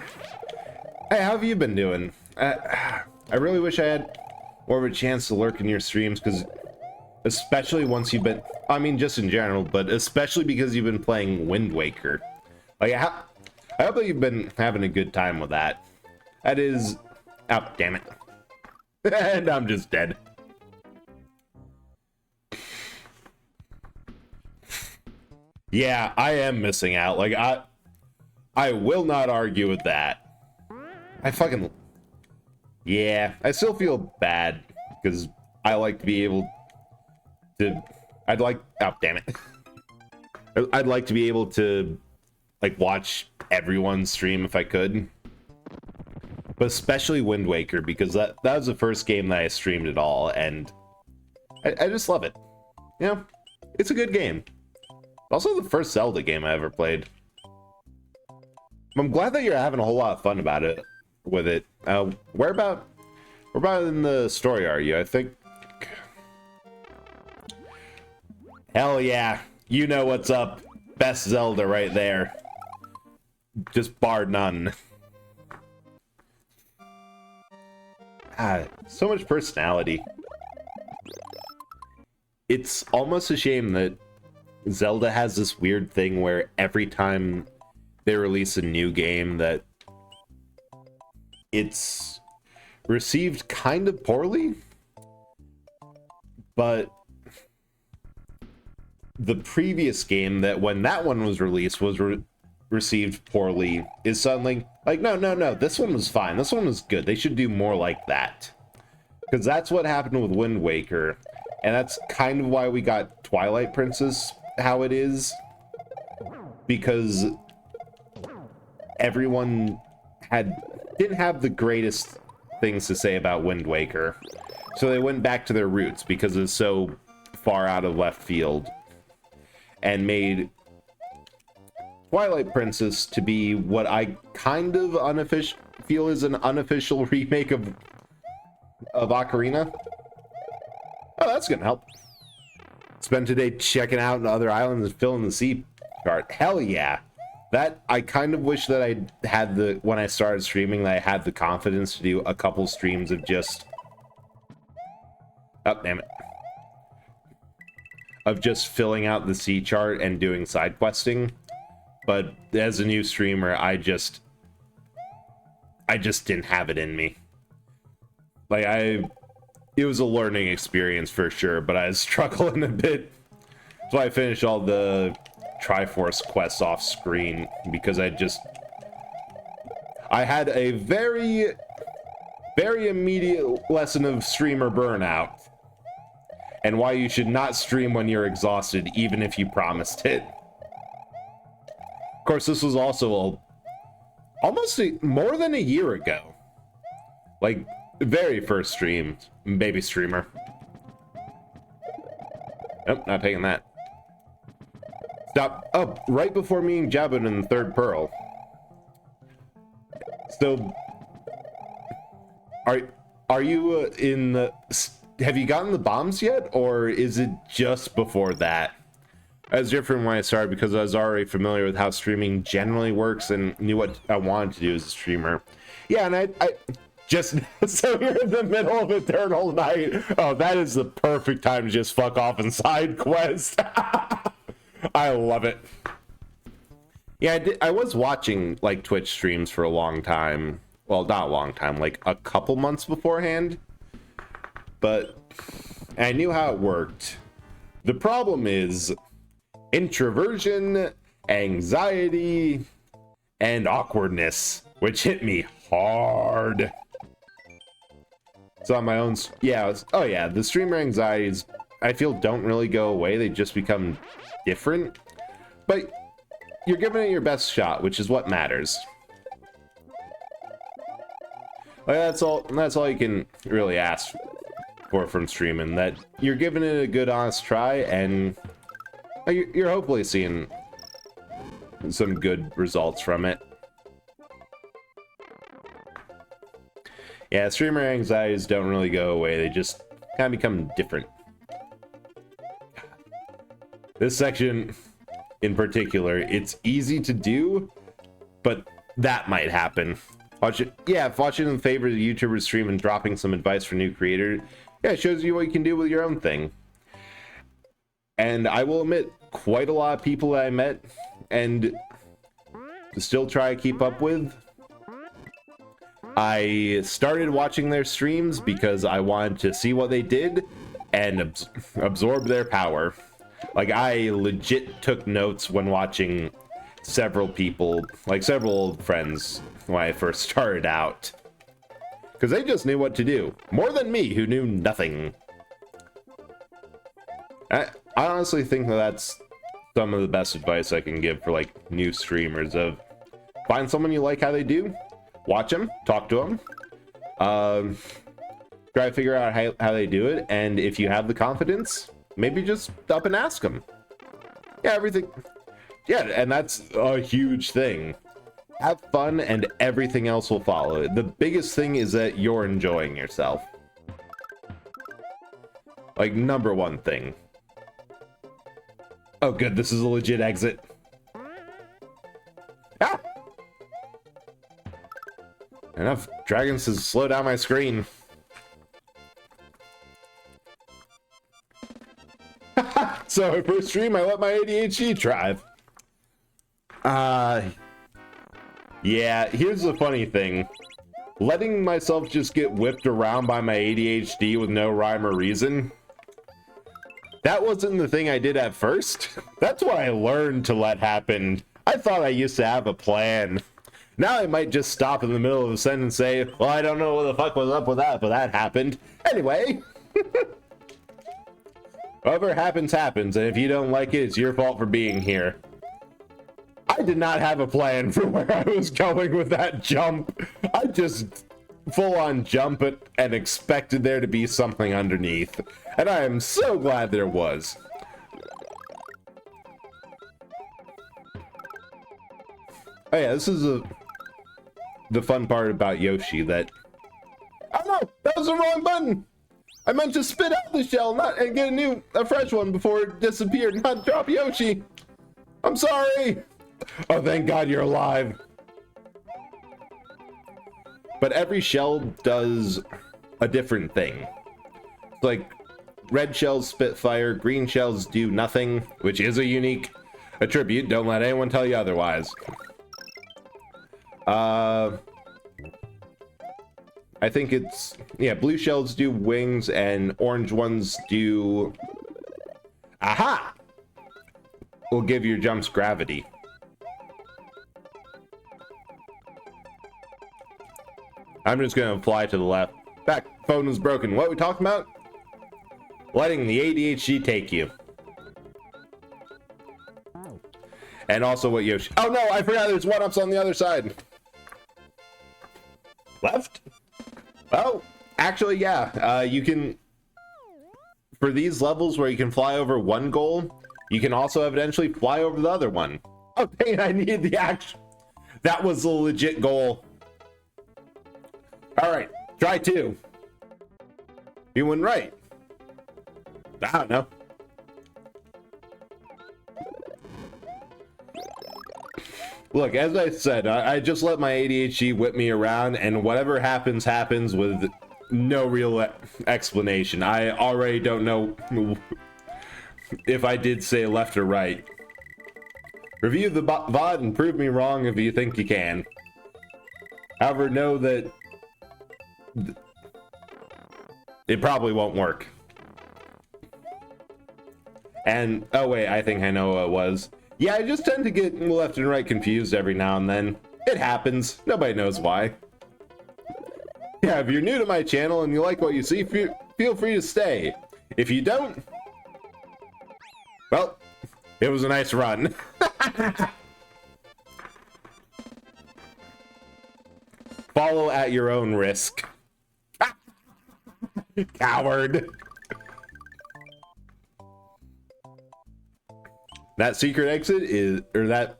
Hey, how have you been doing? I really wish I had more of a chance to lurk in your streams, because especially once you've been, I mean, just in general, but especially because you've been playing Wind Waker. Like, I hope that you've been having a good time with that. That is, oh, damn it. And I'm just dead. Yeah, I am missing out. Like, I will not argue with that. I fucking... Yeah, I still feel bad, because I like to be able to... I'd like... Oh, damn it. I'd like to be able to, like, watch everyone's stream if I could. But especially Wind Waker, because that was the first game that I streamed at all, and I just love it. You know, it's a good game. Also the first Zelda game I ever played. I'm glad that you're having a whole lot of fun about it, with it. Where about in the story are you? I think... Hell yeah. You know what's up. Best Zelda right there. Just bar none. So much personality. It's almost a shame that Zelda has this weird thing where every time they release a new game that it's received kind of poorly, but the previous game that when that one was released was received poorly is suddenly like, no, this one was fine, this one was good, they should do more like that. Because that's what happened with Wind Waker, and that's kind of why we got Twilight Princess how it is, because everyone didn't have the greatest things to say about Wind Waker, so they went back to their roots because it's so far out of left field, and made Twilight Princess to be what I kind of feel is an unofficial remake of Ocarina. Oh, that's gonna help. Spend today checking out the other islands and filling the sea chart. Hell yeah. That, I kind of wish that I had when I started streaming, that I had the confidence to do a couple streams of just... Oh, damn it. Of just filling out the sea chart and doing side questing. But as a new streamer, I just didn't have it in me. Like, it was a learning experience for sure, but I was struggling a bit. So I finished all the Triforce quests off screen because I had a very, very immediate lesson of streamer burnout and why you should not stream when you're exhausted, even if you promised it. Of course, this was also almost more than a year ago. Like, very first stream, baby streamer. Nope, not taking that. Stop. Oh, right before meeting Jabun in the third pearl. So, are you in the... Have you gotten the bombs yet, or is it just before that? I was different when I started because I was already familiar with how streaming generally works and knew what I wanted to do as a streamer. Yeah, and I just... So you're in the middle of Eternal Night. Oh, that is the perfect time to just fuck off and side quest. I love it. Yeah, I was watching, like, Twitch streams for a long time. well, not a long time, like a couple months beforehand. But I knew how it worked. The problem is introversion, anxiety, and awkwardness, which hit me hard. So on my own, yeah, oh yeah, the streamer anxieties, I feel, don't really go away. They just become different. But you're giving it your best shot, which is what matters. Like, that's all you can really ask for from streaming, that you're giving it a good honest try, and you're hopefully seeing some good results from it. Yeah, streamer anxieties don't really go away, they just kind of become different. This section in particular, it's easy to do, but that might happen. Watch it, yeah, if watching a favorite YouTuber stream and dropping some advice for new creators, yeah, it shows you what you can do with your own thing. And I will admit, quite a lot of people that I met and to still try to keep up with, I started watching their streams because I wanted to see what they did and absorb their power. Like, I legit took notes when watching several people, like several old friends when I first started out. Because they just knew what to do. More than me, who knew nothing. I honestly think that's some of the best advice I can give for, like, new streamers. Of find someone you like how they do, watch them, talk to them, try to figure out how they do it, and if you have the confidence, maybe just up and ask them. Yeah, everything. Yeah, and that's a huge thing. Have fun and everything else will follow. The biggest thing is that you're enjoying yourself. Like, number one thing. Oh good, this is a legit exit. Ah! Enough dragons to slow down my screen. So for stream, I let my ADHD drive. Yeah, here's the funny thing. Letting myself just get whipped around by my ADHD with no rhyme or reason, that wasn't the thing I did at first. That's what I learned to let happen. I thought I used to have a plan. Now I might just stop in the middle of a sentence and say, well, I don't know what the fuck was up with that, but that happened. Anyway. Whatever happens, happens, and if you don't like it, it's your fault for being here. I did not have a plan for where I was going with that jump. I just full-on jump it and expected there to be something underneath. And I am so glad there was. Oh yeah, this is the fun part about Yoshi, that... Oh no! That was the wrong button! I meant to spit out the shell and get a fresh one before it disappeared, not drop Yoshi! I'm sorry! Oh, thank God you're alive. But every shell does a different thing. Like, red shells spit fire, green shells do nothing, which is a unique attribute. Don't let anyone tell you otherwise. I think it's, yeah, blue shells do wings and orange ones do... Aha! Will give your jumps gravity. I'm just gonna fly to the left. Back, phone is broken. What are we talking about? Letting the ADHD take you. And also what Yoshi... Oh no, I forgot there's one-ups on the other side. Left? Oh, actually, yeah. You can... For these levels where you can fly over one goal, you can also evidently fly over the other one. Oh, dang, I needed the action. That was a legit goal. Alright, try two. You went right. I don't know. Look, as I said, I just let my ADHD whip me around, and whatever happens, happens with no real explanation. I already don't know if I did say left or right. Review the VOD and prove me wrong if you think you can. However, know that it probably won't work. And, oh wait, I think I know what it was. Yeah, I just tend to get left and right confused every now and then. It happens. Nobody knows why. Yeah, if you're new to my channel and you like what you see, feel free to stay. If you don't, well, it was a nice run. Follow at your own risk. Coward. That secret exit is, or that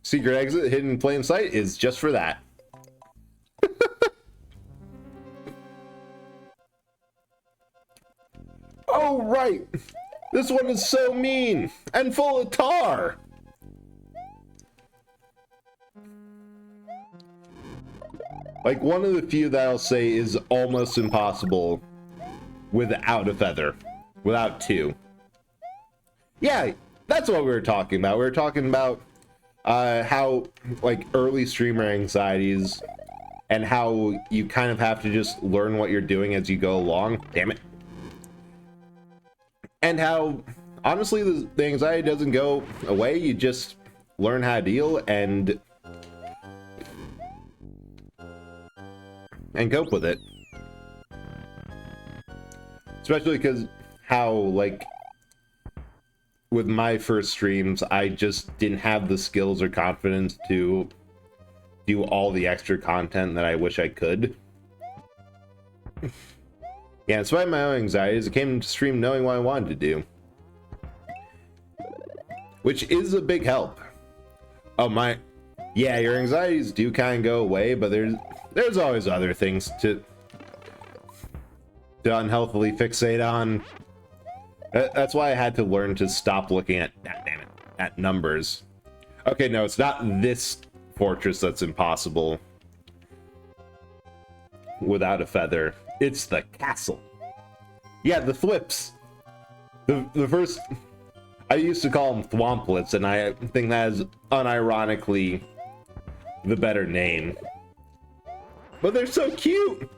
secret exit hidden in plain sight is just for that. Oh, right. This one is so mean and full of tar. Like, one of the few that I'll say is almost impossible without a feather. Without two. Yeah, that's what we were talking about. We were talking about how, like, early streamer anxieties and how you kind of have to just learn what you're doing as you go along. Damn it. And how, honestly, the anxiety doesn't go away. You just learn how to deal and cope with it. Especially because how, like, with my first streams, I just didn't have the skills or confidence to do all the extra content that I wish I could. Yeah, in spite of my own anxieties, I came to stream knowing what I wanted to do. Which is a big help. Oh my, yeah, your anxieties do kind of go away, but there's always other things to unhealthily fixate on. That's why I had to learn to stop looking at, damn it, at numbers. Okay, no, it's not this fortress that's impossible without a feather. It's the castle. Yeah, the thwips. The first, I used to call them thwomplets, and I think that is unironically the better name. But they're so cute.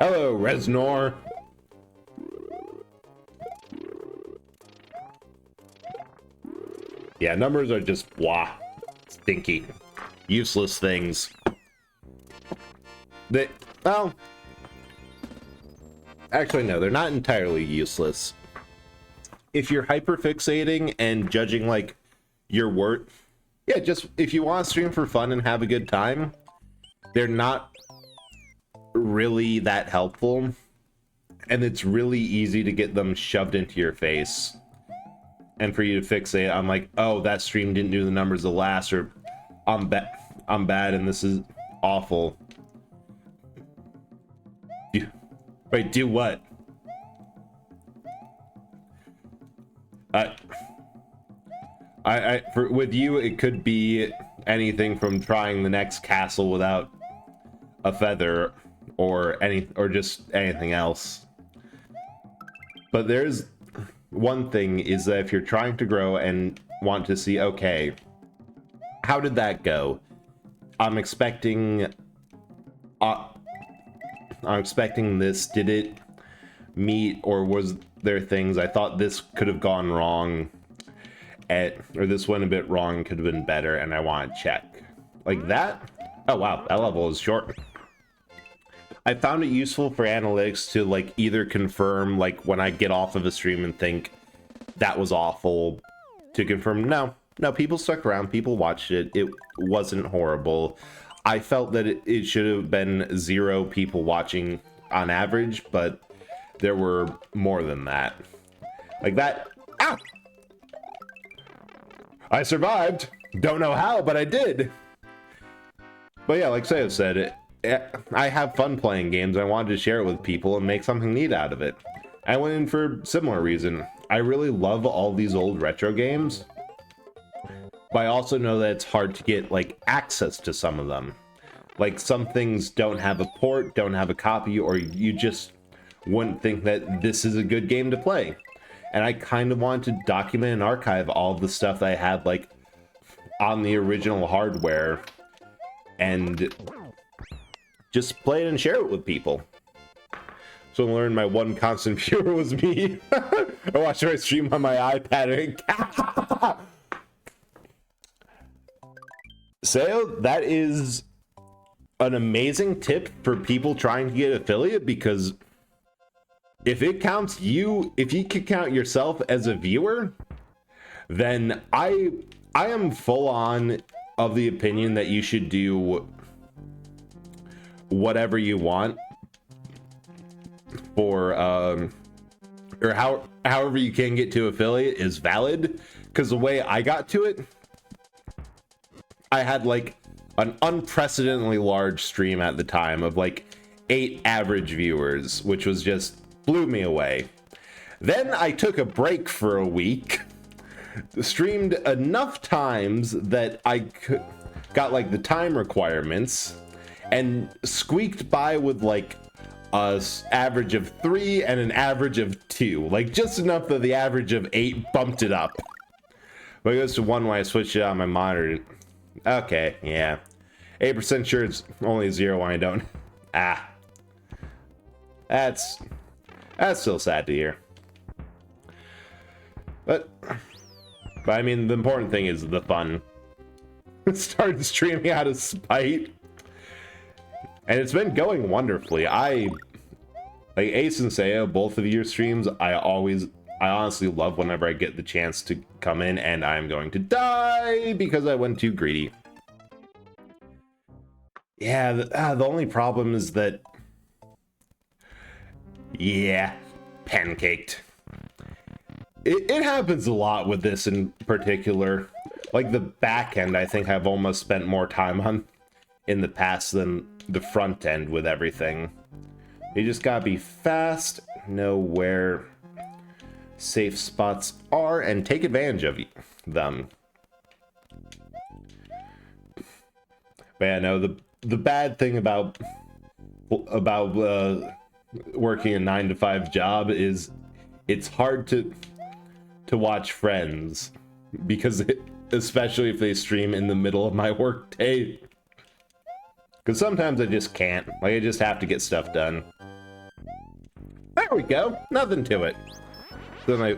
Hello, Reznor. Yeah, numbers are just blah, stinky, useless things. They, well, actually no, they're not entirely useless. If you're hyperfixating and judging like your work, yeah, just if you want to stream for fun and have a good time, they're not really that helpful, and it's really easy to get them shoved into your face. And for you to fixate on like, oh, that stream didn't do the numbers the last, or I'm bad and this is awful. Wait, do what? With you, it could be anything from trying the next castle without a feather, or just anything else. But there's one thing is that if you're trying to grow and want to see, okay, how did that go? I'm expecting this. Did it meet, or was there things I thought this could have gone wrong or this went a bit wrong, could have been better, and I want to check like that. Oh wow, that level is short. I found it useful for analytics to like either confirm, like when I get off of a stream and think that was awful, to confirm no, people stuck around, people watched it, it wasn't horrible. I felt that it should have been 0 people watching on average, but there were more than that. Like that. Ah! I survived. Don't know how, but I did. But yeah, like Sayo said, I have fun playing games. I wanted to share it with people and make something neat out of it. I went in for a similar reason. I really love all these old retro games, but I also know that it's hard to get like access to some of them. Like some things don't have a port, don't have a copy, or you just wouldn't think that this is a good game to play. And I kind of wanted to document and archive all the stuff that I had like on the original hardware and just play it and share it with people. So I learned my one constant viewer was me. I watched my stream on my iPad and so that is an amazing tip for people trying to get affiliate, because if it counts you, if you can count yourself as a viewer, then I am full on of the opinion that you should do whatever you want for or however you can get to affiliate is valid. Because the way I got to it, I had like an unprecedentedly large stream at the time of like 8 average viewers, which was just blew me away. Then I took a break for a week, streamed enough times that I got like the time requirements, and squeaked by with like a average of 3 and an average of 2, like just enough that the average of 8 bumped it up. But it goes to 1 when I switched it on my monitor. Okay, yeah. 8% sure it's only 0 when I don't. That's still sad to hear. But I mean, the important thing is the fun. Started streaming out of spite, and it's been going wonderfully. Like Ace and Saya, both of your streams, I honestly love whenever I get the chance to come in, and I'm going to die because I went too greedy. Yeah, the only problem is that, yeah, pancaked. It happens a lot with this in particular. Like the back end, I think I've almost spent more time on in the past than the front end with everything. You just gotta be fast, know where safe spots are, and take advantage of them. But yeah, no, the bad thing about working a 9-to-5 job is it's hard to watch friends, because especially if they stream in the middle of my work day, because sometimes I just can't. Like, I just have to get stuff done. There we go, nothing to it. Then my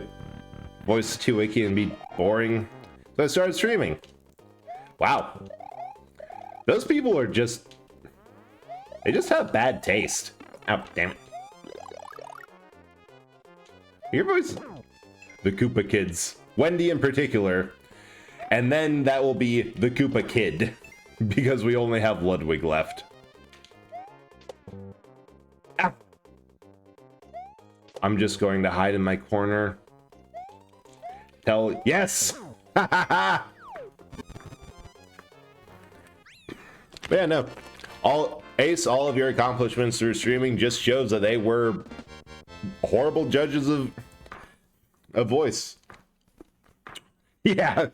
voice is too icky and be boring, so I started streaming. Wow, those people are they just have bad taste. Oh, damn it. Your voice. The Koopa Kids. Wendy in particular. And then that will be the Koopa Kid, because we only have Ludwig left. Ah. I'm just going to hide in my corner. Yes! Ha ha ha! But yeah, no. Ace, all of your accomplishments through streaming just shows that they were horrible judges of voice. Yeah,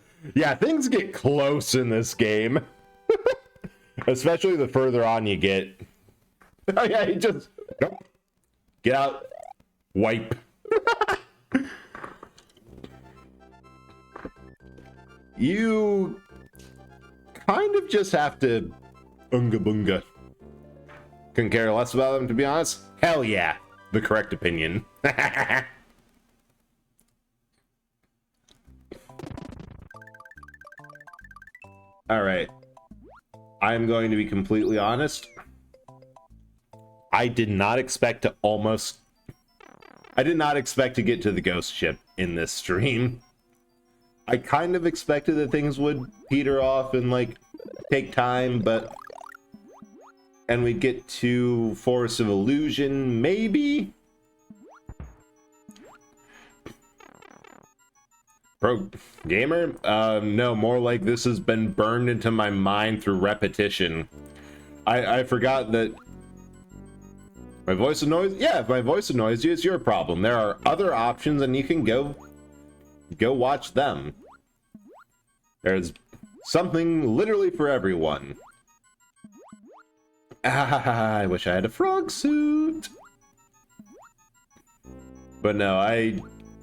things get close in this game. Especially the further on you get. Oh yeah, you just get out, wipe. You kind of just have to unga bunga. Couldn't care less about them, to be honest. Hell yeah, the correct opinion. All right, I'm going to be completely honest. I did not expect to get to the ghost ship in this stream. I kind of expected that things would peter off and like take time, and we'd get to Forest of Illusion, maybe? Pro gamer? No, more like this has been burned into my mind through repetition. I forgot that my voice annoys. Yeah, if my voice annoys you, it's your problem. There are other options, and you can go watch them. There's something literally for everyone. I wish I had a frog suit. But no, I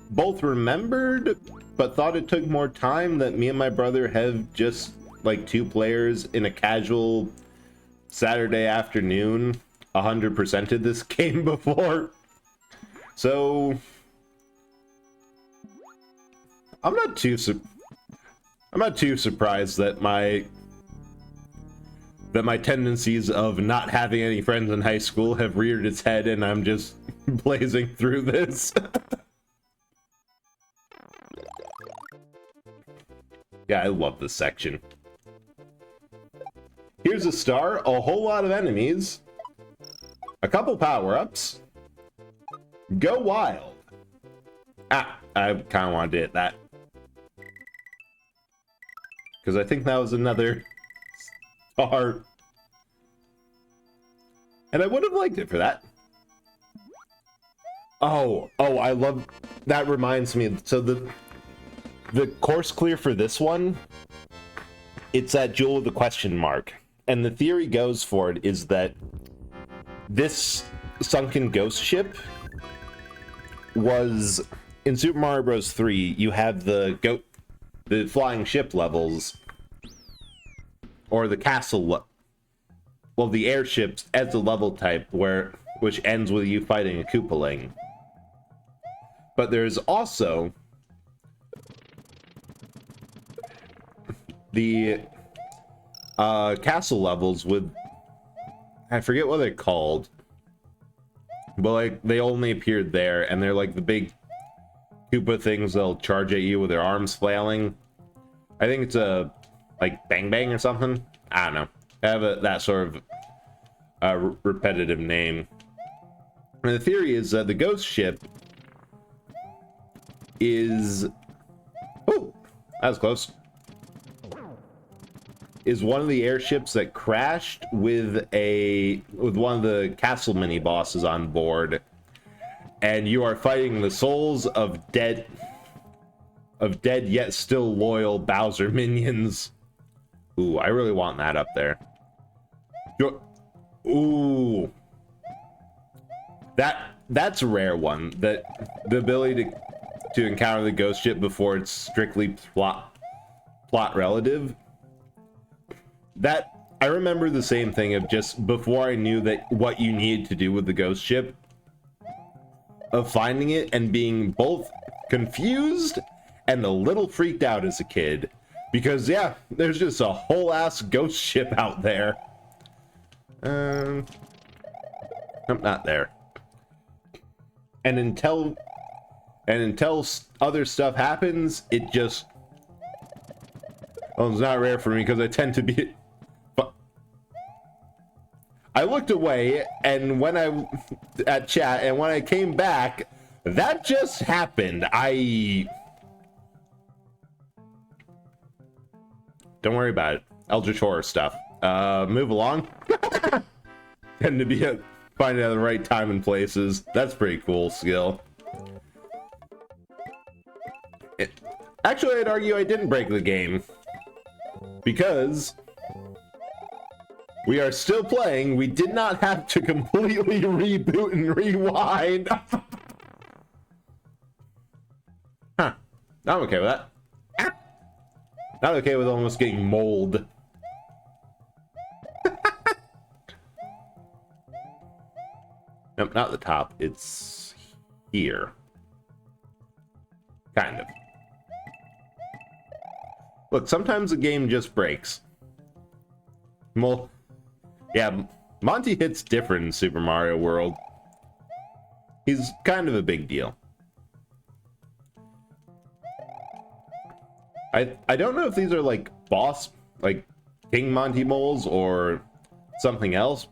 both remembered, but thought it took more time, that me and my brother have just like 2 players in a casual Saturday afternoon 100%ed this game before. So I'm not too surprised that my tendencies of not having any friends in high school have reared its head and I'm just blazing through this. Yeah, I love this section. Here's a star, a whole lot of enemies, a couple power-ups. Go wild. Ah, I kind of wanted to hit that. Because I think that was another star. And I would have liked it for that. Oh, I love... That reminds me, so the course clear for this one, it's at Jewel with the question mark. And the theory goes for it is that this sunken ghost ship was... In Super Mario Bros. 3, you have the flying ship levels, or the castle, well, the airships as a level type, which ends with you fighting a Koopaling. But there's also the castle levels with, I forget what they're called, but like they only appeared there, and they're like the big Koopa things that'll charge at you with their arms flailing. I think it's a like Bang Bang or something. I don't know. I have that sort of repetitive name. And the theory is that the ghost ship is... Oh, that was close. Is one of the airships that crashed with one of the castle mini bosses on board, and you are fighting the souls of dead yet still loyal Bowser minions. Ooh, I really want that up there. Ooh, that's a rare one. That the ability to encounter the ghost ship before it's strictly plot relative. That I remember the same thing of just before I knew that what you needed to do with the ghost ship, of finding it and being both confused and a little freaked out as a kid, because yeah, there's just a whole ass ghost ship out there. I'm not there. And until other stuff happens, it just, well, it's not rare for me because I tend to be. I looked away, and when at chat, and when I came back, that just happened. Don't worry about it. Eldritch Horror stuff. Move along. Tend to be finding out the right time and places. That's pretty cool skill. Actually, I'd argue I didn't break the game, because we are still playing. We did not have to completely reboot and rewind. Huh. I'm okay with that. Not okay with almost getting mold. Nope, not the top. It's here. Kind of. Look, sometimes the game just breaks. Well, yeah, Monty hits different in Super Mario World. He's kind of a big deal. I don't know if these are like like King Monty moles or something else.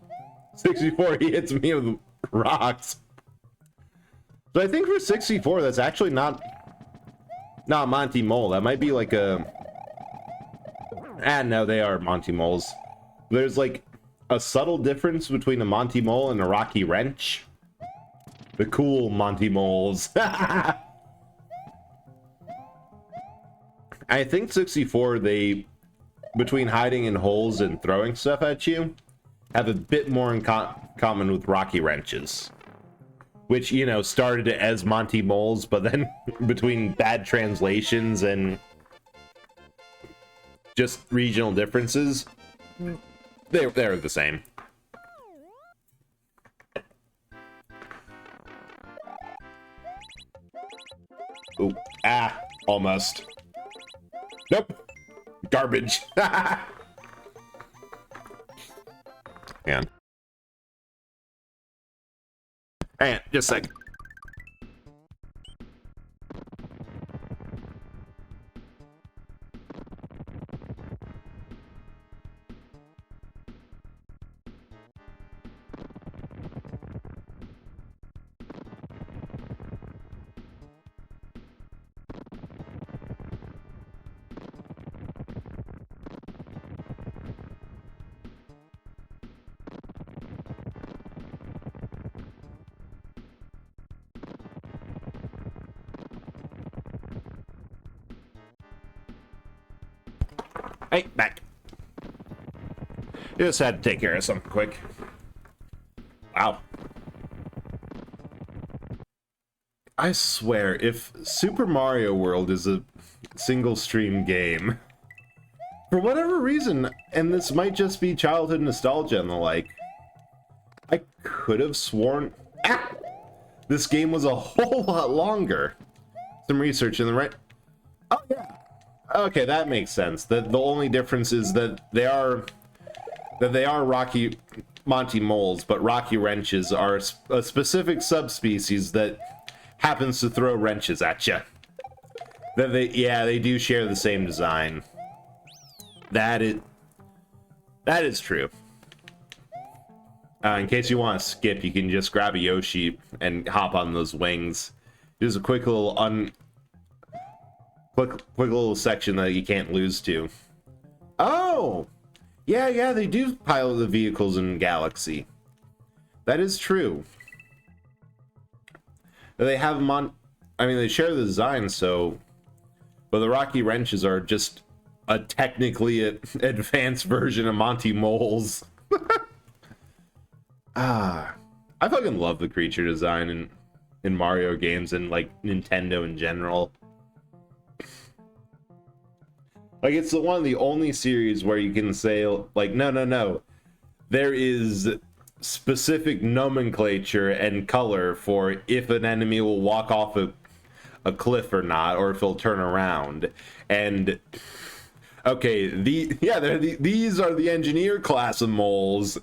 64, he hits me with rocks. So I think for 64, that's actually not Monty Mole. That might be like a... no, they are Monty Moles. There's like a subtle difference between a Monty Mole and a Rocky Wrench. The cool Monty Moles. I think 64, they, between hiding in holes and throwing stuff at you, have a bit more in common with Rocky Wrenches. Which, you know, started as Monty Moles, but then between bad translations and just regional differences, they're the same. Ooh, almost. Nope. Garbage. Man. Hang on, just a sec. Hey, back. Just had to take care of something quick. Wow. I swear, if Super Mario World is a single stream game, for whatever reason, and this might just be childhood nostalgia and the like, I could have sworn this game was a whole lot longer. Some research in the right. Oh yeah. Okay, that makes sense. The only difference is that they are Rocky Monty moles, but Rocky wrenches are a specific subspecies that happens to throw wrenches at you. They do share the same design. That is true. In case you want to skip, you can just grab a Yoshi and hop on those wings. Just a quick little quick little section that you can't lose to. Oh, yeah, they do pilot the vehicles in Galaxy. That is true. They have them on. I mean, they share the design, so. But the Rocky wrenches are just a technically advanced version of Monty moles. I fucking love the creature design in Mario games and like Nintendo in general. Like, it's one of the only series where you can say, like, no. There is specific nomenclature and color for if an enemy will walk off a cliff or not, or if he'll turn around. And, okay, these are the engineer class of moles.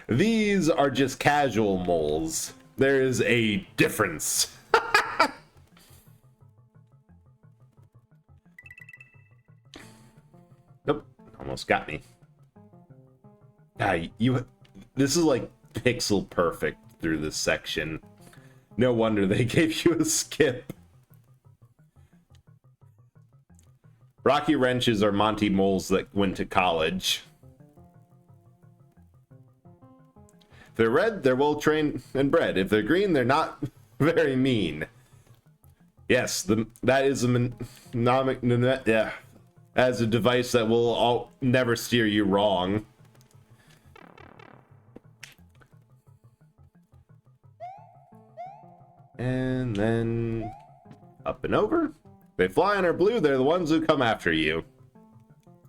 These are just casual moles. There is a difference. Nope, almost got me. This is like pixel perfect through this section. No wonder they gave you a skip. Rocky wrenches are Monty moles that went to college. If they're red, they're well trained and bred. If they're green, they're not very mean. Yes, that is as a device that will never steer you wrong. And then up and over. They fly and are blue, they're the ones who come after you.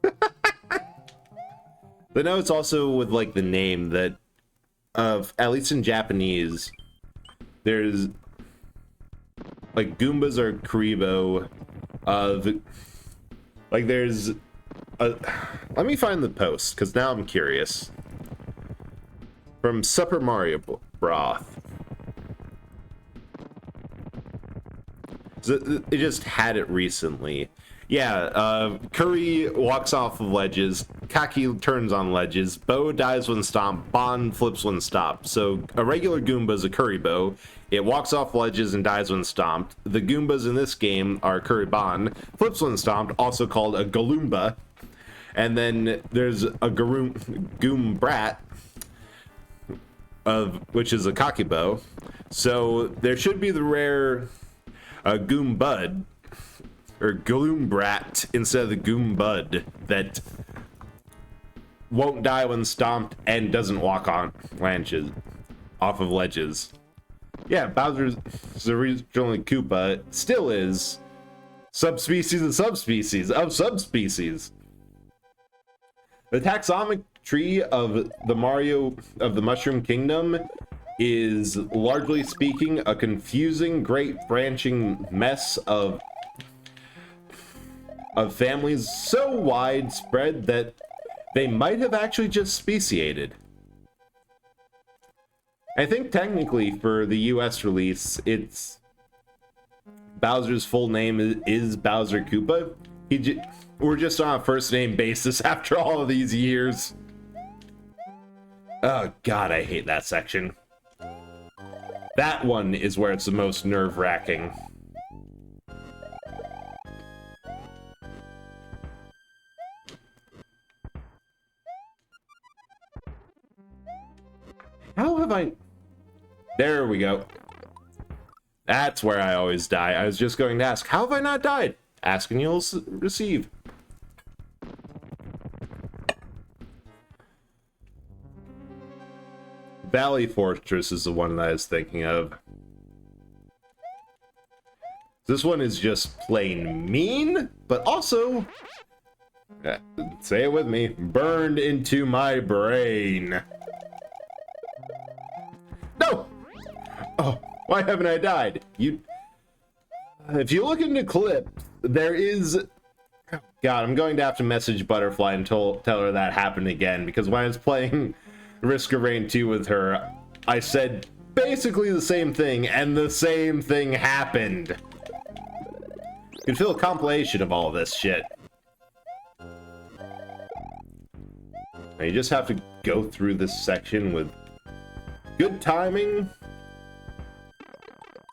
The notes also with like the name that at least in Japanese, there's like Goombas are Karibo. Like there's let me find the post because now I'm curious. From Super Mario Broth. It just had it recently. Yeah, Curry walks off of ledges, Kaki turns on ledges, Bo dies when stomped, Bon flips when stopped. So a regular Goomba is a Curry Bo. It walks off ledges and dies when stomped. The Goombas in this game are Curry Bon, flips when stomped, also called a Galoomba. And then there's a Goombrat, which is a Kakibo. So there should be the rare Goombud, or Gloombrat instead of the Goombud that won't die when stomped and doesn't walk on off of ledges. Yeah, Bowser's originally Koopa, still is subspecies of subspecies of subspecies. The taxonomic tree of the Mushroom Kingdom is, largely speaking, a confusing, great branching mess of families so widespread that they might have actually just speciated. I think technically for the US release, it's Bowser's full name is Bowser Koopa. We're just on a first name basis after all of these years. Oh god, I hate that section. That one is where it's the most nerve-wracking. How have I... There we go. That's where I always die. I was just going to ask, how have I not died? Ask and you'll receive. Valley Fortress is the one that I was thinking of. This one is just plain mean, but also, say it with me, burned into my brain. No! Oh, why haven't I died? If you look into clips, there is... God, I'm going to have to message Butterfly and tell her that happened again, because when I was playing Risk of Rain 2 with her, I said basically the same thing, and the same thing happened. You can feel a compilation of all of this shit. Now you just have to go through this section with good timing.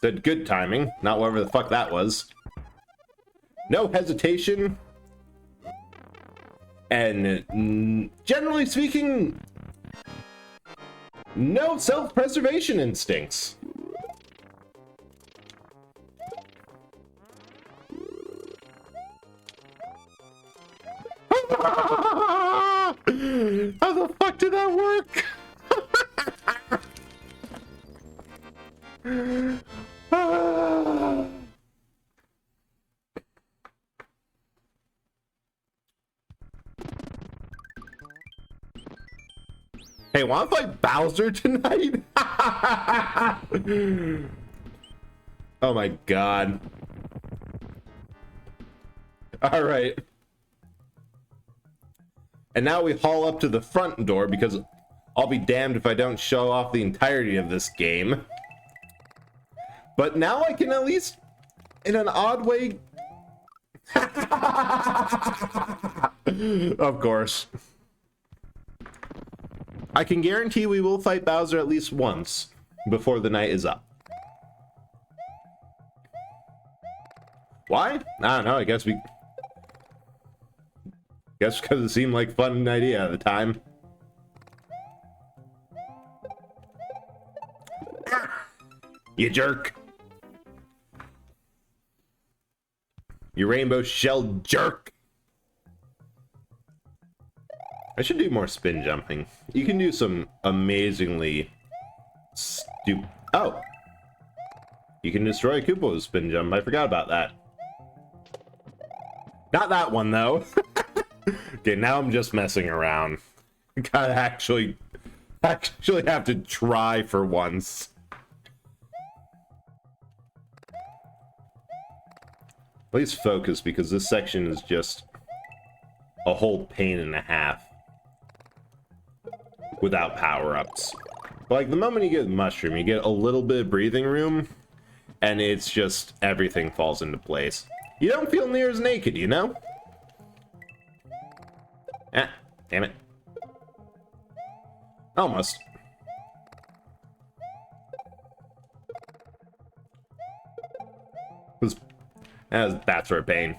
Said good timing, not whatever the fuck that was. No hesitation. And generally speaking, no self-preservation instincts. How the fuck did that work? Hey, wanna fight Bowser tonight? Oh my god. Alright. And now we haul up to the front door, because I'll be damned if I don't show off the entirety of this game. But now I can at least, in an odd way... Of course. I can guarantee we will fight Bowser at least once before the night is up. Why? I don't know, I guess because it seemed like a fun idea at the time. You jerk. You rainbow shell jerk. I should do more spin jumping. You can do some amazingly stupid... Oh! You can destroy a Koopa with spin jump. I forgot about that. Not that one, though. Okay, now I'm just messing around. Gotta actually have to try for once. At least focus, because this section is just a whole pain and a half. Without power-ups. Like, the moment you get Mushroom, you get a little bit of breathing room, and it's just, everything falls into place. You don't feel near as naked, you know? Ah, damn it. Almost. That's for a pain.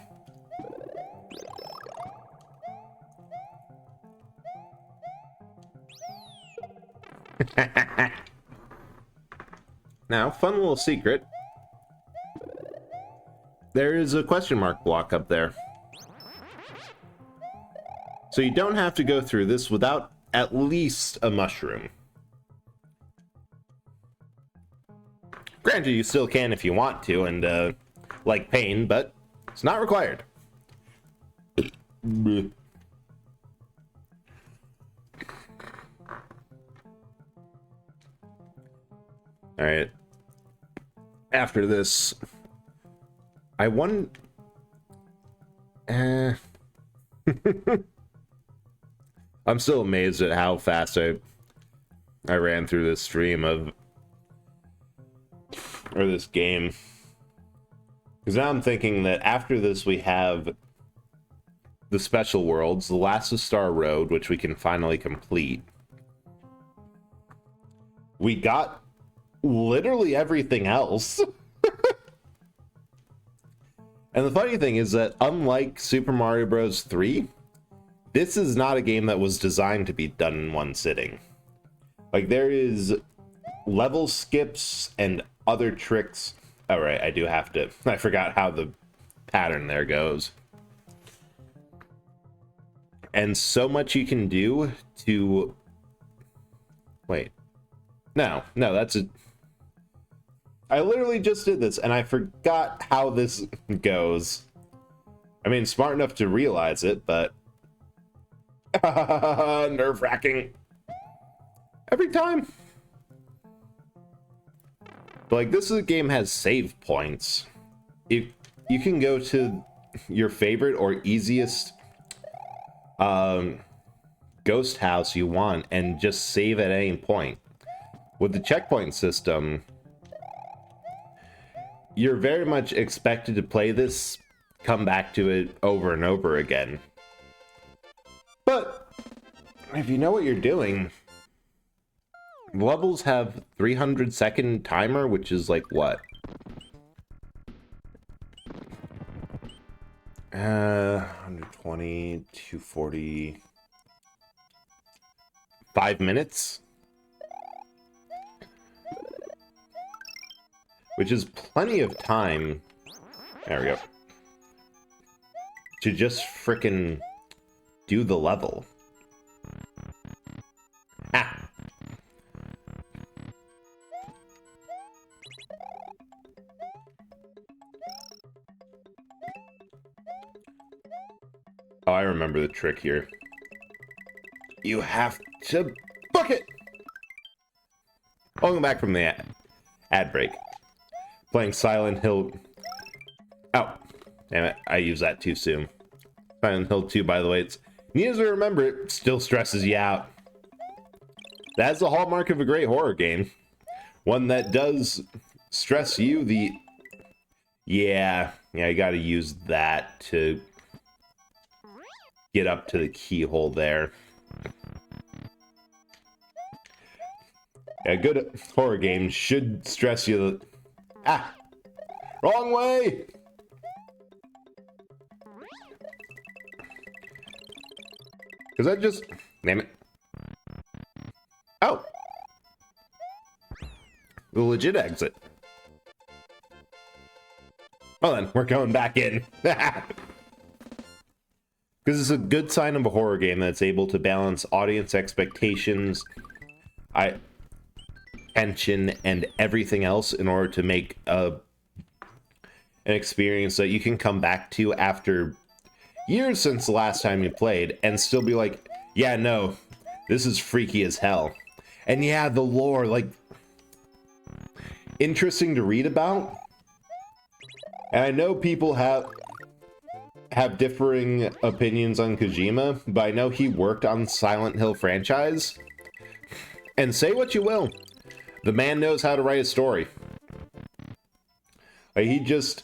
Now, fun little secret. There is a question mark block up there. So you don't have to go through this without at least a mushroom. Granted, you still can if you want to, and like pain, but it's not required. All right. After this, I won. I'm still amazed at how fast I ran through this stream or this game. Because now I'm thinking that after this we have the special worlds, the Last of Star Road, which we can finally complete. We got literally everything else. And the funny thing is that unlike Super Mario Bros. 3, this is not a game that was designed to be done in one sitting. Like, there is level skips and other tricks. Oh, right, I do have to. I forgot how the pattern there goes. And so much you can do to... Wait. No, that's a... I literally just did this, and I forgot how this goes. I mean, smart enough to realize it, but... nerve-wracking. Every time. But, like, this game has save points. If you can go to your favorite or easiest ghost house you want and just save at any point. With the checkpoint system, you're very much expected to play this, come back to it over and over again. But if you know what you're doing, levels have 300-second timer, which is like what? 120, 240, 5 minutes? Which is plenty of time. There we go. To just frickin' do the level. Ah! Oh, I remember the trick here. You have to book it! Welcome back from the ad break. Playing Silent Hill... Oh, damn it, I used that too soon. Silent Hill 2, by the way, it's neat to remember, it still stresses you out. That's the hallmark of a great horror game. One that does stress you, Yeah, you gotta use that to get up to the keyhole there. A good horror game should stress you. Ah! Wrong way! Because I just... Name it. Oh! The legit exit. Well then, we're going back in. Because it's a good sign of a horror game that's able to balance audience expectations, tension, and everything else in order to make an experience that you can come back to after years since the last time you played and still be like, yeah, no, this is freaky as hell. And yeah, the lore, like, interesting to read about. And I know people have differing opinions on Kojima, but I know he worked on Silent Hill franchise. And say what you will, the man knows how to write a story. Like, he's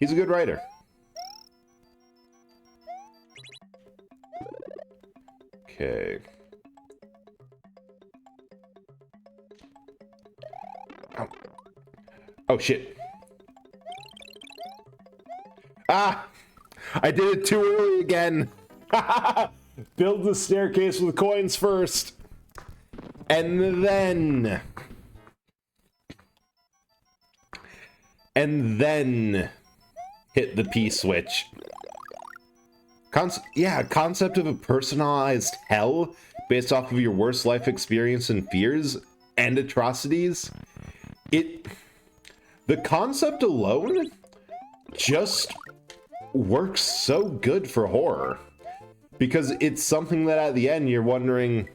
a good writer. Okay. Oh shit. Ah! I did it too early again. Build the staircase with coins first. And then hit the P switch. Concept of a personalized hell based off of your worst life experience and fears and atrocities. The concept alone just works so good for horror. Because it's something that at the end you're wondering,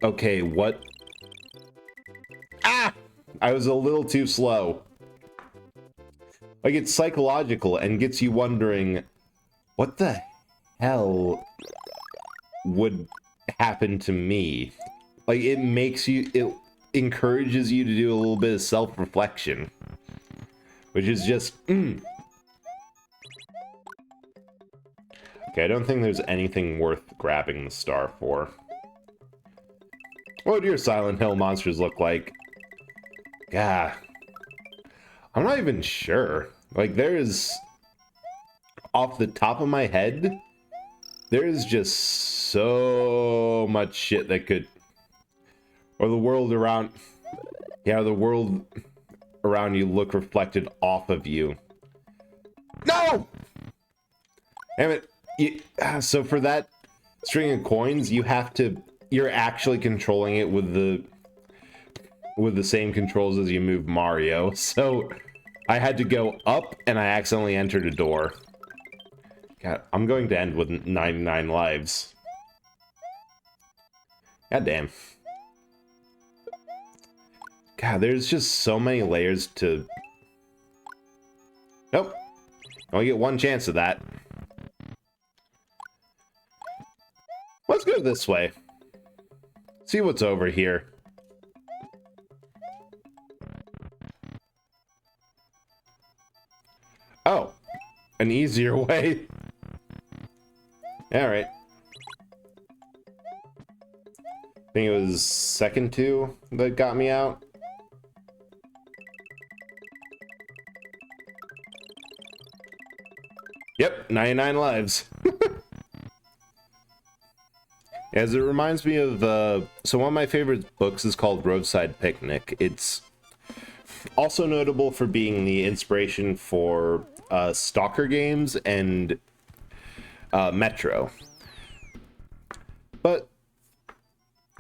okay, what I was a little too slow. Like, it's psychological and gets you wondering, what the hell would happen to me? Like, it encourages you to do a little bit of self-reflection, which is just, Okay, I don't think there's anything worth grabbing the star for. What do your Silent Hill monsters look like? Yeah, I'm not even sure. Like, there's, off the top of my head, there's just so much shit that could, or the world around, yeah, the world around you look reflected off of you. No! Damn it. So for that string of coins, you're actually controlling it with the same controls as you move Mario. So I had to go up and I accidentally entered a door. God, I'm going to end with 99 lives. God damn. God, there's just so many layers to... Nope. Only get one chance of that. Let's go this way. See what's over here. Oh. An easier way. Alright. I think it was second 2 that got me out. Yep, 99 lives. As it reminds me of, so one of my favorite books is called Roadside Picnic. It's also notable for being the inspiration for Stalker games and Metro. But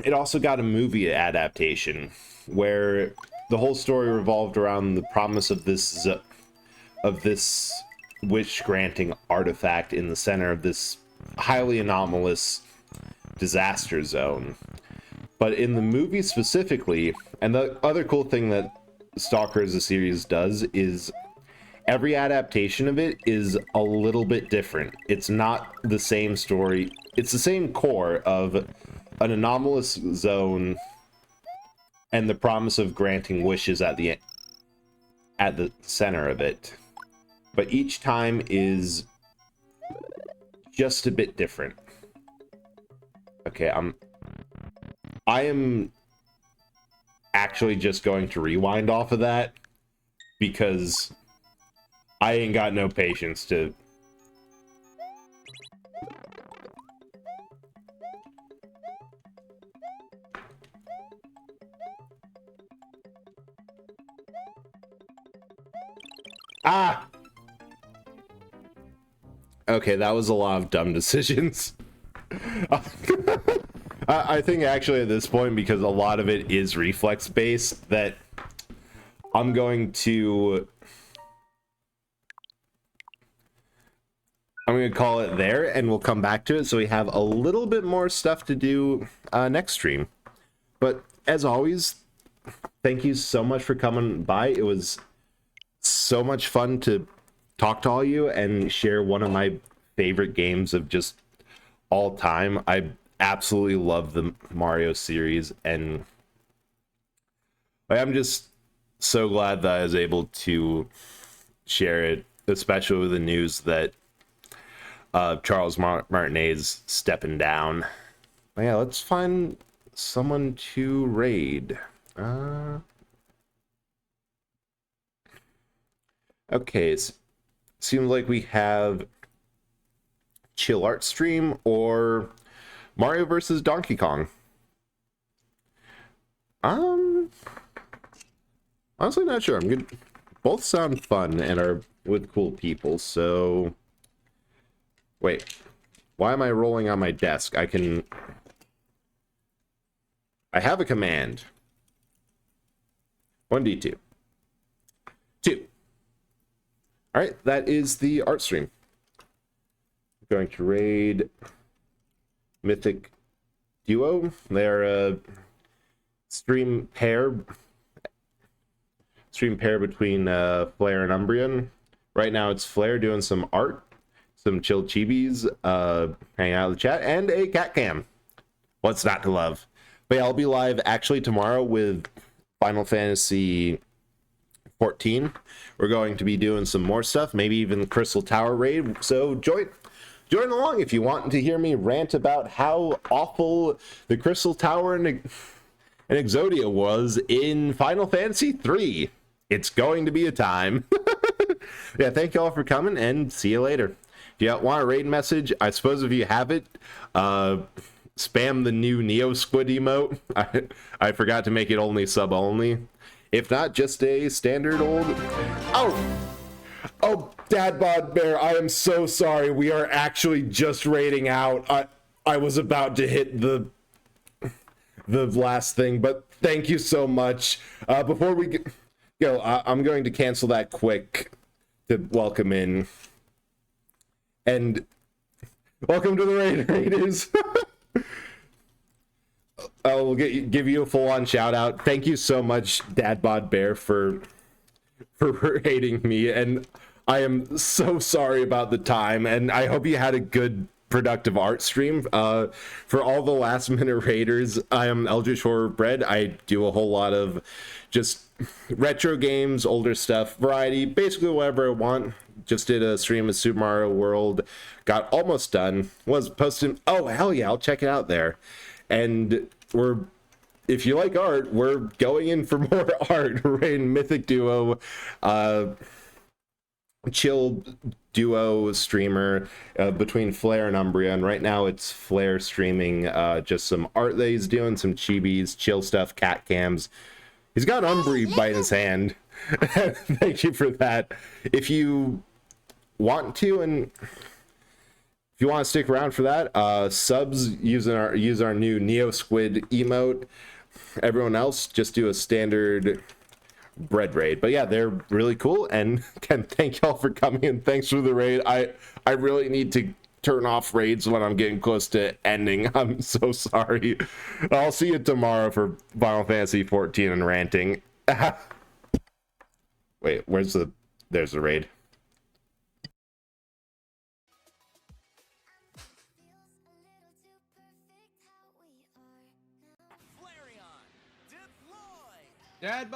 it also got a movie adaptation where the whole story revolved around the promise of this wish-granting artifact in the center of this highly anomalous disaster zone. But in the movie specifically, and the other cool thing that Stalker as a series does is every adaptation of it is a little bit different. It's not the same story. It's the same core of an anomalous zone and the promise of granting wishes at the center of it. But each time is just a bit different. Okay, I am actually just going to rewind off of that because I ain't got no patience to... Ah! Okay, that was a lot of dumb decisions. I think actually at this point, because a lot of it is reflex based, that I'm going to call it there and we'll come back to it so we have a little bit more stuff to do next stream. But as always, thank you so much for coming by. It was so much fun to talk to all you and share one of my favorite games of just all time. I absolutely love the Mario series, and I'm just so glad that I was able to share it, especially with the news that Charles Martinet's stepping down. But yeah, let's find someone to raid. Okay, seems like we have Chill Art Stream or Mario versus Donkey Kong. Honestly not sure. I'm good. Both sound fun and are with cool people, so wait. Why am I rolling on my desk? I have a command. 1d2. 2. Alright, that is the art stream. I'm going to raid Mythic Duo. They're a stream pair. stream pair between Flare and Umbreon. Right now it's Flare doing some art, some chill chibis, hanging out in the chat, and a cat cam. What's not to love? But yeah, I'll be live actually tomorrow with Final Fantasy 14. We're going to be doing some more stuff, maybe even Crystal Tower raid. So join along if you want to hear me rant about how awful the Crystal Tower and Exodia was in Final Fantasy 3. It's going to be a time. Yeah, thank you all for coming, and see you later. If you want a raid message, I suppose if you have it, spam the new Neo Squid emote. I forgot to make it only sub only. If not, just a standard old... Oh, Dad Bod Bear, I am so sorry. We are actually just raiding out. I was about to hit the last thing, but thank you so much. Before we go, I'm going to cancel that quick to welcome in. And welcome to the Raiders. I'll give you a full-on shout-out. Thank you so much, Dad Bod Bear, for hating me, and I am so sorry about the time, and I hope you had a good productive art stream. For all the last minute raiders, I am Eldritch Horror Bread. I do a whole lot of just retro games, older stuff, variety, basically whatever I want. Just did a stream of Super Mario World, got almost done, was posting. Oh hell yeah, I'll check it out there. And if you like art, we're going in for more art. We're in Mythic Duo, chill duo streamer between Flare and Umbreon. Right now it's Flare streaming just some art that he's doing, some chibis, chill stuff, cat cams. He's got Umbreon by his hand. Thank you for that. If you want to, and if you want to stick around for that, subs use our new Neo Squid emote. Everyone else just do a standard bread raid. But yeah, they're really cool, and again, thank y'all for coming, and thanks for the raid. I really need to turn off raids when I'm getting close to ending. I'm so sorry. I'll see you tomorrow for Final Fantasy 14 and ranting. Wait, there's the raid. Dad